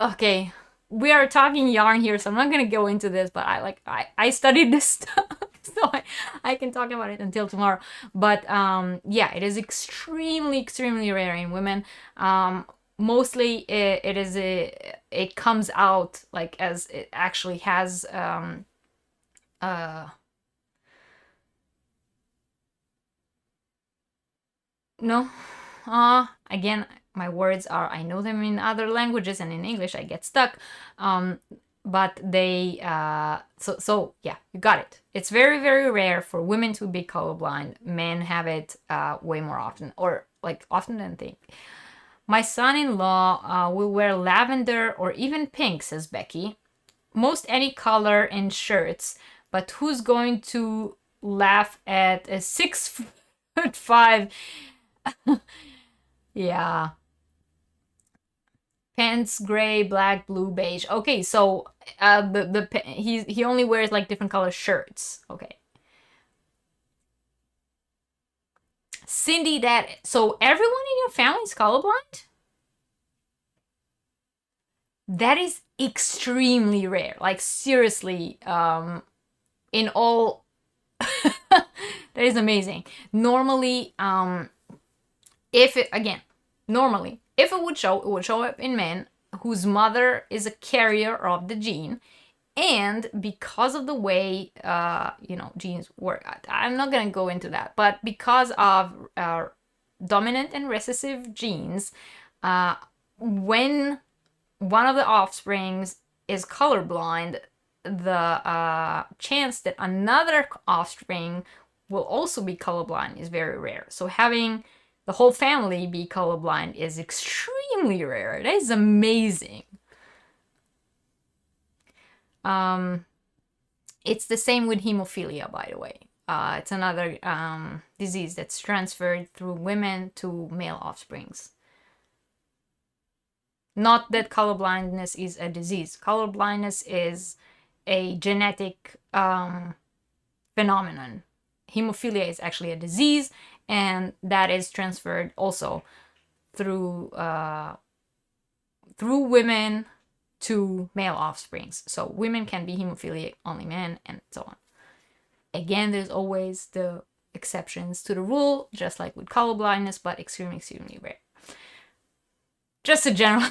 okay, we are talking yarn here, so I'm not gonna go into this, but I studied this stuff, so I can talk about it until tomorrow. But yeah, it is extremely, extremely rare in women. Mostly it comes out like as it actually has no, again, my words are, I know them in other languages, and in English I get stuck. But they, so yeah, you got it. It's very, very rare for women to be colorblind. Men have it way more often, or like often than think. My son-in-law will wear lavender or even pink, says Becky. Most any color in shirts, but who's going to laugh at a 6'5" yeah. Pants, gray, black, blue, beige. Okay, so he only wears like different color shirts. Okay. Cindy, so everyone in your family is colorblind? That is extremely rare. Like seriously, in all that is amazing. Normally, if it would show, it would show up in men whose mother is a carrier of the gene, and because of the way genes work, I'm not gonna go into that, but because of dominant and recessive genes, when one of the offsprings is colorblind, the chance that another offspring will also be colorblind is very rare. So having the whole family be colorblind is extremely rare. That is amazing. It's the same with hemophilia, by the way. It's another disease that's transferred through women to male offsprings. Not that colorblindness is a disease. Colorblindness is a genetic phenomenon. Hemophilia is actually a disease, and that is transferred also through women to male offsprings. So women can be hemophiliac, only men, and so on. Again, there's always the exceptions to the rule, just like with colorblindness, but extremely, extremely rare. Just a general.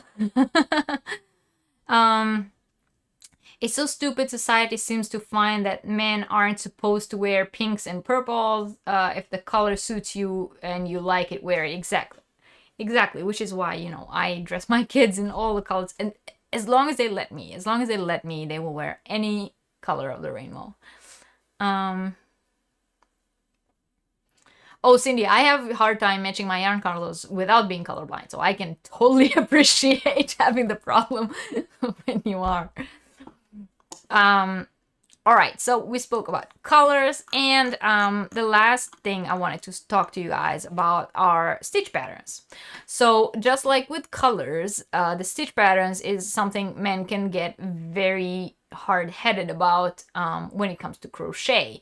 It's so stupid. Society seems to find that men aren't supposed to wear pinks and purples. If the color suits you and you like it, wear it. Exactly. Which is why, I dress my kids in all the colors, and as long as they let me, they will wear any color of the rainbow. Oh, Cindy, I have a hard time matching my yarn colors without being colorblind, so I can totally appreciate having the problem when you are. All right, so we spoke about colors, and the last thing I wanted to talk to you guys about are stitch patterns. So just like with colors, the stitch patterns is something men can get very hard-headed about when it comes to crochet.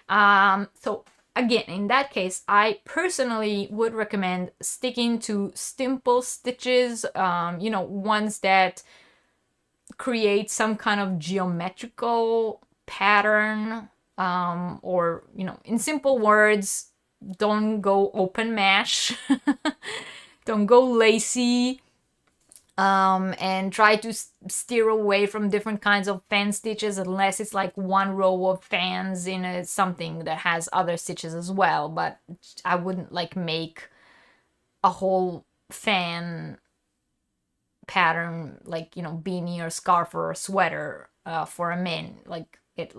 So again, in that case, I personally would recommend sticking to simple stitches, ones that create some kind of geometrical pattern, or, you know, in simple words, don't go open mesh, don't go lacy, and try to steer away from different kinds of fan stitches unless it's like one row of fans in something that has other stitches as well. But I wouldn't like make a whole fan pattern, like, you know, beanie or scarf or sweater for a man. Like it,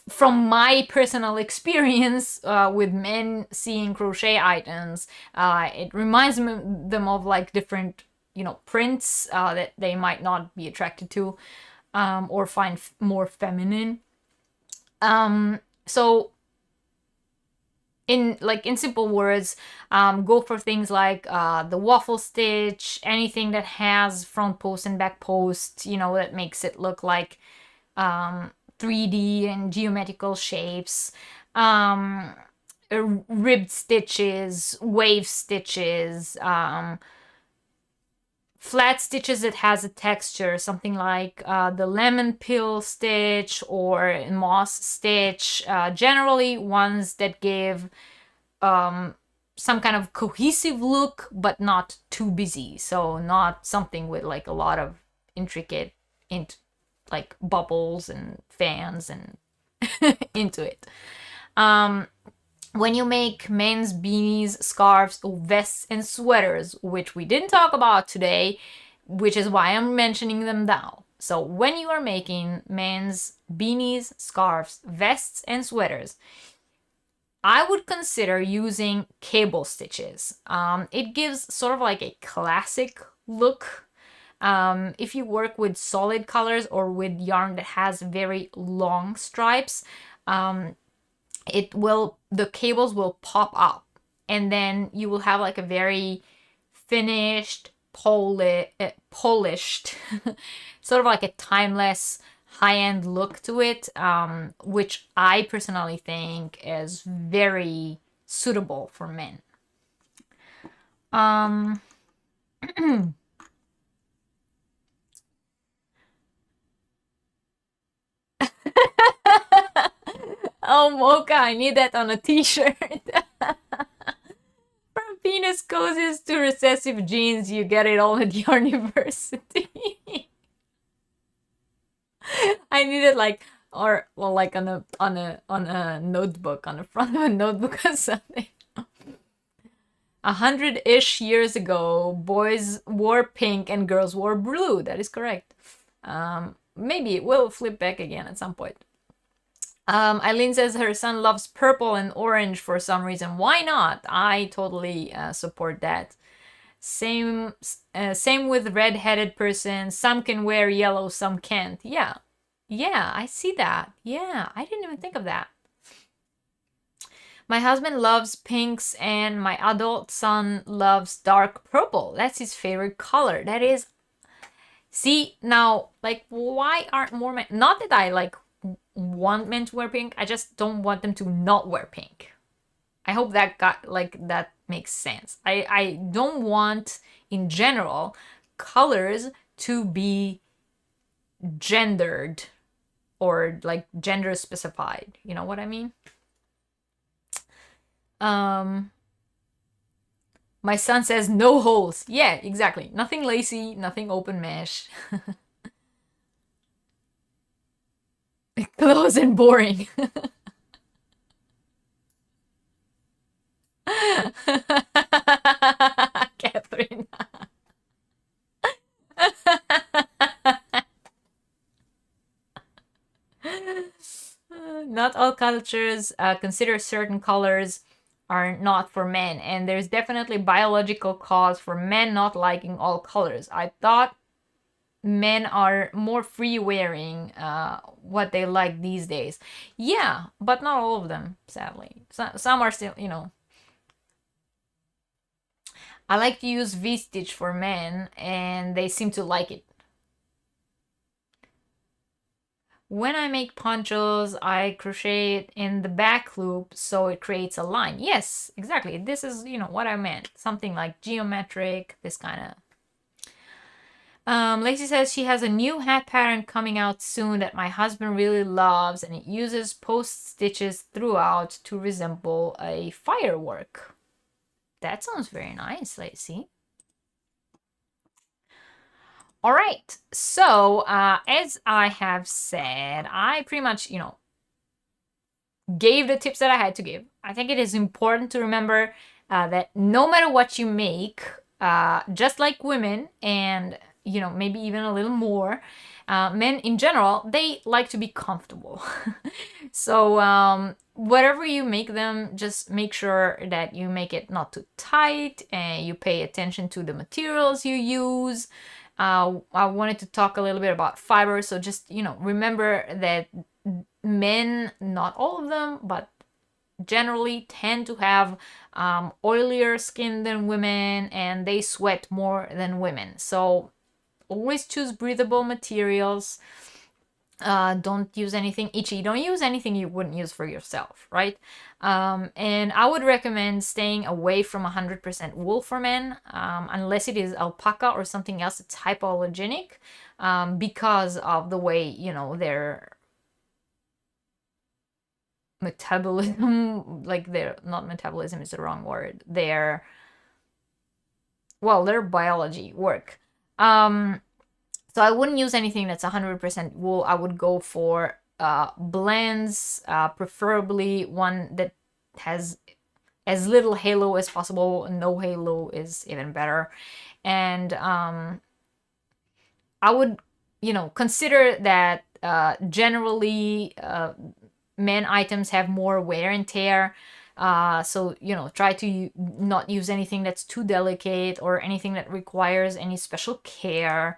from my personal experience with men seeing crochet items, it reminds them of like different, you know, prints that they might not be attracted to, or find more feminine. So in simple words, go for things like the waffle stitch, anything that has front post and back post, you know, that makes it look like 3D and geometrical shapes, ribbed stitches, wave stitches, flat stitches that has a texture, something like the lemon peel stitch or moss stitch, generally ones that give some kind of cohesive look but not too busy, so not something with like a lot of intricate like bubbles and fans and into it. When you make men's beanies, scarves, vests, and sweaters, which we didn't talk about today, which is why I'm mentioning them now. So when you are making men's beanies, scarves, vests, and sweaters, I would consider using cable stitches. It gives sort of like a classic look. If you work with solid colors or with yarn that has very long stripes, the cables will pop up, and then you will have like a very finished, polished, sort of like a timeless, high-end look to it, which I personally think is very suitable for men. Oh, Mocha, I need that on a t-shirt. From penis cozies to recessive jeans, you get it all at Yarniversity. I need it like, or well, like on a notebook, on the front of a notebook or something. 100-ish years ago, boys wore pink and girls wore blue. That is correct. Maybe it will flip back again at some point. Eileen says her son loves purple and orange for some reason. Why not? I totally support that. Same with red-headed person. Some can wear yellow, some can't. Yeah, I see that. Yeah, I didn't even think of that. My husband loves pinks and my adult son loves dark purple. That's his favorite color. That is... See, now, like, why aren't more men... Not that I, like, want men to wear pink, I just don't want them to not wear pink. I hope that makes sense. I don't want, in general, colors to be gendered or like gender specified. You know what I mean? My son says no holes. Yeah, exactly. Nothing lacy, nothing open mesh. Close and boring. Catherine. Not all cultures consider certain colors are not for men, and there's definitely biological cause for men not liking all colors. I thought men are more free wearing what they like these days. Yeah, but not all of them, sadly. Some are still, you know. I like to use V-stitch for men, and they seem to like it. When I make ponchos, I crochet it in the back loop so it creates a line. Yes, exactly. This is, you know, what I meant. Something like geometric, this kind of... Lacey says she has a new hat pattern coming out soon that my husband really loves, and it uses post stitches throughout to resemble a firework. That sounds very nice, Lacey. All right, so as I have said, I pretty much, gave the tips that I had to give. I think it is important to remember that no matter what you make, just like women and, maybe even a little more, men in general, they like to be comfortable. So whatever you make them, just make sure that you make it not too tight and you pay attention to the materials you use. I wanted to talk a little bit about fiber, so just, remember that men, not all of them, but generally tend to have oilier skin than women, and they sweat more than women. So always choose breathable materials. Don't use anything itchy. Don't use anything you wouldn't use for yourself, right? And I would recommend staying away from 100% wool for men, unless it is alpaca or something else that's hypoallergenic, because of the way, their metabolism, not metabolism is the wrong word, their biology work. So I wouldn't use anything that's 100% wool. I would go for blends, preferably one that has as little halo as possible. No halo is even better. And I would, consider that generally men items have more wear and tear. So, try to not use anything that's too delicate or anything that requires any special care.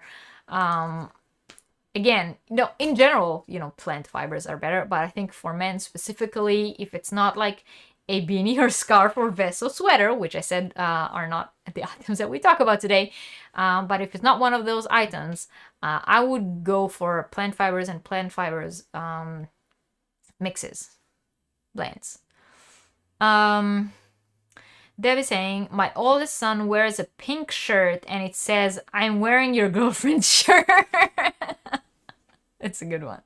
Again, in general, plant fibers are better, but I think for men specifically, if it's not like a beanie or scarf or vest or sweater, which I said are not the items that we talk about today, but if it's not one of those items, I would go for plant fibers and plant fibers mixes, blends. Deb is saying, my oldest son wears a pink shirt and it says, I'm wearing your girlfriend's shirt. It's a good one.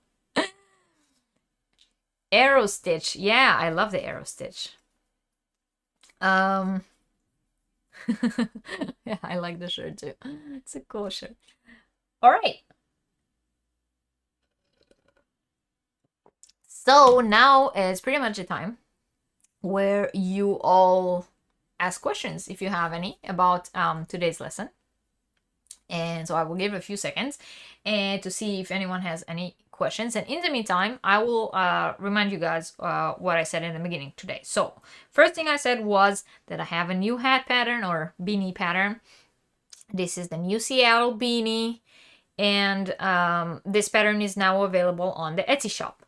Arrow stitch. Yeah, I love the arrow stitch. Yeah, I like the shirt too. It's a cool shirt. All right. So now is pretty much the time where you all ask questions if you have any about today's lesson. And so I will give a few seconds and to see if anyone has any questions. And in the meantime, I will remind you guys what I said in the beginning today. So first thing I said was that I have a new hat pattern or beanie pattern. This is the new Seattle beanie. And this pattern is now available on the Etsy shop.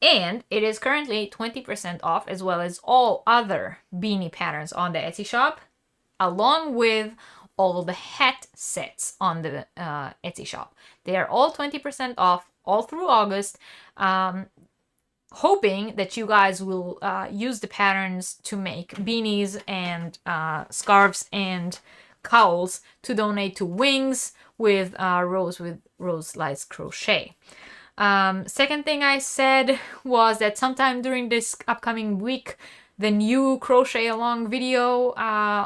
And it is currently 20% off, as well as all other beanie patterns on the Etsy shop, along with all the hat sets on the Etsy shop. They are all 20% off all through August, hoping that you guys will use the patterns to make beanies and scarves and cowls to donate to Wings with Rose Lights Crochet. Second thing I said was that sometime during this upcoming week, the new crochet along video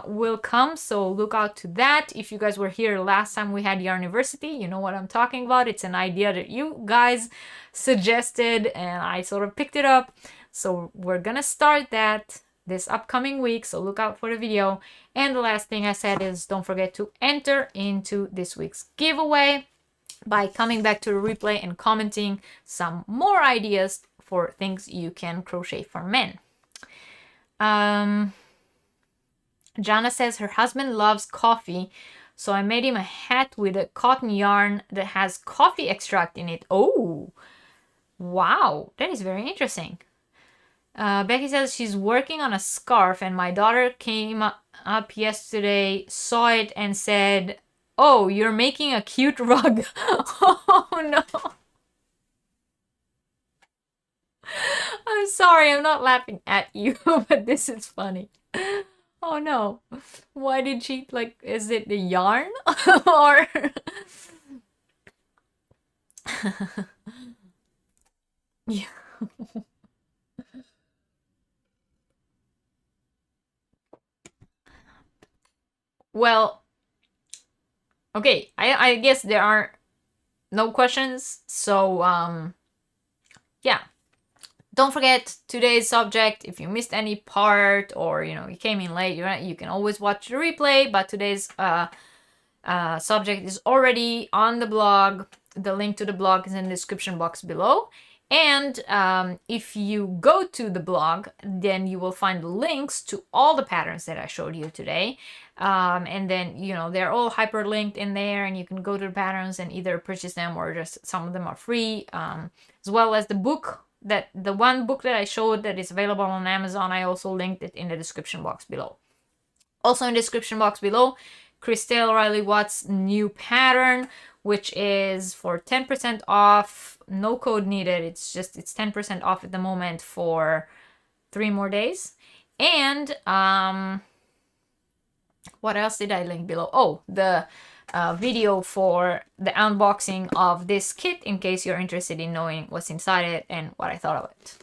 will come, so look out to that. If you guys were here last time we had Yarniversity, you know what I'm talking about. It's an idea that you guys suggested and I sort of picked it up. So we're gonna start that this upcoming week, so look out for the video. And the last thing I said is don't forget to enter into this week's giveaway by coming back to the replay and commenting some more ideas for things you can crochet for men. Jana says her husband loves coffee, so I made him a hat with a cotton yarn that has coffee extract in it. Oh, wow, that is very interesting. Becky says she's working on a scarf and my daughter came up yesterday, saw it and said, oh, you're making a cute rug. Oh no. I'm sorry, I'm not laughing at you, but this is funny. Oh no. Why did she, is it the yarn? Or Yeah. Well, okay, I guess there are no questions, so yeah. Don't forget today's subject. If you missed any part, or you came in late, you can always watch the replay, but today's subject is already on the blog. The link to the blog is in the description box below. And if you go to the blog, then you will find links to all the patterns that I showed you today. And then, they're all hyperlinked in there, and you can go to the patterns and either purchase them, or just some of them are free, as well as the book. The one book that I showed that is available on Amazon, I also linked it in the description box below. Also in the description box below, Christel Riley Watt's new pattern, which is for 10% off, no code needed. It's 10% off at the moment for 3 more days. And what else did I link below? Oh, the video for the unboxing of this kit, in case you're interested in knowing what's inside it and what I thought of it.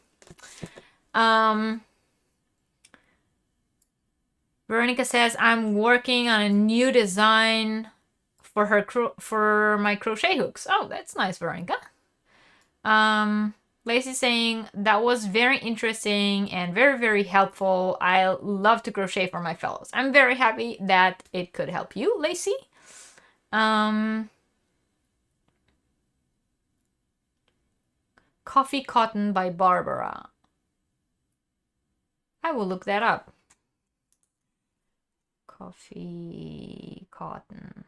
Veronica says, I'm working on a new design for my crochet hooks. Oh, that's nice, Veronica. Lacey saying, that was very interesting and very, very helpful. I love to crochet for my fellows. I'm very happy that it could help you, Lacey. Coffee Cotton by Barbara. I will look that up. Coffee Cotton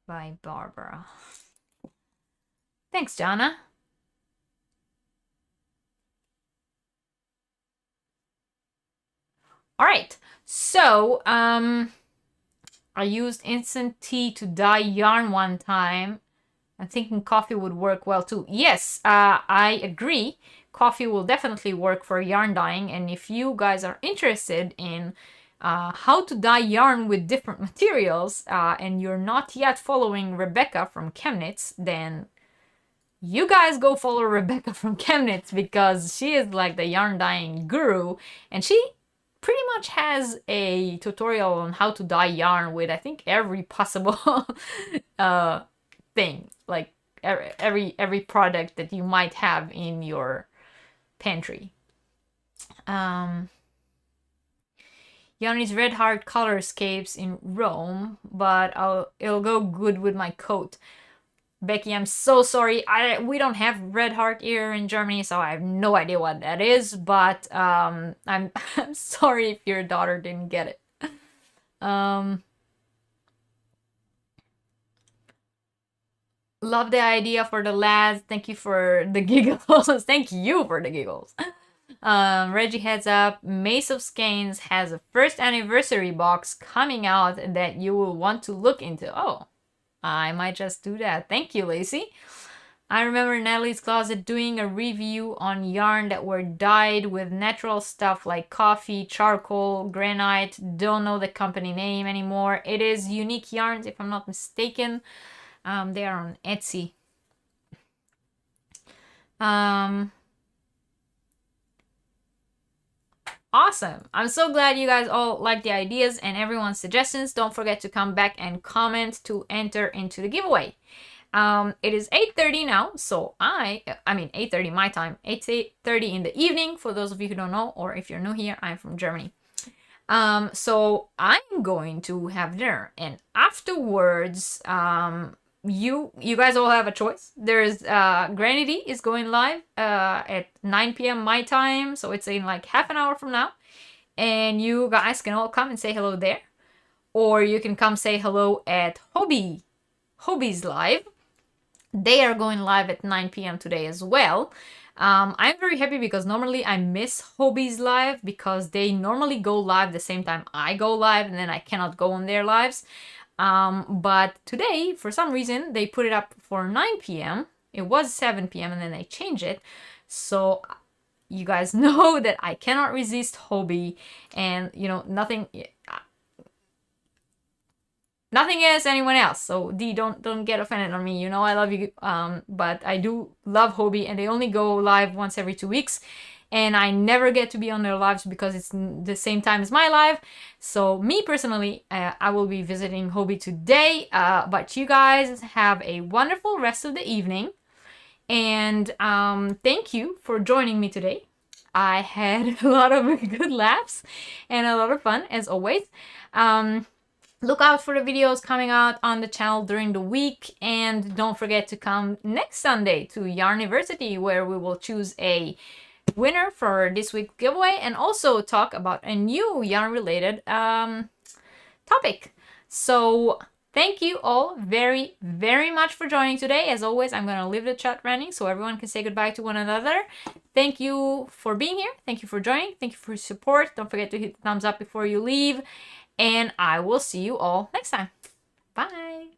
by Barbara. Thanks, Jana. All right, so I used instant tea to dye yarn one time. I'm thinking coffee would work well too. Yes, I agree. Coffee will definitely work for yarn dyeing, and if you guys are interested in how to dye yarn with different materials, and you're not yet following Rebecca from Chemnitz, then you guys go follow Rebecca from Chemnitz, because she is like the yarn dyeing guru, and she pretty much has a tutorial on how to dye yarn with, I think, every possible thing, like every product that you might have in your pantry. Yanni's Red Heart Colorscapes in Rome, but it'll go good with my coat. Becky, I'm so sorry. We don't have Red Heart here in Germany, so I have no idea what that is. But I'm sorry if your daughter didn't get it. Love the idea for the lads. Thank you for the giggles. Thank you for the giggles. Reggie heads up. Mace of Skeins has a first anniversary box coming out that you will want to look into. Oh, I might just do that. Thank you, Lacey. I remember Natalie's Closet doing a review on yarn that were dyed with natural stuff like coffee, charcoal, granite. Don't know the company name anymore. It is Unique Yarns, if I'm not mistaken. They are on Etsy. Awesome. I'm so glad you guys all like the ideas and everyone's suggestions. Don't forget to come back and comment to enter into the giveaway. It is 8:30 now, so I mean 8:30 my time, 8:30 in the evening for those of you who don't know, or if you're new here, I'm from Germany. So I'm going to have dinner, and afterwards, you guys all have a choice. There's Granity is going live at 9 p.m. my time, so it's in like half an hour from now, and you guys can all come and say hello there, or you can come say hello at Hobby's live. They are going live at 9 p.m. today as well. I'm very happy because normally I miss Hobby's live because they normally go live the same time I go live, and then I cannot go on their lives. But today, for some reason, they put it up for 9 p.m. It was 7 p.m. and then they changed it. So you guys know that I cannot resist Hobby, and nothing. Nothing against anyone else. So D, don't get offended on me. You know I love you. But I do love Hobie, and they only go live once every 2 weeks. And I never get to be on their lives because it's the same time as my live. So me personally, I will be visiting Hobie today. But you guys have a wonderful rest of the evening. And thank you for joining me today. I had a lot of good laughs and a lot of fun, as always. Look out for the videos coming out on the channel during the week. And don't forget to come next Sunday to Yarniversity, where we will choose a winner for this week's giveaway and also talk about a new yarn related topic. So thank you all very, very much for joining today. As always, I'm going to leave the chat running so everyone can say goodbye to one another. Thank you for being here. Thank you for joining. Thank you for your support. Don't forget to hit the thumbs up before you leave. And I will see you all next time. Bye.